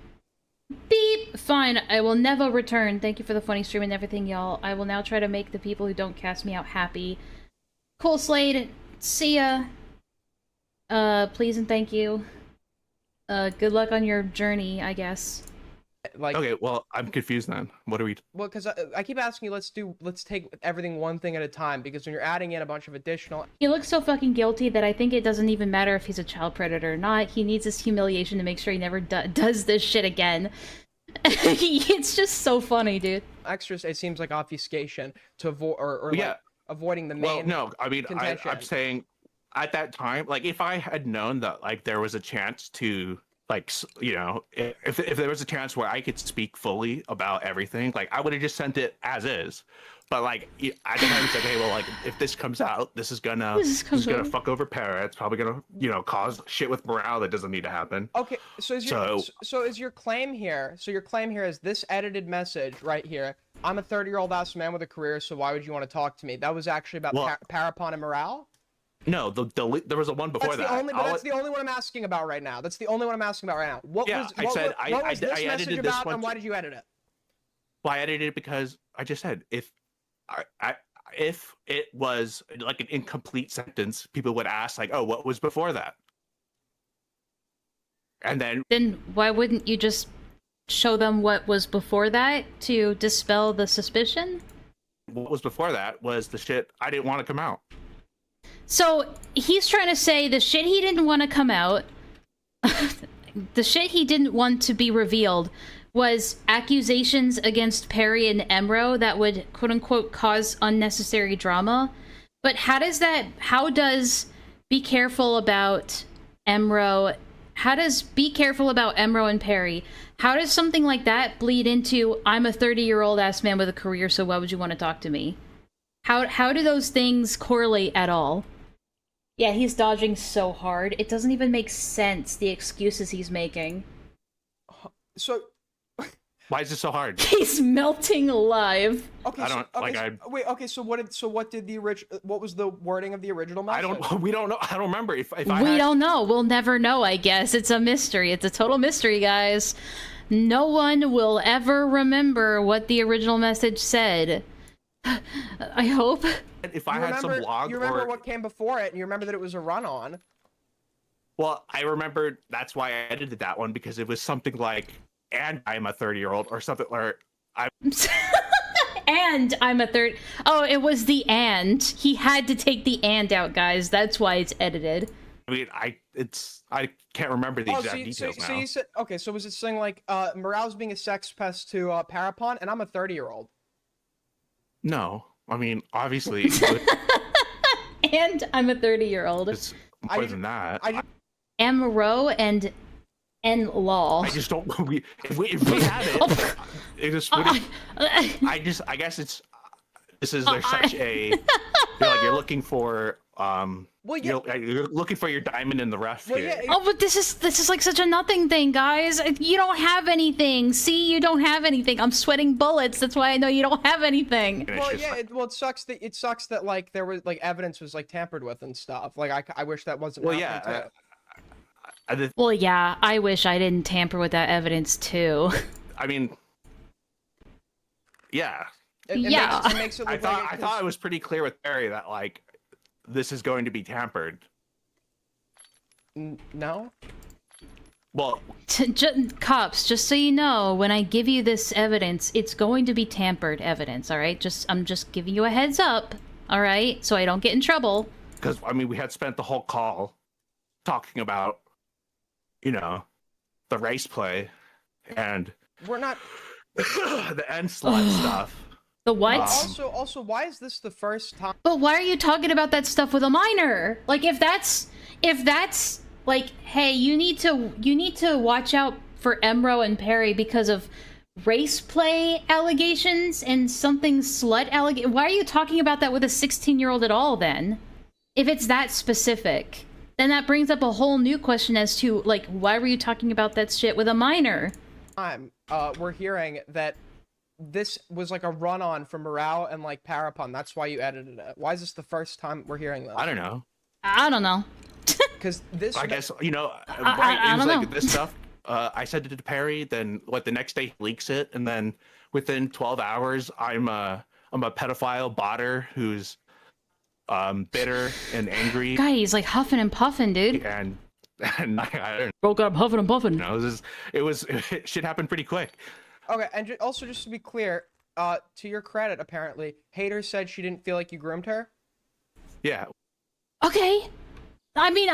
Beep! Fine, I will never return. Thank you for the funny stream and everything, y'all. I will now try to make the people who don't cast me out happy. Cool, Slade. See ya. Please and thank you. Good luck on your journey, I guess. like, okay, well, I'm confused then. What are we? well, because I keep asking you, let's take everything one thing at a time, because when you're adding in a bunch of additional. He looks so fucking guilty that I think it doesn't even matter if he's a child predator or not. He needs this humiliation to make sure he never does this shit again. It's just so funny, dude. Extras, it seems like obfuscation to avoid like avoiding the main. Well, no, I mean, contention. I'm saying at that time, like if I had known that like there was a chance to like, if there was a chance where I could speak fully about everything, like I would have just sent it as is. But like at the time, it's like, hey, well, like if this comes out, this is gonna fuck over Para. It's probably gonna cause shit with morale that doesn't need to happen. Okay, so is your claim here? So your claim here is this edited message right here. I'm a 30-year-old ass man with a career, so why would you want to talk to me? That was actually about Parapon and morale. No, there was a one before that. That's the only one I'm asking about right now. That's the only one I'm asking about right now. What was this message about, and why did you edit it? Well, I edited it because I just said if it was like an incomplete sentence, people would ask like, "Oh, what was before that?" And then why wouldn't you just show them what was before that to dispel the suspicion? What was before that was the shit I didn't want to come out. So he's trying to say the shit he didn't want to come out, the shit he didn't want to be revealed was accusations against Perry and Emro that would quote unquote cause unnecessary drama. But how does be careful about Emro and Perry? How does something like that bleed into I'm a 30-year-old ass man with a career, so why would you want to talk to me? How do those things correlate at all? Yeah, he's dodging so hard. It doesn't even make sense, the excuses he's making. So Why is it so hard? He's melting alive. okay, I don't- so, okay, like, so, wait, okay, so what did the original, what was the wording of the original message? We don't know. I don't remember if I We had, don't know. We'll never know, I guess. It's a mystery. It's a total mystery, guys. No one will ever remember what the original message said. I hope. if I had some blog You remember or what came before it, and you remember that it was a run-on. well, I remembered that's why I edited that one because it was something like, and I'm a 30-year-old or something, or I'm And I'm a third. Oh, it was the and. He had to take the and out, guys. That's why it's edited. I mean, I can't remember the exact so details now. so you said, okay, so was it saying like, Morale's being a sex pest to Parapon, and I'm a 30-year-old. No, I mean, obviously, And I'm a 30-year-old. it's more than that. Amro and Enlaa. I just don't. If we had it, it just wouldn't. I guess it's. This is there's such a. You're looking for. Well, yeah. You're looking for your diamond in the rough Well, here. yeah, Oh, but this is like such a nothing thing, guys. You don't have anything. See, you don't have anything. I'm sweating bullets. That's why I know you don't have anything. And it's Well, just yeah, like- it sucks that like there was like evidence was like tampered with and stuff. Like I wish that wasn't. well, happening, yeah. too. Well, yeah, I wish I didn't tamper with that evidence too. I mean, yeah. Yeah. It makes it I look like thought I was pretty clear with Barry that like this is going to be tampered. No. Well, Cops, just so you know, when I give you this evidence, it's going to be tampered evidence, all right? I'm just giving you a heads up, all right? So I don't get in trouble. because I mean, we had spent the whole call talking about, the race play and We're not. the end slut stuff. The what? Also, why is this the first time? But why are you talking about that stuff with a minor? Like if that's like, hey, you need to watch out for Emro and Perry because of race play allegations and something slut allegation. Why are you talking about that with a 16-year-old at all then? If it's that specific, then that brings up a whole new question as to like, why were you talking about that shit with a minor? We're hearing that this was like a run-on for Morale and like Parapon. That's why you edited it. Why is this the first time we're hearing this? I don't know. I don't know. Because this. I guess right. I It was don't like know. this stuff. I said it to Perry. Then the next day he leaks it, and then within 12 hours, I'm a pedophile botter who's bitter and angry. Guy, he's like huffing and puffing, dude. And I don't Broke up huffing and puffing. know. Shit happened pretty quick. Okay, and also just to be clear, to your credit, apparently, Hater said she didn't feel like you groomed her. Yeah. Okay. I mean,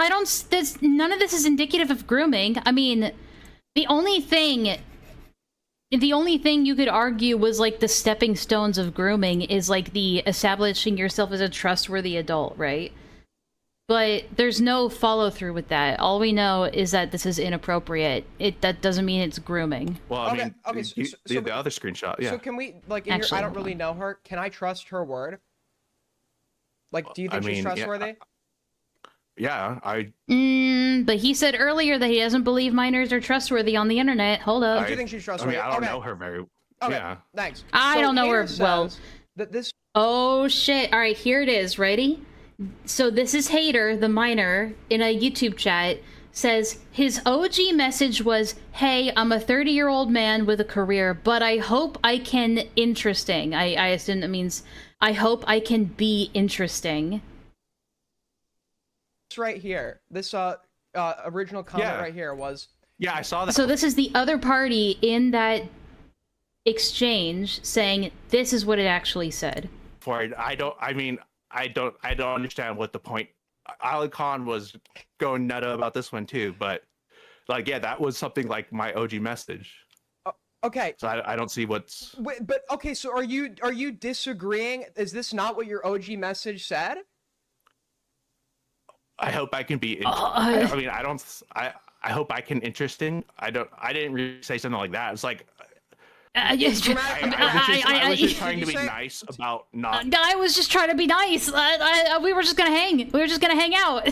none of this is indicative of grooming. I mean, the only thing you could argue was like the stepping stones of grooming is like the establishing yourself as a trustworthy adult, right? But there's no follow through with that. All we know is that this is inappropriate. That doesn't mean it's grooming. Well, I Okay, mean, okay, the other screenshot. Yeah. So can we like? Actually, I don't hold really on. know her. Can I trust her word? Like, do you think I she's mean, yeah, trustworthy? Yeah. But he said earlier that he doesn't believe minors are trustworthy on the internet. Hold up. Do you think she's I trustworthy? mean, I don't Okay. know her very. Okay. Yeah. Thanks. I So don't know her Hater well. says That this. Oh shit. Alright, here it is. Ready? So this is Hater, the minor, in a YouTube chat, says his OG message was, "Hey, I'm a 30-year-old man with a career, but I hope I can interesting." I assume that means I hope I can be interesting. Right here, this original comment Yeah. right here was. Yeah, I saw that. So this is the other party in that exchange saying this is what it actually said. For it. I don't understand what the point. Ali Khan was going nutty about this one too, but like, yeah, that was something like my OG message. Okay. So I don't see what's. Wait, but okay. So are you disagreeing? Is this not what your OG message said? I hope I can be. I mean, I don't. I hope I can interesting. I didn't really say something like that. It's like Yes, I was just trying to be say- nice about not I was just trying to be nice. We were just gonna hang. We were just gonna hang out.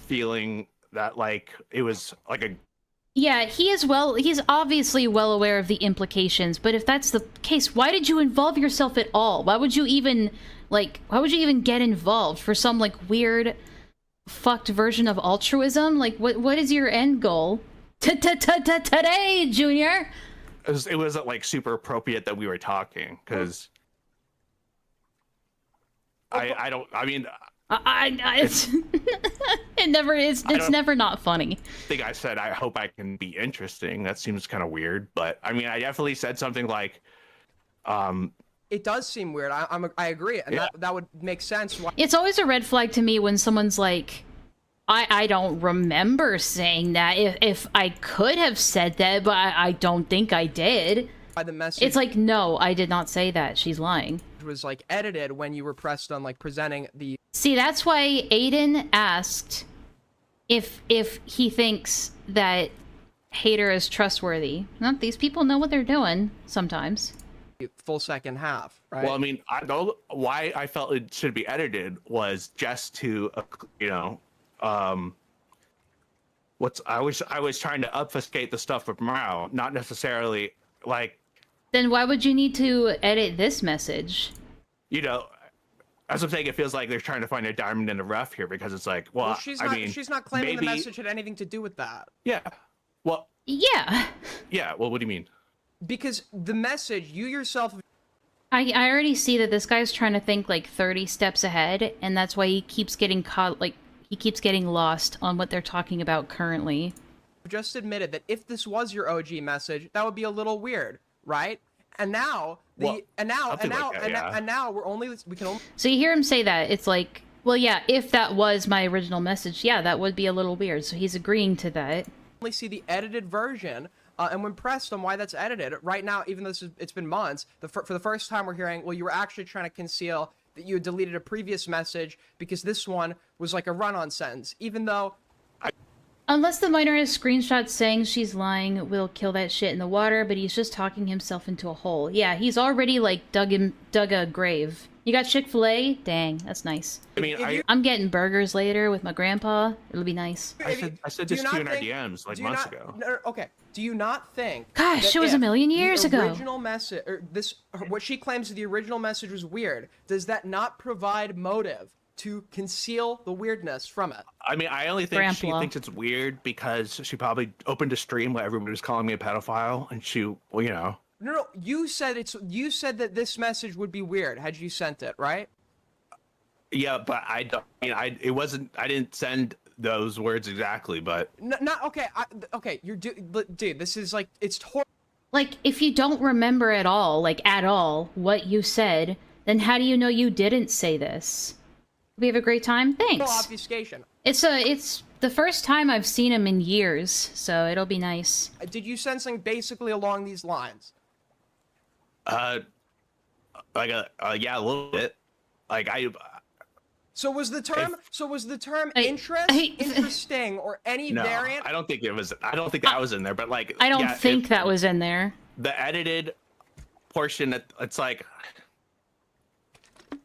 feeling that like it was like a Yeah, he's obviously well aware of the implications, but if that's the case, why did you involve yourself at all? Why would you even get involved for some like weird fucked version of altruism? Like what is your end goal? Today, Junior. it wasn't like super appropriate that we were talking because It's it never is. It's never not funny. I think I said I hope I can be interesting. That seems kind of weird, but I mean I definitely said something like It does seem weird. I agree, and Yeah. that would make sense. Why It's always a red flag to me when someone's like, I don't remember saying that. If I could have said that, but I don't think I did. the message It's like, no, I did not say that. She's lying. was like edited when you were pressed on like presenting the. See, that's why Aiden asked if he thinks that Hater is trustworthy. Not these people know what they're doing sometimes. Full second half, right? well I mean I know why I felt it should be edited was just to I was trying to obfuscate the stuff with Mao, not necessarily like Then why would you need to edit this message? as I'm saying, it feels like they're trying to find a diamond in the rough here because it's like, well, she's I not. mean, She's not claiming the maybe- message had anything to do with that. yeah, well, Yeah. yeah, well, what do you mean? Because the message, you yourself, I already see that this guy's trying to think like 30 steps ahead, and that's why he keeps getting caught, like, he keeps getting lost on what they're talking about currently. just admitted that if this was your OG message, that would be a little weird, right? And now Well, something like that, yeah. and now we can only So you hear him say that, it's like, well, yeah, if that was my original message, yeah, that would be a little weird. So he's agreeing to that. see the edited version. And when pressed on why that's edited, right now, even though it's been months, for the first time we're hearing, well, you were actually trying to conceal that you had deleted a previous message because this one was like a run-on sentence, even though Unless the miner has screenshots saying she's lying, we'll kill that shit in the water, but he's just talking himself into a hole. Yeah, he's already, like, dug a grave. You got Chick-fil-A? Dang, that's nice. I mean, I'm getting burgers later with my grandpa. It'll be nice. I said do this you to you in not our think- DMs like do you months not- ago. no, okay. Do you not think? Gosh, that it was a if million years the ago. Original message, or what she claims the original message was weird. Does that not provide motive to conceal the weirdness from it? I mean, I only think she Grandpa. thinks it's weird because she probably opened a stream where everybody was calling me a pedophile, and she, well, No. You said that this message would be weird had you sent it, right? yeah, but I don't. I mean, it wasn't. I didn't send those words exactly, but Not okay. Okay, dude. This is like it's horrible. Like, if you don't remember at all, what you said, then how do you know you didn't say this? We have a great time? Thanks. Obfuscation. It's the first time I've seen him in years, so it'll be nice. Did you send something basically along these lines? yeah, a little bit. Like So was the term interest, I- interesting, or any no, variant? I don't think it was. I don't think that was in there. But like, I don't yeah, think that was in there. the edited portion. It's like,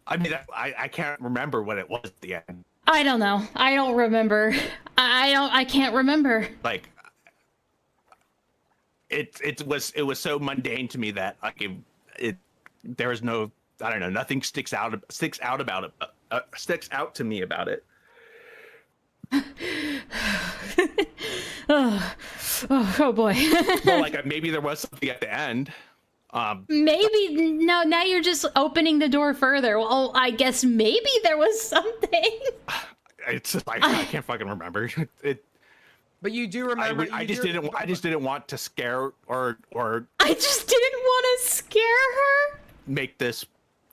I mean, I can't remember what it was at the end. I don't know. I don't remember. I can't remember. Like, it was so mundane to me that like there was no, I don't know, nothing sticks out about it. Sticks out to me about it. Oh boy. Well, like maybe there was something at the end. Maybe no. Now you're just opening the door further. Well, I guess maybe there was something. It's just, I can't fucking remember. But you do remember. I just didn't want to scare or I just didn't want to scare her. make this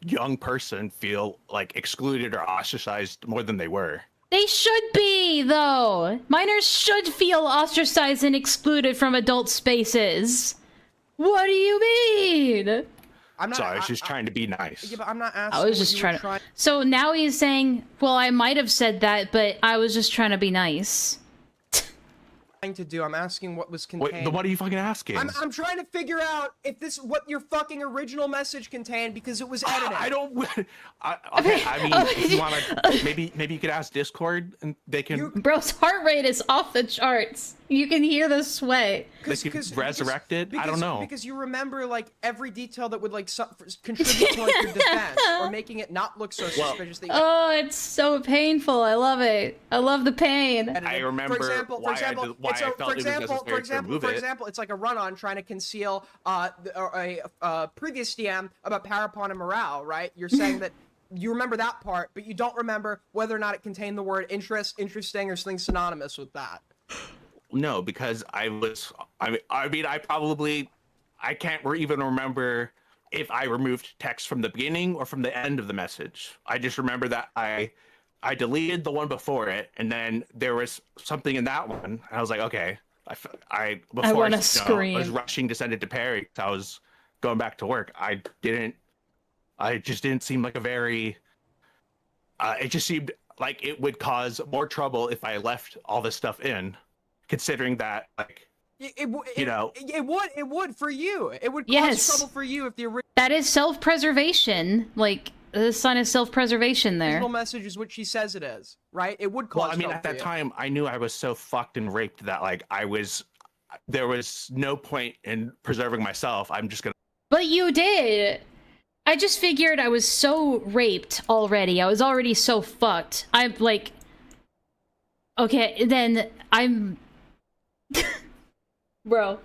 young person feel like excluded or ostracized more than they were. They should be, though. Minors should feel ostracized and excluded from adult spaces. What do you mean? I'm not. So I was just trying to be nice. Yeah, but I'm not asking. I was what just you were trying to. So now he's saying, well, I might have said that, but I was just trying to be nice. trying to do. I'm asking what was contained. Wait, then what are you fucking asking? I'm trying to figure out if what your fucking original message contained because it was edited. I don't. Okay, I mean, if you want to, maybe you could ask Discord and they can. Bro's heart rate is off the charts. You can hear the sway. They could resurrect it. I don't know. Because you remember like every detail that would like contribute to like your defense or making it not look so suspicious. That Oh, it's so painful. I love it. I love the pain. I remember why I felt it was necessary to remove it. For example, it's like a run-on trying to conceal a previous DM about Parapon and morale, right? You're saying that you remember that part, but you don't remember whether or not it contained the word interest, interesting, or something synonymous with that. No, because I can't even remember if I removed text from the beginning or from the end of the message. I just remember that I deleted the one before it, and then there was something in that one. And I was like, okay, I want to scream. I was rushing to send it to Perry because I was going back to work. I just didn't seem like a very. It just seemed like it would cause more trouble if I left all this stuff in. Considering that, like, it would for you. It would cause trouble for you if the original. That is self-preservation. Like, the sign of self-preservation there. Original message is what she says it is, right? It would cause. Well, I mean, at that time, I knew I was so fucked and raped that, like, there was no point in preserving myself. I'm just gonna. But you did. I just figured I was so raped already. I was already so fucked. I'm like, okay, then I'm. Bro,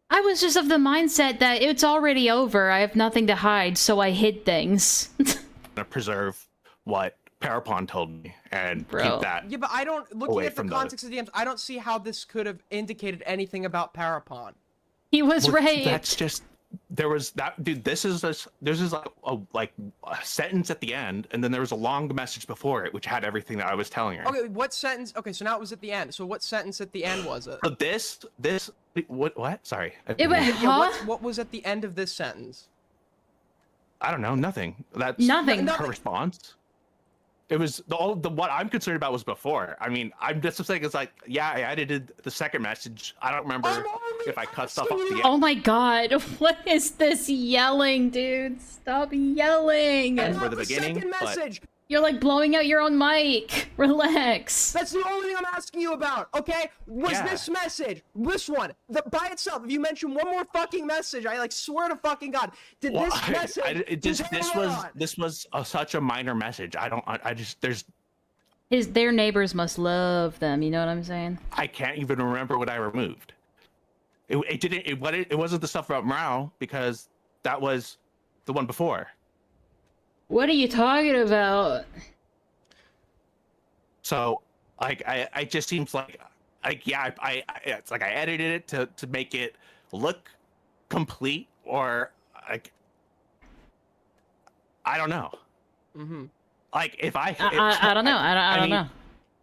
I was just of the mindset that it's already over. I have nothing to hide, so I hid things. Gonna preserve what Parapon told me and keep that. Yeah, but I don't. Looking at the context of the DMs, I don't see how this could have indicated anything about Parapon. He was raped. That's just. There was that dude. This is like a sentence at the end, and then there was a long message before it, which had everything that I was telling her. Okay, what sentence? Okay, so now it was at the end. So what sentence at the end was it? So this what? Sorry. What was at the end of this sentence? I don't know. Nothing. That's nothing. Her response. It was the what I'm concerned about was before. I mean, I'm just saying it's like, yeah, I edited the second message. I don't remember if I cut stuff off the end. Oh my god, what is this yelling, dude? Stop yelling. For the beginning, second message. You're like blowing out your own mic. Relax. That's the only thing I'm asking you about, okay? This message, this one, by itself, if you mention one more fucking message, I like swear to fucking God, this was such a minor message. Their neighbors must love them, you know what I'm saying? I can't even remember what I removed. It wasn't the stuff about morale because that was the one before. What are you talking about? So, like, I just seems like yeah, it's like I edited it to make it look complete, or like, I don't know. Mm-hmm. Like, if I don't know. I don't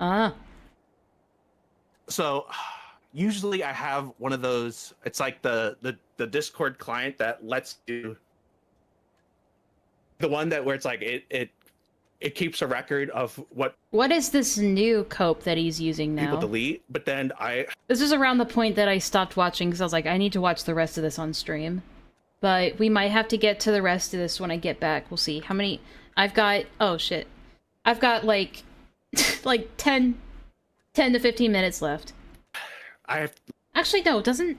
know. So, usually I have one of those. It's like the Discord client that lets you. The one where it's like it keeps a record of what is this new cope that he's using now? People delete, but then this is around the point that I stopped watching because I was like, I need to watch the rest of this on stream. But we might have to get to the rest of this when I get back. We'll see how many I've got. Oh shit, I've got like 10 to 15 minutes left. Actually no, it doesn't.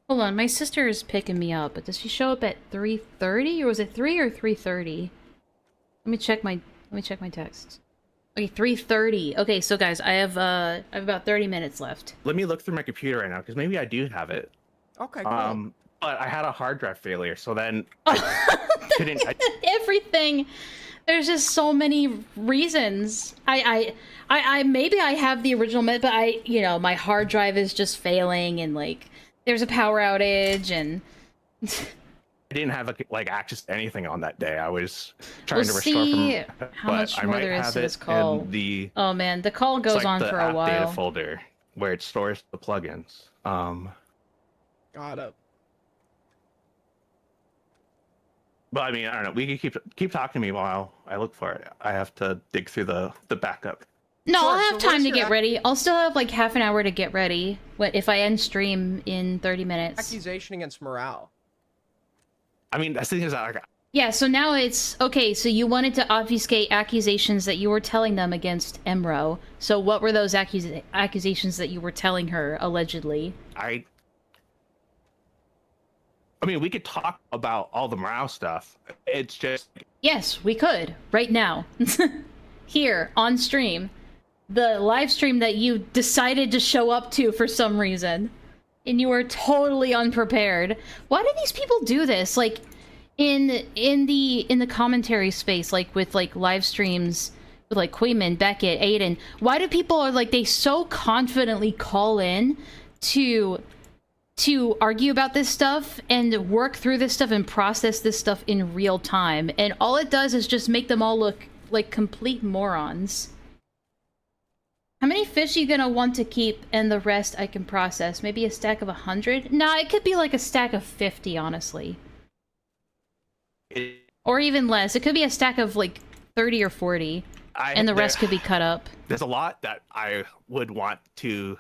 Hold on, my sister is picking me up, but does she show up at 3:30 or was it 3 or 3:30? Let me check my texts. Okay, 3:30. Okay, so guys, I have about 30 minutes left. Let me look through my computer right now because maybe I do have it. Okay, cool. But I had a hard drive failure, so then I couldn't. Everything. There's just so many reasons. I maybe I have the original, but my hard drive is just failing and like. There's a power outage, and I didn't have like access to anything on that day. I was trying to restore from. How much more there is to this call? Oh man, the call goes on for a while. Data folder where it stores the plugins. Got it. But I mean, I don't know. We can keep talking to me while I look for it. I have to dig through the backup. No, Sure, I'll have so time to where's your get ready. I'll still have like half an hour to get ready. If I end stream in 30 minutes. accusation against morale? I mean, that's the thing is, like, Yeah, so now it's... Okay, so you wanted to obfuscate accusations that you were telling them against Emro. So what were those accusations that you were telling her, allegedly? I mean, we could talk about all the morale stuff. It's just... Yes, we could. Right now. Here, on stream. The live stream that you decided to show up to for some reason. And you were totally unprepared. Why do these people do this? Like, in the commentary space, like with like live streams with like Queeman, Beckett, Aiden, why do people are like they so confidently call in to argue about this stuff and work through this stuff and process this stuff in real time, and all it does is just make them all look like complete morons. How many fish are you gonna want to keep, and the rest I can process? Maybe a stack of 100? Nah, it could be like a stack of 50, honestly. Or even less. It could be a stack of like 30 or 40, and the rest could be cut up. There's a lot that I would want to...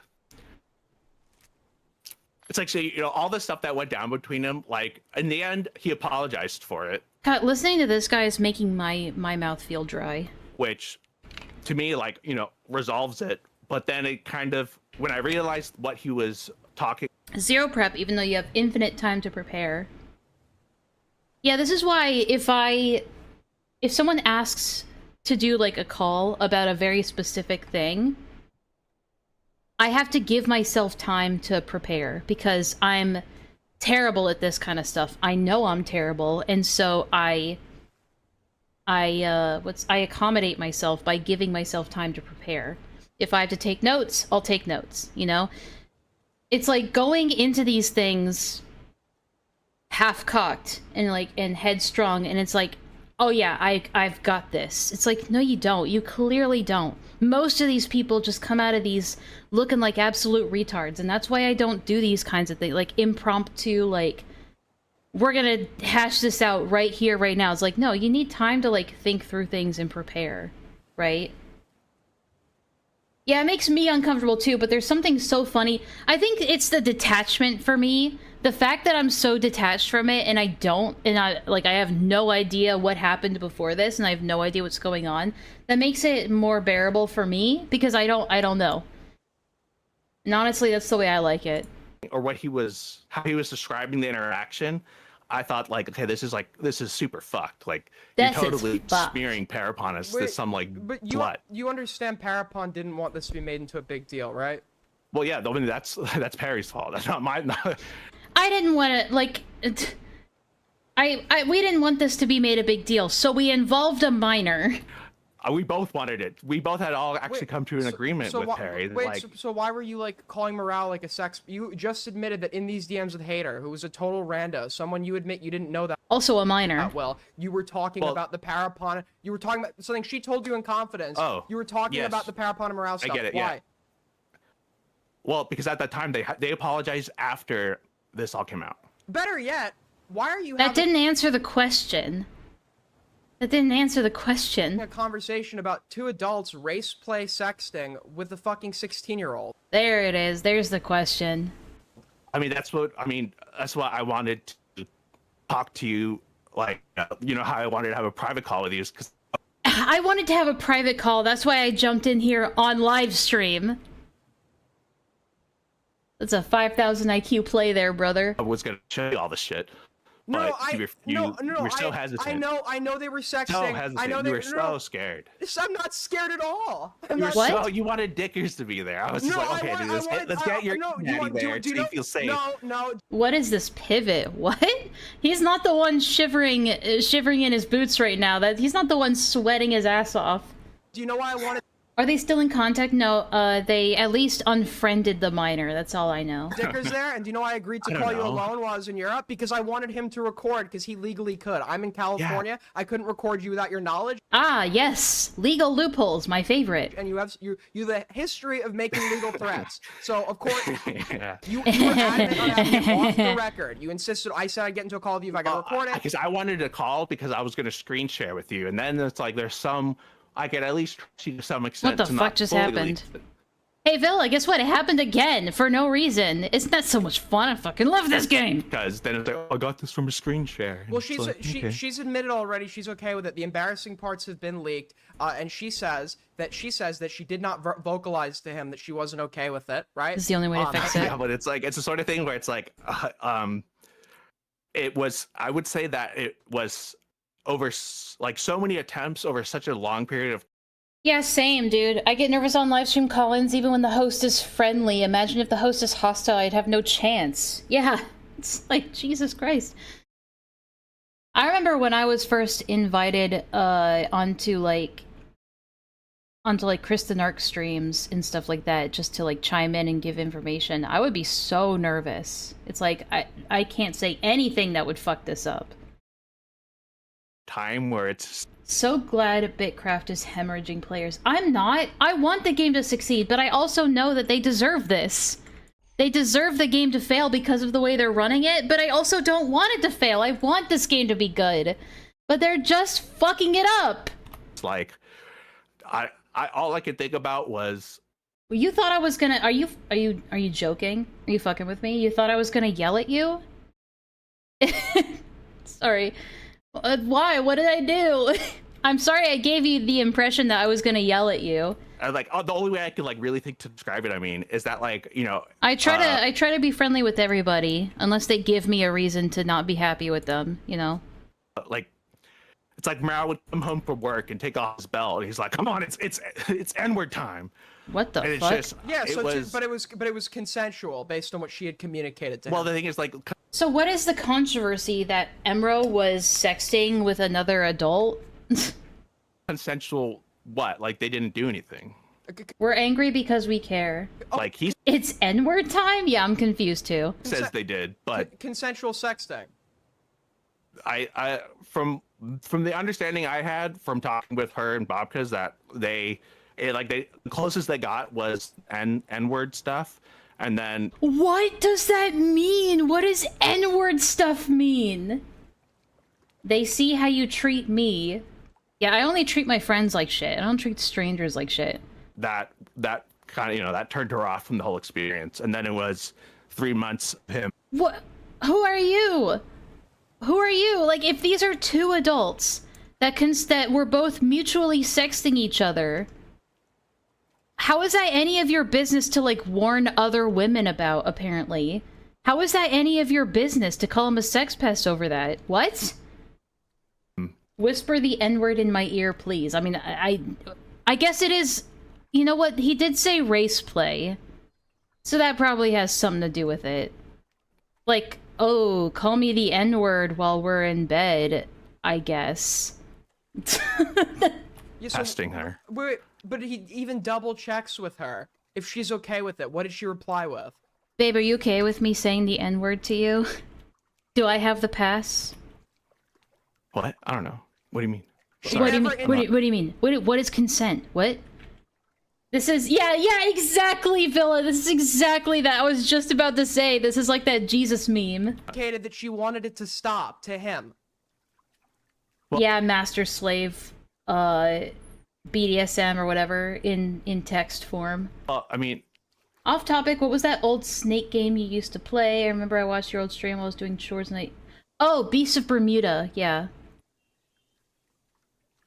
It's like, so, you know, all the stuff that went down between them, like, in the end, he apologized for it. God, listening to this guy is making my mouth feel dry. Which, to me, like, you know, resolves it. But then it kind of, when I realized what he was talking... Zero prep, even though you have infinite time to prepare. Yeah, this is why if someone asks to do, like, a call about a very specific thing, I have to give myself time to prepare, because I'm terrible at this kind of stuff. I know I'm terrible, and so I accommodate myself by giving myself time to prepare. If I have to take notes, I'll take notes, you know? It's like going into these things half-cocked and headstrong, and it's like, oh yeah, I've got this. It's like, no you don't. You clearly don't. Most of these people just come out of these looking like absolute retards, and that's why I don't do these kinds of things, like impromptu, like, we're gonna hash this out right here, right now. It's like, no, you need time to, like, think through things and prepare, right? Yeah, it makes me uncomfortable too, but there's something so funny. I think it's the detachment for me. The fact that I'm so detached from it, and I have no idea what happened before this, and I have no idea what's going on, that makes it more bearable for me, because I don't know. And honestly, that's the way I like it. Or how he was describing the interaction, I thought, like, okay, this is super fucked. Like, you're totally smearing Paraponus to some, like, slut. You understand Parapon didn't want this to be made into a big deal, right? Well, yeah, I mean, that's Perry's fault. That's not mine. I didn't want to, like, we didn't want this to be made a big deal, so we involved a minor. We both wanted it. We both had all actually come to an agreement with Perry. So why were you, like, calling Morale like a sex... You just admitted that in these DMs with Hater, who was a total rando, someone you admit you didn't know that... Also a minor. Well, you were talking about the Parapon... You were talking about something she told you in confidence. Oh, you were talking about the Parapon and Morale stuff. I get it, Why? yeah. Well, because at that time, they apologized after this all came out. Better yet, why are you That didn't answer the question. That didn't answer the question. A conversation about two adults race play sexting with a fucking 16-year-old. There it is. There's the question. I mean, that's what I wanted to talk to you, like, you know, how I wanted to have a private call with you. Because I wanted to have a private call. That's why I jumped in here on live stream. That's a 5,000 IQ play there, brother. I was going to show you all the shit. No, you're still hesitant. I know they were sexting. So hesitant. You were so scared. I'm not scared at all. You wanted Dickers to be there. I was just like, okay, let's get your daddy there so you feel safe. No. What is this pivot? What? He's not the one shivering in his boots right now. He's not the one sweating his ass off. Do you know why I wanted? Are they still in contact? No, they at least unfriended the minor. That's all I know. Dicker's there, and do you know why I agreed to call you alone while I was in Europe? Because I wanted him to record, because he legally could. I'm in California. Yeah. I couldn't record you without your knowledge. Ah, yes. Legal loopholes, my favorite. And you have the history of making legal threats. So, of course, you were adamant on having it off the record. You insisted. I said I'd get into a call with you if I could record it. Because I wanted to call because I was going to screen share with you. And then it's like there's some... I could at least trust you to some extent. What the to fuck not just fully happened? leak. Hey, Villa, guess what? It happened again for no reason. Isn't that so much fun? I fucking love this game. Because then it's like, oh, I got this from a screen share. And Well, it's like, okay. she's admitted already. She's okay with it. The embarrassing parts have been leaked, and she says that she did not vocalize to him that she wasn't okay with it. Right? This is the only way to fix it. Yeah, but it's like it's the sort of thing where it's like, it was. I would say that it was over like so many attempts over such a long period of. Yeah, same, dude. I get nervous on livestream call-ins even when the host is friendly. Imagine if the host is hostile, I'd have no chance. Yeah, it's like, Jesus Christ. I remember when I was first invited onto Chris the Narc streams and stuff like that, just to like chime in and give information, I would be so nervous. It's like, I can't say anything that would fuck this up. Time where it's So glad Bitcraft is hemorrhaging players. I'm not. I want the game to succeed, but I also know that they deserve this. They deserve the game to fail because of the way they're running it, but I also don't want it to fail. I want this game to be good. But they're just fucking it up. like, I all I could think about was. Well, you thought I was gonna. Are you joking? Are you fucking with me? You thought I was gonna yell at you? Sorry. Why? What did I do? I'm sorry I gave you the impression that I was gonna yell at you. Like, the only way I could like really think to describe it, I mean, is that like, you know, I try to be friendly with everybody unless they give me a reason to not be happy with them, you know. like, it's like Mao would come home from work and take off his belt, and he's like, "Come on, it's N-word time." What the And it's fuck? just, Yeah, it so was, but it was consensual based on what she had communicated to well, him. the thing is, like, So what is the controversy that Emro was sexting with another adult? consensual. What? Like, they didn't do anything. We're angry because we care. Like, he It's N-word time? Yeah, I'm confused too. says they did, but Consensual sexting. I from the understanding I had from talking with her and Bobka's that the closest they got was N-word stuff, and then What does that mean? What does N-word stuff mean? They see how you treat me. Yeah, I only treat my friends like shit. I don't treat strangers like shit. that kind of, you know, that turned her off from the whole experience, and then it was 3 months of him. What? Who are you? Who are you? Like, if these are two adults that were both mutually sexting each other, how is that any of your business to, like, warn other women about, apparently? How is that any of your business to call him a sex pest over that? What? Whisper the N-word in my ear, please. I mean, I guess it is... You know what? He did say race play. So that probably has something to do with it. Like, oh, call me the N-word while we're in bed, I guess. Yeah, so, Testing her. Wait, but he even double checks with her if she's okay with it. What did she reply with? Babe, are you okay with me saying the N-word to you? Do I have the pass? What? I don't know. What do you mean? What do you never mean? What do you mean? What is consent? What? This is yeah, exactly, Villa. This is exactly that. I was just about to say this is like that Jesus meme. Indicated that she wanted it to stop to him. Well- Yeah, master slave, BDSM or whatever in text form. Well, I mean, Off topic. What was that old snake game you used to play? I remember I watched your old stream while I was doing chores and Oh, Beasts of Bermuda. Yeah,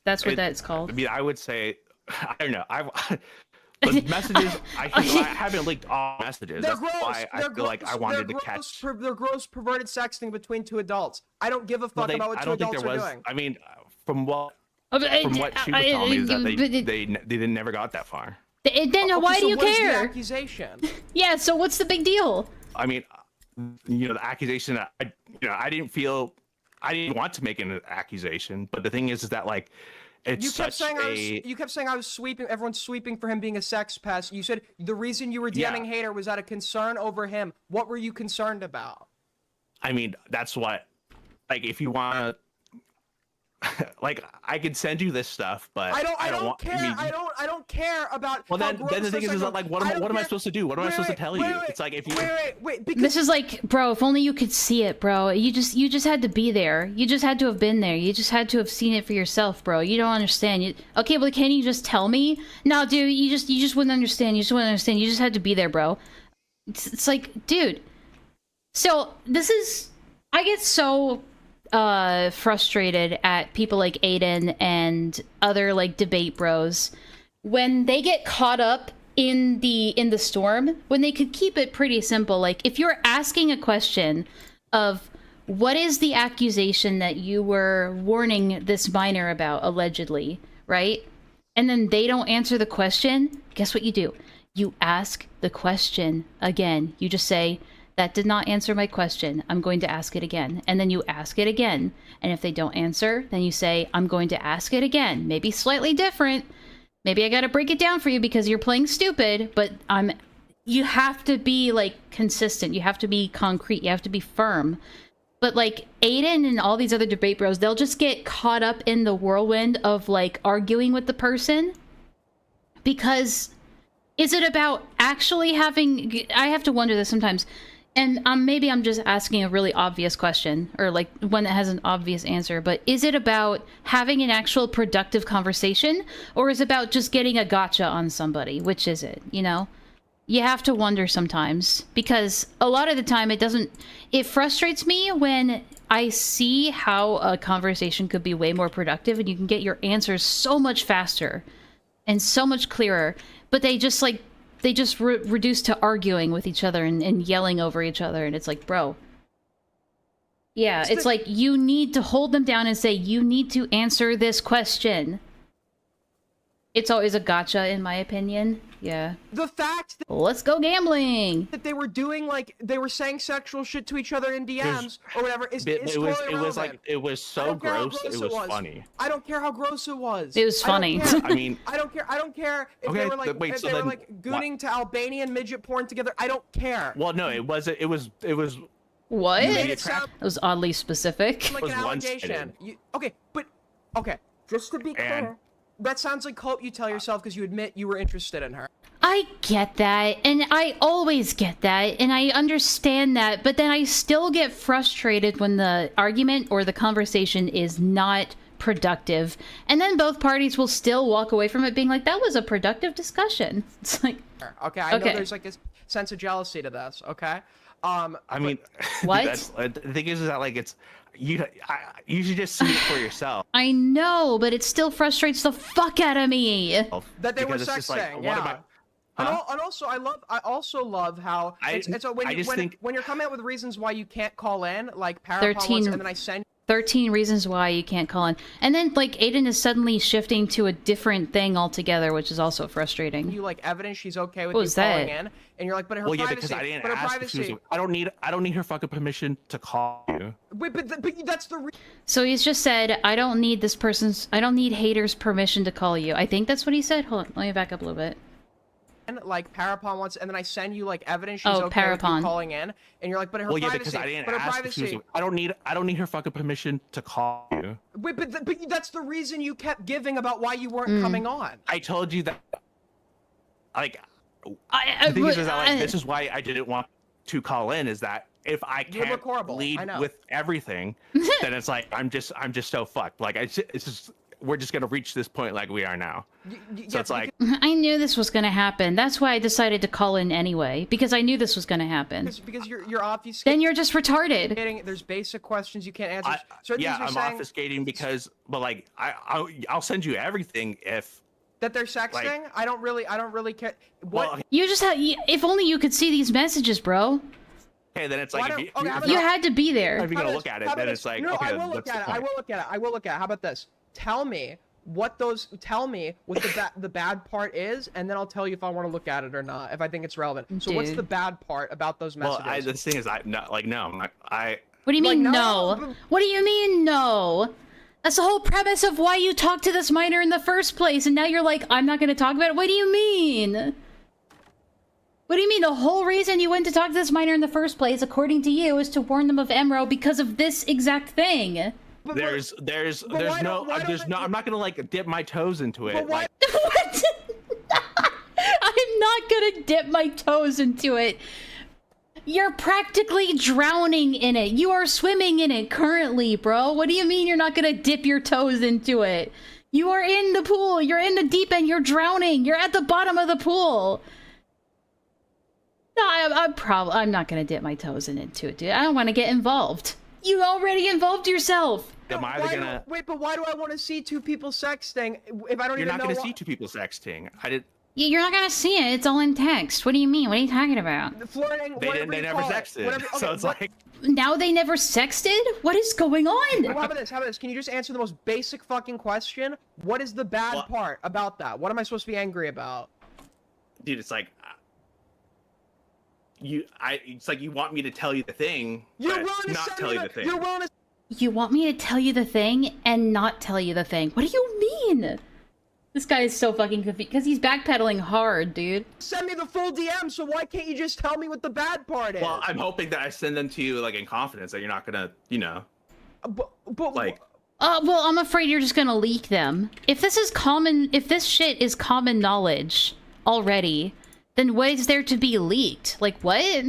that's what that's called. I mean, I would say, I don't know. The messages, I haven't leaked all messages. They're That's gross. why I They're feel like I wanted to gross, catch. They're gross, perverted sexting between two adults. I don't give a fuck Well, about what I two don't think adults there are was. doing. I mean, from what she was I- telling me is that but- they never got that far. Then Okay, why so do you what is the care? accusation? Yeah, so what's the big deal? I mean, you know, the accusation. I didn't want to make an accusation, but the thing is that like, it's You kept such saying a. you kept saying I was sweeping. Everyone's sweeping for him being a sex pest. You said the reason you were DMing Yeah. Hater was out of concern over him. What were you concerned about? I mean, that's what. Like, if you want to. like I could send you this stuff, but I don't want, care. I don't care about. Well, how then gross the thing this is that, like, what am I supposed to do? What am I supposed to tell you? It's like if you wait, because This is like, bro, if only you could see it, bro. You just had to be there. You just had to have been there. You just had to have seen it for yourself, bro. You don't understand. Okay, well, can you just tell me? No, dude, you just wouldn't understand. You just wouldn't understand. You just had to be there, bro. It's like, dude. So this is, I get so frustrated at people like Aiden and other like debate bros when they get caught up in the storm, when they could keep it pretty simple. Like, if you're asking a question of what is the accusation that you were warning this minor about, allegedly, right? And then they don't answer the question, guess what you do? You ask the question again. You just say, that did not answer my question. I'm going to ask it again. And then you ask it again. And if they don't answer, then you say, I'm going to ask it again. Maybe slightly different. Maybe I got to break it down for you because you're playing stupid, but you have to be like consistent. You have to be concrete. You have to be firm. But like Aiden and all these other debate bros, they'll just get caught up in the whirlwind of like arguing with the person. Because is it about actually having, I have to wonder this sometimes. And maybe I'm just asking a really obvious question, or like one that has an obvious answer, but is it about having an actual productive conversation, or is it about just getting a gotcha on somebody? Which is it, you know? You have to wonder sometimes, because a lot of the time it frustrates me when I see how a conversation could be way more productive and you can get your answers so much faster and so much clearer, but they just like, reduce to arguing with each other and yelling over each other. And it's like, bro. Yeah, it's like you need to hold them down and say, you need to answer this question. It's always a gotcha, in my opinion. Yeah. the fact that Let's go gambling. they were doing, like, they were saying sexual shit to each other in DMs or whatever is totally irrelevant. it was I so don't care how gross. It was funny. I don't care how gross it was. It was funny. I mean, I don't care if they Okay, were like wait, if so they were then like gooning to Albanian midget porn together. I don't care. well, no, it was What? You That made it sound was oddly specific. like was an one-sided. allegation. Okay, just to be clear, that sounds like hope you tell yourself because you admit you were interested in her. I get that, and I always get that, and I understand that, but then I still get frustrated when the argument or the conversation is not productive, and then both parties will still walk away from it being like, that was a productive discussion. It's like, Okay, I know there's like this sense of jealousy to this. Okay, I mean, What? the thing is that like it's you should just see it for yourself. I know, but it still frustrates the fuck out of me. that they were Because it's just like, sexting. what Yeah. about- And, Huh? and also, I also love how when you're coming up with reasons why you can't call in, like Parapon 13 once, and then I send 13 reasons why you can't call in. And then, like, Aiden is suddenly shifting to a different thing altogether, which is also frustrating. you like evidence she's okay with What you was calling that? in, and you're like, but her Well, yeah, privacy, because I didn't but her ask if she was. privacy. I don't need her fucking permission to call you. Wait, but that's the So he's just said, I don't need haters' permission to call you. I think that's what he said. Hold on, let me back up a little bit. like Parapon once, and then I send you like evidence she's Oh, okay with you Parapon. calling in, and you're like, but her Well, yeah, privacy, because I didn't but her ask if she was. privacy. I don't need her fucking permission to call you. Wait, but that's the reason you kept giving about why you weren't coming on. I told you that. Like, I the thing is that like this is why I didn't want to call in. Is that if I You're can't recordable, lead I know. with everything, then it's like I'm just so fucked. Like it's just we're just gonna reach this point like we are now. So it's like I knew this was going to happen. That's why I decided to call in anyway, because I knew this was going to happen. because you're obfuscating. Then you're just retarded. There's basic questions you can't answer. Certain yeah, things you're I'm saying obfuscating because, but like I'll send you everything if. that they're sexting. like- I don't really care. What? Well, You just had, if only you could see these messages, bro. okay, then it's Why like don't- if you, okay, if how You you're- had to be there. if you're How gonna about look this? at it, How then about it's this? like No, okay, I will what's look the at it. I point? will look at it. I will look at it. How about this? Tell me what the bad part is, and then I'll tell you if I want to look at it or not, if I think it's relevant. So what's Dude. the bad part about those Well, messages? the thing is, I'm not. What do you Like, mean, no, no? but- What do you mean, no? That's the whole premise of why you talked to this minor in the first place, and now you're like, I'm not going to talk about it? What do you mean? What do you mean? The whole reason you went to talk to this minor in the first place, according to you, is to warn them of Emro because of this exact thing. But there's why no don't- why there's don't no they- I'm not gonna like dip my toes into it. But why- Like, What? I'm not gonna dip my toes into it. You're practically drowning in it. You are swimming in it currently, bro. What do you mean you're not gonna dip your toes into it? You are in the pool. You're in the deep end. You're drowning. You're at the bottom of the pool. No, I'm not gonna dip my toes into it, dude. I don't want to get involved. You already involved yourself. am I gonna? Wait, but why do I want to see two people sexting if I don't You're even not know? gonna see two people sexting. You're not gonna see it. It's all in text. What do you mean? What are you talking about? Flirting. They never sexted. So it's like. Now they never sexted? What is going on? How about this? How about this? Can you just answer the most basic fucking question? What is the bad part about that? What am I supposed to be angry about? Dude, it's like it's like you want me to tell you the thing, You're but willing to not send tell me you the thing. You're willing to You want me to tell you the thing and not tell you the thing? What do you mean? This guy is so fucking confused because he's backpedaling hard, dude. send me the full DM, so why can't you just tell me what the bad part is? Well, I'm hoping that I send them to you like in confidence that you're not gonna, but like. Well, I'm afraid you're just gonna leak them. If this shit is common knowledge already, then what is there to be leaked? Like, what?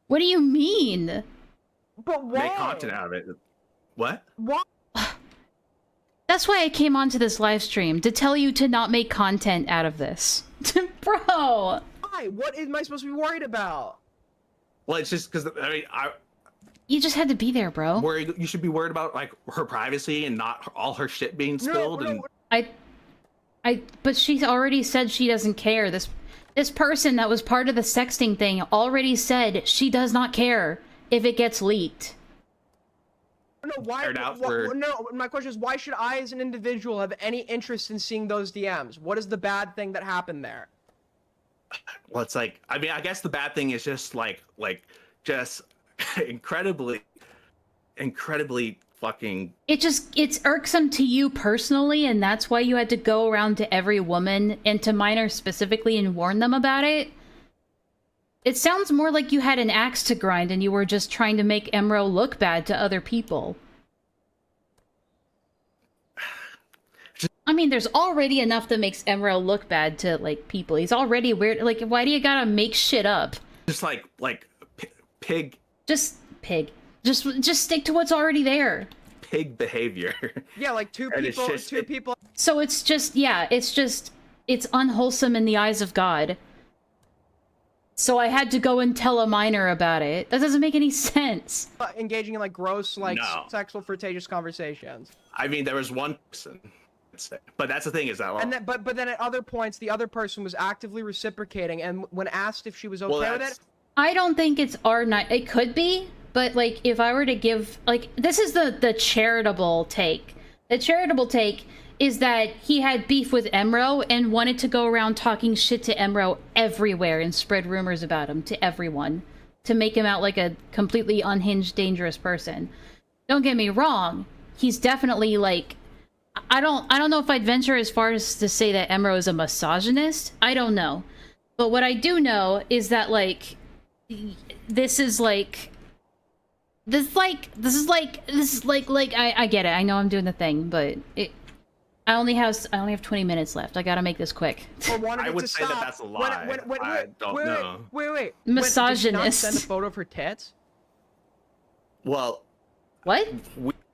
What do you mean? But why? Make content out of it. What? Why? That's why I came onto this live stream, to tell you to not make content out of this. Bro! Why? What am I supposed to be worried about? Well, it's just because You just had to be there, bro. you should be worried about like her privacy and not all her shit being spilled. But she's already said she doesn't care. This person that was part of the sexting thing already said she does not care if it gets leaked. No, why? Aired out No, my question is, why should I, as an individual, have any interest in seeing those DMs? What is the bad thing that happened there? Well, it's like, I mean, I guess the bad thing is just just incredibly fucking. It's irksome to you personally, and that's why you had to go around to every woman and to minors specifically and warn them about it. It sounds more like you had an axe to grind and you were just trying to make Emro look bad to other people. I mean, there's already enough that makes Emro look bad to, like, people. He's already weird. Like, why do you gotta make shit up? Just like pig. Just pig. Just stick to what's already there. Pig behavior. Yeah, like two people. So it's just, yeah, it's unwholesome in the eyes of God. So I had to go and tell a minor about it. That doesn't make any sense. Engaging in like gross, like No. sexual, flirtatious conversations. I mean, there was one person, but that's the thing is that. And then, but then at other points, the other person was actively reciprocating, and when asked if she was okay with it, I don't think it's our night. It could be, but like if I were to give, like, this is the charitable take. The charitable take is that he had beef with Emro and wanted to go around talking shit to Emro everywhere and spread rumors about him to everyone to make him out like a completely unhinged, dangerous person. Don't get me wrong. He's definitely like, I don't know if I'd venture as far as to say that Emro is a misogynist. I don't know. But what I do know is that, like, this is like, I get it. I know I'm doing the thing, but I only have 20 minutes left. I gotta make this quick. I would say that that's a lie. I don't know. Wait. Misogynist. Did she not send a photo of her tits? Well. What?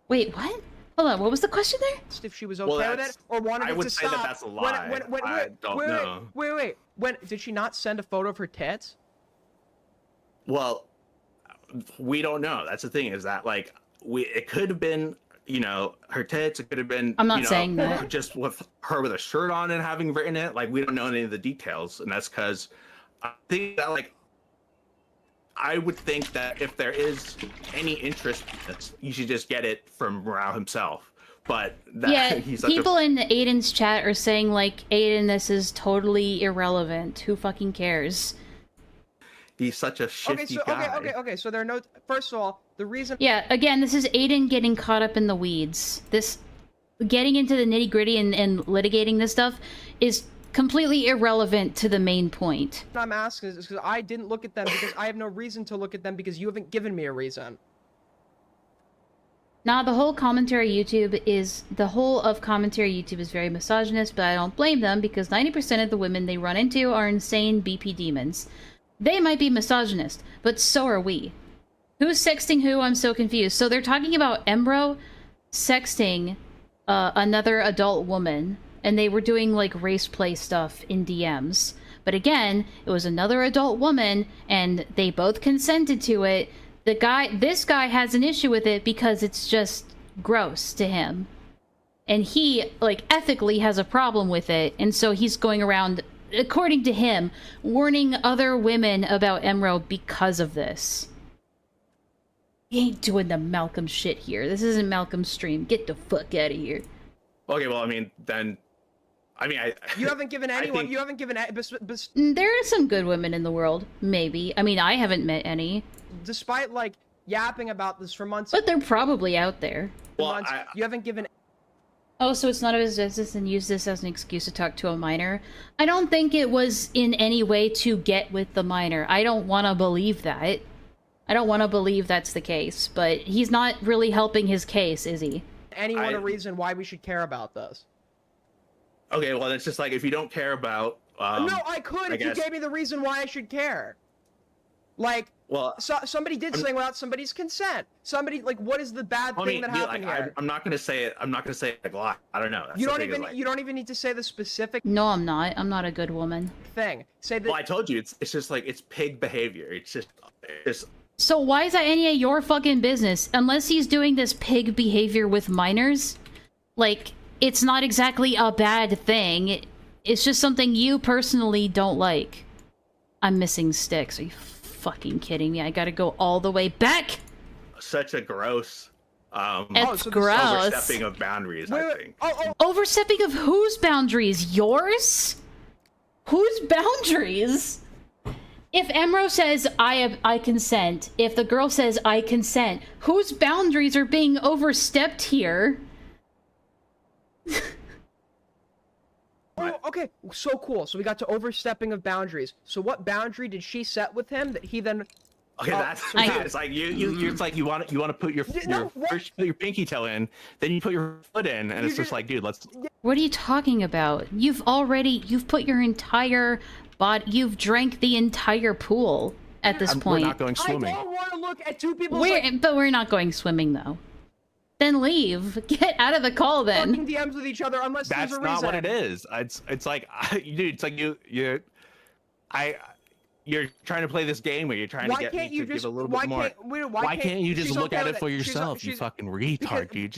Wait, what? Hold on. What was the question there? If she was okay with it, or wanted it to stop. I would say that that's a lie. I don't know. Wait. When did she not send a photo of her tits? Well, we don't know. That's the thing. Is that like it could have been, her tits. It could have been. I'm not saying that. Just with her with a shirt on and having written it. Like, we don't know any of the details, and that's because I think that, like, I would think that if there is any interest in this, you should just get it from Rao himself. But that, yeah, he's people in Aiden's chat are saying, like, Aiden, this is totally irrelevant. Who fucking cares? He's such a shifty guy. Okay. So there are no. First of all, the reason. Yeah, again, this is Aiden getting caught up in the weeds. This getting into the nitty gritty and litigating this stuff is completely irrelevant to the main point. What I'm asking is because I didn't look at them because I have no reason to look at them because you haven't given me a reason. Nah, the whole of commentary YouTube is very misogynist, but I don't blame them because 90% of the women they run into are insane BP demons. They might be misogynist, but so are we. Who's sexting who? I'm so confused. So they're talking about Embro sexting another adult woman, and they were doing like race play stuff in DMs. But again, it was another adult woman, and they both consented to it. This guy has an issue with it because it's just gross to him. And he, like, ethically has a problem with it, and so he's going around, according to him, warning other women about Emro because of this. He ain't doing the Malcolm shit here. This isn't Malcolm's stream. Get the fuck out of here. Okay, well, I mean, then... You haven't given anyone... You haven't given... There are some good women in the world. Maybe. I mean, I haven't met any. Despite, like, yapping about this for months... But they're probably out there. Well, you haven't given... Oh, so it's none of his business and use this as an excuse to talk to a minor? I don't think it was in any way to get with the minor. I don't want to believe that. I don't want to believe that's the case, but he's not really helping his case, is he? Anyone a reason why we should care about this? Okay, well, it's just like, if you don't care about... no, I could if you gave me the reason why I should care. Like, well, somebody did something without somebody's consent. Somebody, like, what is the bad thing that happened here? I'm not gonna say it. I'm not gonna say it like a lot. I don't know. You don't even need to say the specific. No, I'm not. I'm not a good woman. Thing. Say that. Well, I told you, it's just like, it's pig behavior. It's just. So why is that any of your fucking business? Unless he's doing this pig behavior with minors, like, it's not exactly a bad thing. It's just something you personally don't like. I'm missing sticks. Are you fucking kidding me? I gotta go all the way back. Such a gross. It's gross. Overstepping of boundaries, I think. Overstepping of whose boundaries? Yours? Whose boundaries? If Emro says I consent, if the girl says I consent, whose boundaries are being overstepped here? Oh, okay, so cool. So we got to overstepping of boundaries. So what boundary did she set with him that he then? Okay, it's like it's like you want to put your first put your pinky toe in, then you put your foot in, and it's just like, dude, let's. What are you talking about? You've put your entire body, you've drank the entire pool at this point. We're not going swimming. I don't want to look at two people. But we're not going swimming though. Then leave. Get out of the call then. Fucking DMs with each other unless there's a reason. That's not what it is. It's like, dude, it's like you're trying to play this game where you're trying to get me to give a little bit more. Why can't you just look at it for yourself, you fucking retard, dude?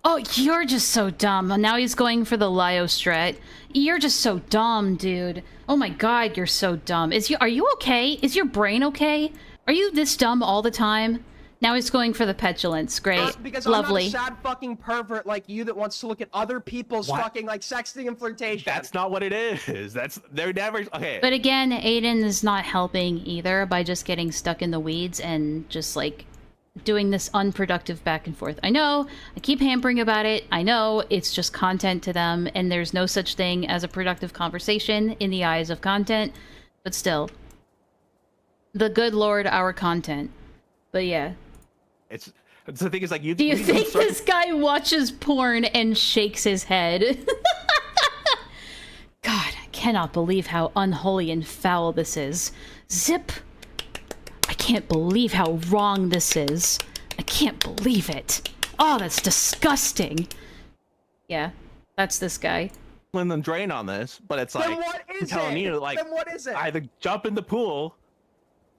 Oh, you're just so dumb. Now he's going for the Lyo strat. You're just so dumb, dude. Oh my god, you're so dumb. Are you okay? Is your brain okay? Are you this dumb all the time? Now he's going for the petulance. Great. Because lovely. I'm not a sad fucking pervert like you that wants to look at other people's fucking, like, sexting and flirtation. That's not what it is. They're never... Okay. But again, Aiden is not helping either by just getting stuck in the weeds and just, like, doing this unproductive back and forth. I know, I keep hampering about it. I know, it's just content to them, and there's no such thing as a productive conversation in the eyes of content. But still. The good lord, our content. But yeah. It's the thing is, like, do you think this guy watches porn and shakes his head? God, I cannot believe how unholy and foul this is. Zip. I can't believe how wrong this is. I can't believe it. Oh, that's disgusting. Yeah, that's this guy. And drain on this, but it's like, I'm telling you, like, then what is it? Either jump in the pool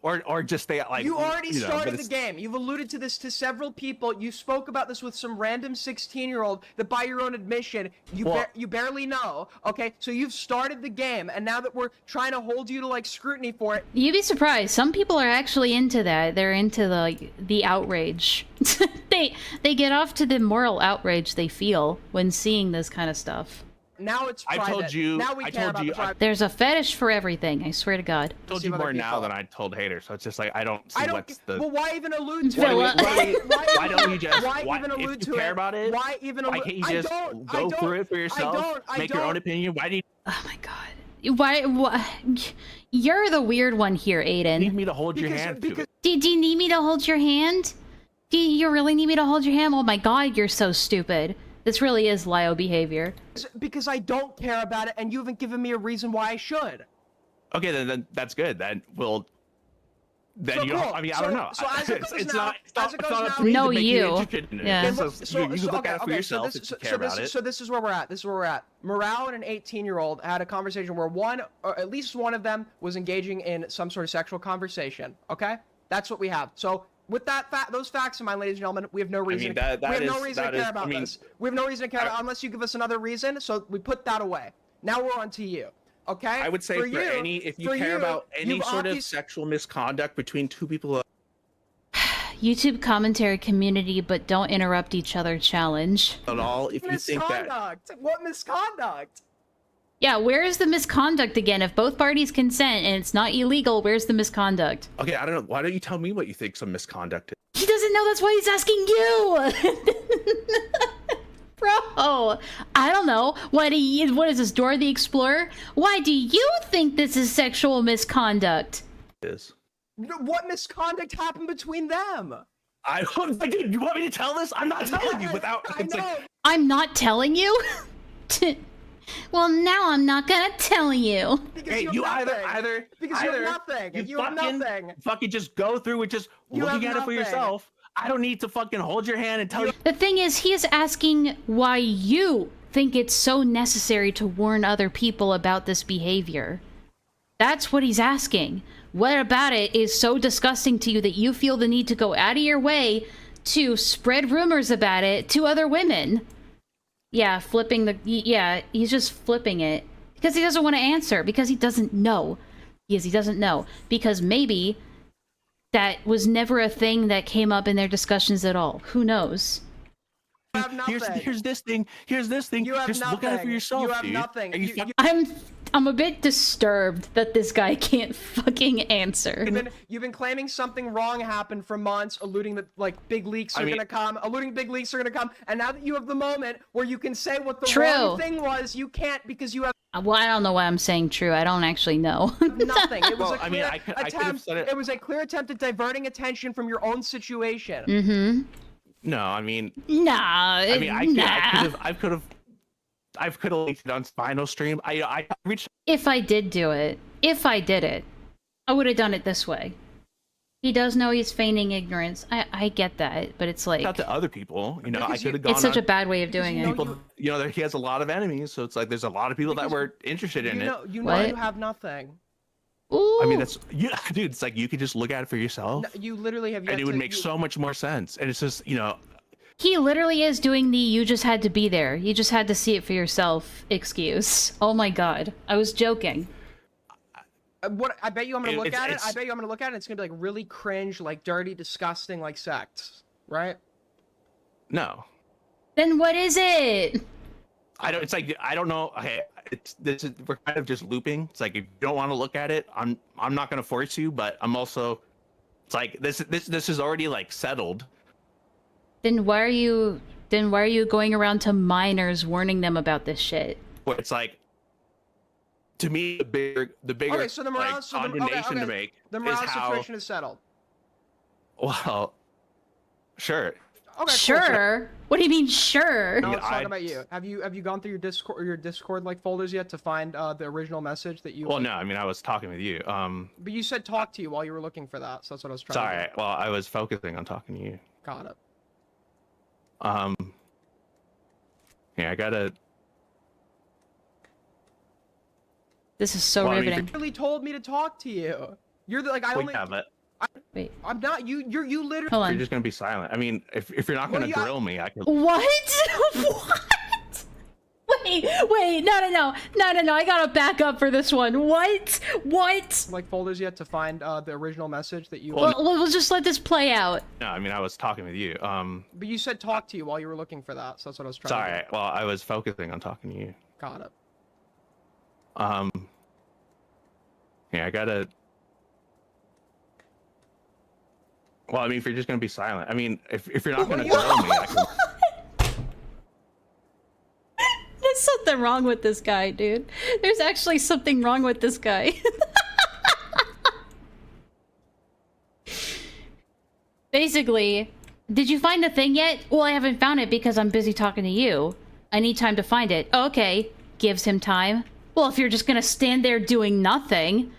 or just stay like. You already started the game. You've alluded to this to several people. You spoke about this with some random 16-year-old that, by your own admission, you barely know. Okay, so you've started the game, and now that we're trying to hold you to, like, scrutiny for it, you'd be surprised. Some people are actually into that. They're into the outrage. they get off to the moral outrage they feel when seeing this kind of stuff. Now it's private. I told you. Now we care about the private. There's a fetish for everything. I swear to God. I told you more now than I told Hater, so it's just like I don't see what's the. Well, why even allude to it? Why don't you just? Why even allude to it? Care about it? Why even? Why can't you just go through it for yourself? Make your own opinion. Why do you? Oh my God. Why? You're the weird one here, Aiden. You need me to hold your hand. Did you need me to hold your hand? Do you really need me to hold your hand? Oh my god, you're so stupid. This really is Lio behavior. Because I don't care about it, and you haven't given me a reason why I should. Okay, then that's good. Then we'll. Then So you. cool. I mean, I don't know. So as it goes it's now- not. It's as not, it it's goes not now- up to me No, to make you. interested in it. Yeah. So you can look at it for yourself if you care about it. So this is where we're at. This is where we're at. Morale and an 18-year-old had a conversation where one, or at least one of them, was engaging in some sort of sexual conversation. Okay, that's what we have. So with those facts in mind, ladies and gentlemen, we have no reason. that we have no is- reason to that care is- about I mean, this. We have no reason to care about unless you give us another reason. So we put that away. Now we're on to you. Okay. I would say if you care about any sort of sexual misconduct between two people. YouTube commentary community, but don't interrupt each other challenge. At all, if you think that Misconduct. What misconduct? Yeah, where is the misconduct again? If both parties consent and it's not illegal, where's the misconduct? okay, I don't know. Why don't you tell me what you think some misconduct is? He doesn't know, that's why he's asking you! Bro, I don't know. What is this, Dora the Explorer? Why do you think this is sexual misconduct? Is What misconduct happened between them? dude, you want me to tell this? I'm not telling you without. I know. I'm not telling you? Well, now I'm not gonna tell you. Because Hey, you have either because you have nothing. You have nothing. fucking just go through with just You have looking at it for nothing. yourself. I don't need to fucking hold your hand and tell you. The thing is, he is asking why you think it's so necessary to warn other people about this behavior. That's what he's asking. What about it is so disgusting to you that you feel the need to go out of your way to spread rumors about it to other women? Yeah, he's just flipping it. Because he doesn't want to answer, because he doesn't know. He doesn't know. Because maybe that was never a thing that came up in their discussions at all. Who knows? You have nothing. Here's this thing. Here's this thing. You have Just nothing. look at it for yourself, You have dude. nothing. Are you You- fucking- I'm a bit disturbed that this guy can't fucking answer. You've been claiming something wrong happened for months, alluding that like big leaks are gonna come, and now that you have the moment where you can say what the wrong thing was, you can't because you have Well, I don't know why I'm saying true. I don't actually know. nothing. It was Well, a I mean, clear I could have attempt. said it. It was a clear attempt at diverting attention from your own situation. Mm-hmm. No, I mean, Nah. I could have leaked it on Spinal Stream. I reached If I did it, I would have done it this way. He does know he's feigning ignorance. I get that, but it's like out to other people. You know, I Because could have gone. it's such on a bad way of doing it. people. He has a lot of enemies, so it's like there's a lot of people that were interested in it. You know What? you have nothing. Ooh. I mean, that's dude. It's like you could just look at it for yourself, No, you literally have yet and it would to- make you- so much more sense. And it's just He literally is doing the "you just had to be there, you just had to see it for yourself" excuse. Oh my god, I was joking. What I bet you I'm gonna look at it. it's- I bet you I'm gonna look at it. It's gonna be like really cringe, like dirty, disgusting, like sex, right? no. Then what is it? I don't. It's like I don't know. Okay, we're kind of just looping. It's like if you don't want to look at it, I'm not gonna force you, but I'm also. It's like this is already like settled. Then why are you going around to minors warning them about this shit? Where it's like, to me, the bigger Okay, so the morale, like, so the, condemnation to make the is morale how. situation is settled. Well, sure. Okay, cool. Sure. What do you mean, sure? Now Yeah, let's talk I- about you. Have you gone through your Discord like folders yet to find the original message that you? Well, no, I mean I was talking with you. But you said talk to you while you were looking for that, so that's what I was trying. Sorry. To do. Well, I was focusing on talking to you. Got it. Yeah, I gotta. This is so Well, I mean, riveting. You really told me to talk to you. You're the, like I Well, only. yeah, but Wait, I'm not. You literally. hold you're on. just gonna be silent. I mean, if you're not gonna Well, grill me, I can. What? What? Wait, no, I gotta back up for this one. What? Like folders yet to find the original message that you. Well, We'll just let this play out. No, I mean I was talking with you. But you said talk to you while you were looking for that, so that's what I was trying. To Sorry. do. Well, I was focusing on talking to you. Got it. Yeah, I gotta. Well, I mean, if you're just gonna be silent, I mean, if you're not gonna grill me, I can. There's something wrong with this guy, dude. There's actually something wrong with this guy. Basically, Did you find the thing yet? Well, I haven't found it because I'm busy talking to you. I need time to find it. Oh, okay. Gives him time. Well, if you're just gonna stand there doing nothing...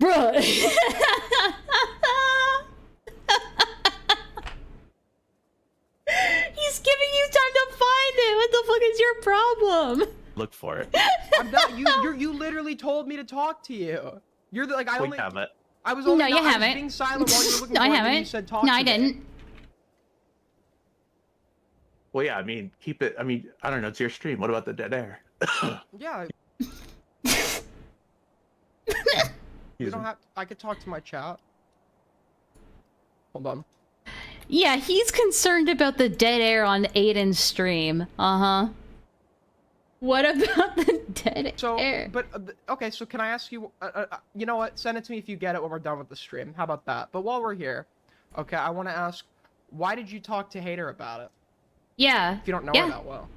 Bruh. He's giving you time to find it. What the fuck is your problem? Look for it. I'm not. You literally told me to talk to you. You're the, like I We only. have it. I was only. No, you I was haven't. being silent while you were looking No, for I it, and haven't. you said talk No, to I me. didn't. Well, yeah, I mean, keep it. I mean, I don't know. It's your stream. What about the dead air? Yeah. You don't have. I could talk to my chat. Hold on. Yeah, he's concerned about the dead air on Aiden's stream. Uh-huh. What about the dead So, air? but okay. So can I ask you? You know what? Send it to me if you get it when we're done with the stream. How about that? But while we're here, okay, I want to ask, why did you talk to Hater about it? Yeah. If you don't know yeah. her that well.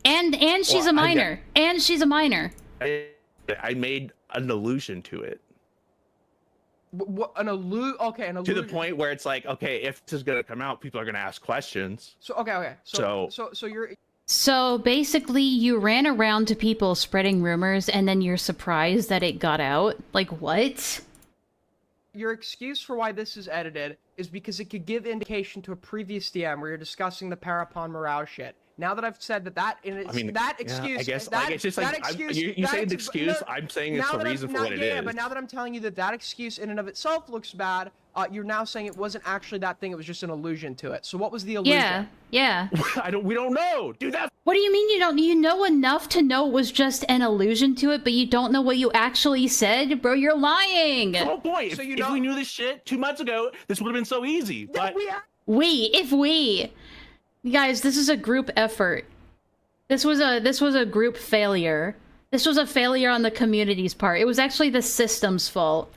And she's Well, a minor. And she's a minor. I made an allusion to it. What an Okay, an To illusion. the point where it's like, okay, if this is gonna come out, people are gonna ask questions. So okay. So you're. So basically, you ran around to people spreading rumors, and then you're surprised that it got out. Like, what? Your excuse for why this is edited is because it could give indication to a previous DM where you're discussing the Parapon morale shit. Now that I've said that I mean, that yeah, excuse, I guess that, like it's just that like excuse, you say that the ex- excuse. no, I'm saying it's now the that I'm- reason for now- what it yeah, is. but now that I'm telling you that excuse in and of itself looks bad, you're now saying it wasn't actually that thing. It was just an allusion to it. So what was the illusion? Yeah. We don't know, dude. That's What do you mean you don't? You know enough to know it was just an allusion to it, but you don't know what you actually said? Bro, you're lying! the whole point. So If we knew this shit 2 months ago, this would have been so easy. But If we... Guys, this is a group effort. This was a group failure. This was a failure on the community's part. It was actually the system's fault.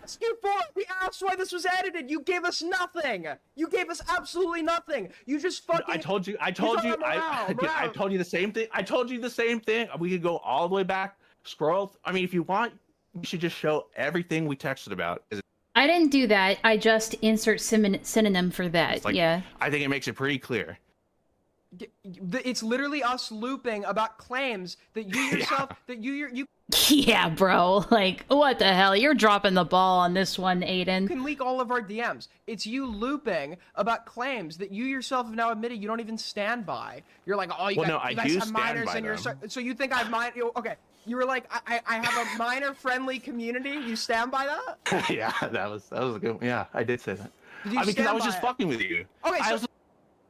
We asked why this was edited. You gave us nothing. You gave us absolutely nothing. You just fucking. I told you I told told you the same thing. I told you the same thing. We could go all the way back, scroll. I mean, if you want, we should just show everything we texted about. I didn't do that. I just insert synonym for that. Like, yeah. I think it makes it pretty clear. It's literally us looping about claims that you yourself that you Yeah, bro. Like, what the hell? You're dropping the ball on this one, Aiden. can leak all of our DMs. It's you looping about claims that you yourself have now admitted you don't even stand by. You're like, oh, you guys I do have stand minors by in your them. so you think I've okay. You were like, I have a minor-friendly community. You stand by that? Yeah, that was a good one. Yeah, I did say that. Did you I mean, because I stand was by just it? fucking with you. Okay, so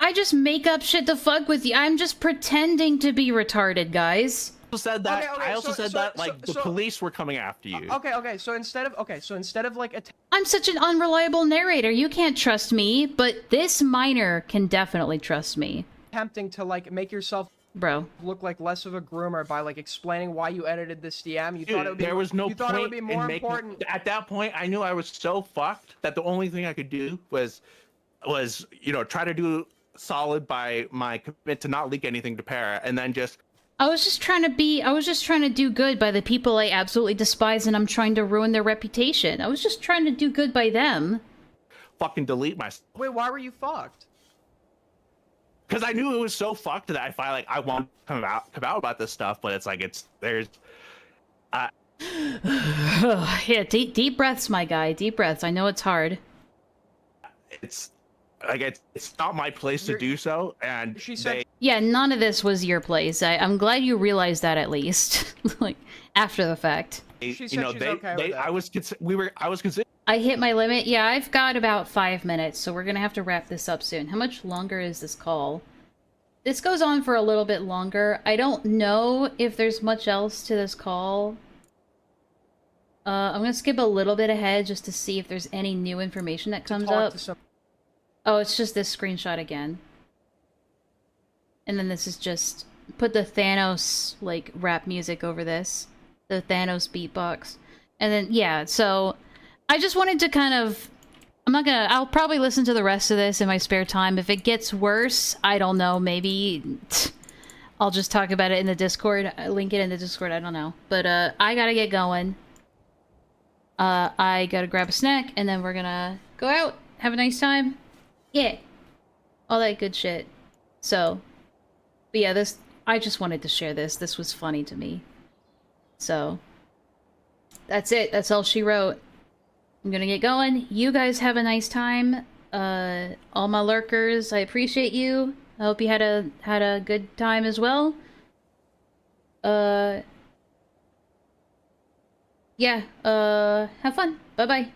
I just make up shit to fuck with you. I'm just pretending to be retarded, guys. I also said that. Okay, I also said that like the so- police were coming after you. okay. So instead of like I'm such an unreliable narrator. You can't trust me, but this minor can definitely trust me. attempting to like make yourself Bro. look like less of a groomer by like explaining why you edited this DM. You thought it would be There was no you thought point it would be more in making. important. At that point, I knew I was so fucked that the only thing I could do was try to do solid by my commitment to not leak anything to Para, and then just. I was just trying to do good by the people I absolutely despise, and I'm trying to ruin their reputation. I was just trying to do good by them. Fucking delete myself. Wait, why were you fucked? Because I knew it was so fucked that I finally I want to come out about this stuff, but it's like Yeah, deep breaths, my guy. Deep breaths. I know it's hard. it's not my place to do so, and She said Yeah, none of this was your place. I'm glad you realized that at least, like after the fact. they, She you said know, she's they, okay they with that. I was considering. I hit my limit. Yeah, I've got about 5 minutes, so we're gonna have to wrap this up soon. How much longer is this call? This goes on for a little bit longer. I don't know if there's much else to this call. I'm gonna skip a little bit ahead just to see if there's any new information that comes talk up. to some Oh, it's just this screenshot again. And then this is just... Put the Thanos, like, rap music over this. The Thanos beatbox. And then, yeah, so... I just wanted to kind of... I'll probably listen to the rest of this in my spare time. If it gets worse, I don't know, maybe... I'll just talk about it in the Discord. Link it in the Discord, I don't know. But, I gotta get going. I gotta grab a snack, and then we're gonna go out. Have a nice time. Yeah. all that good shit. So, but yeah, I just wanted to share this. This was funny to me. So, that's it. That's all she wrote. I'm gonna get going. You guys have a nice time. All my lurkers, I appreciate you. I hope you had a good time as well. Yeah, have fun. Bye-bye.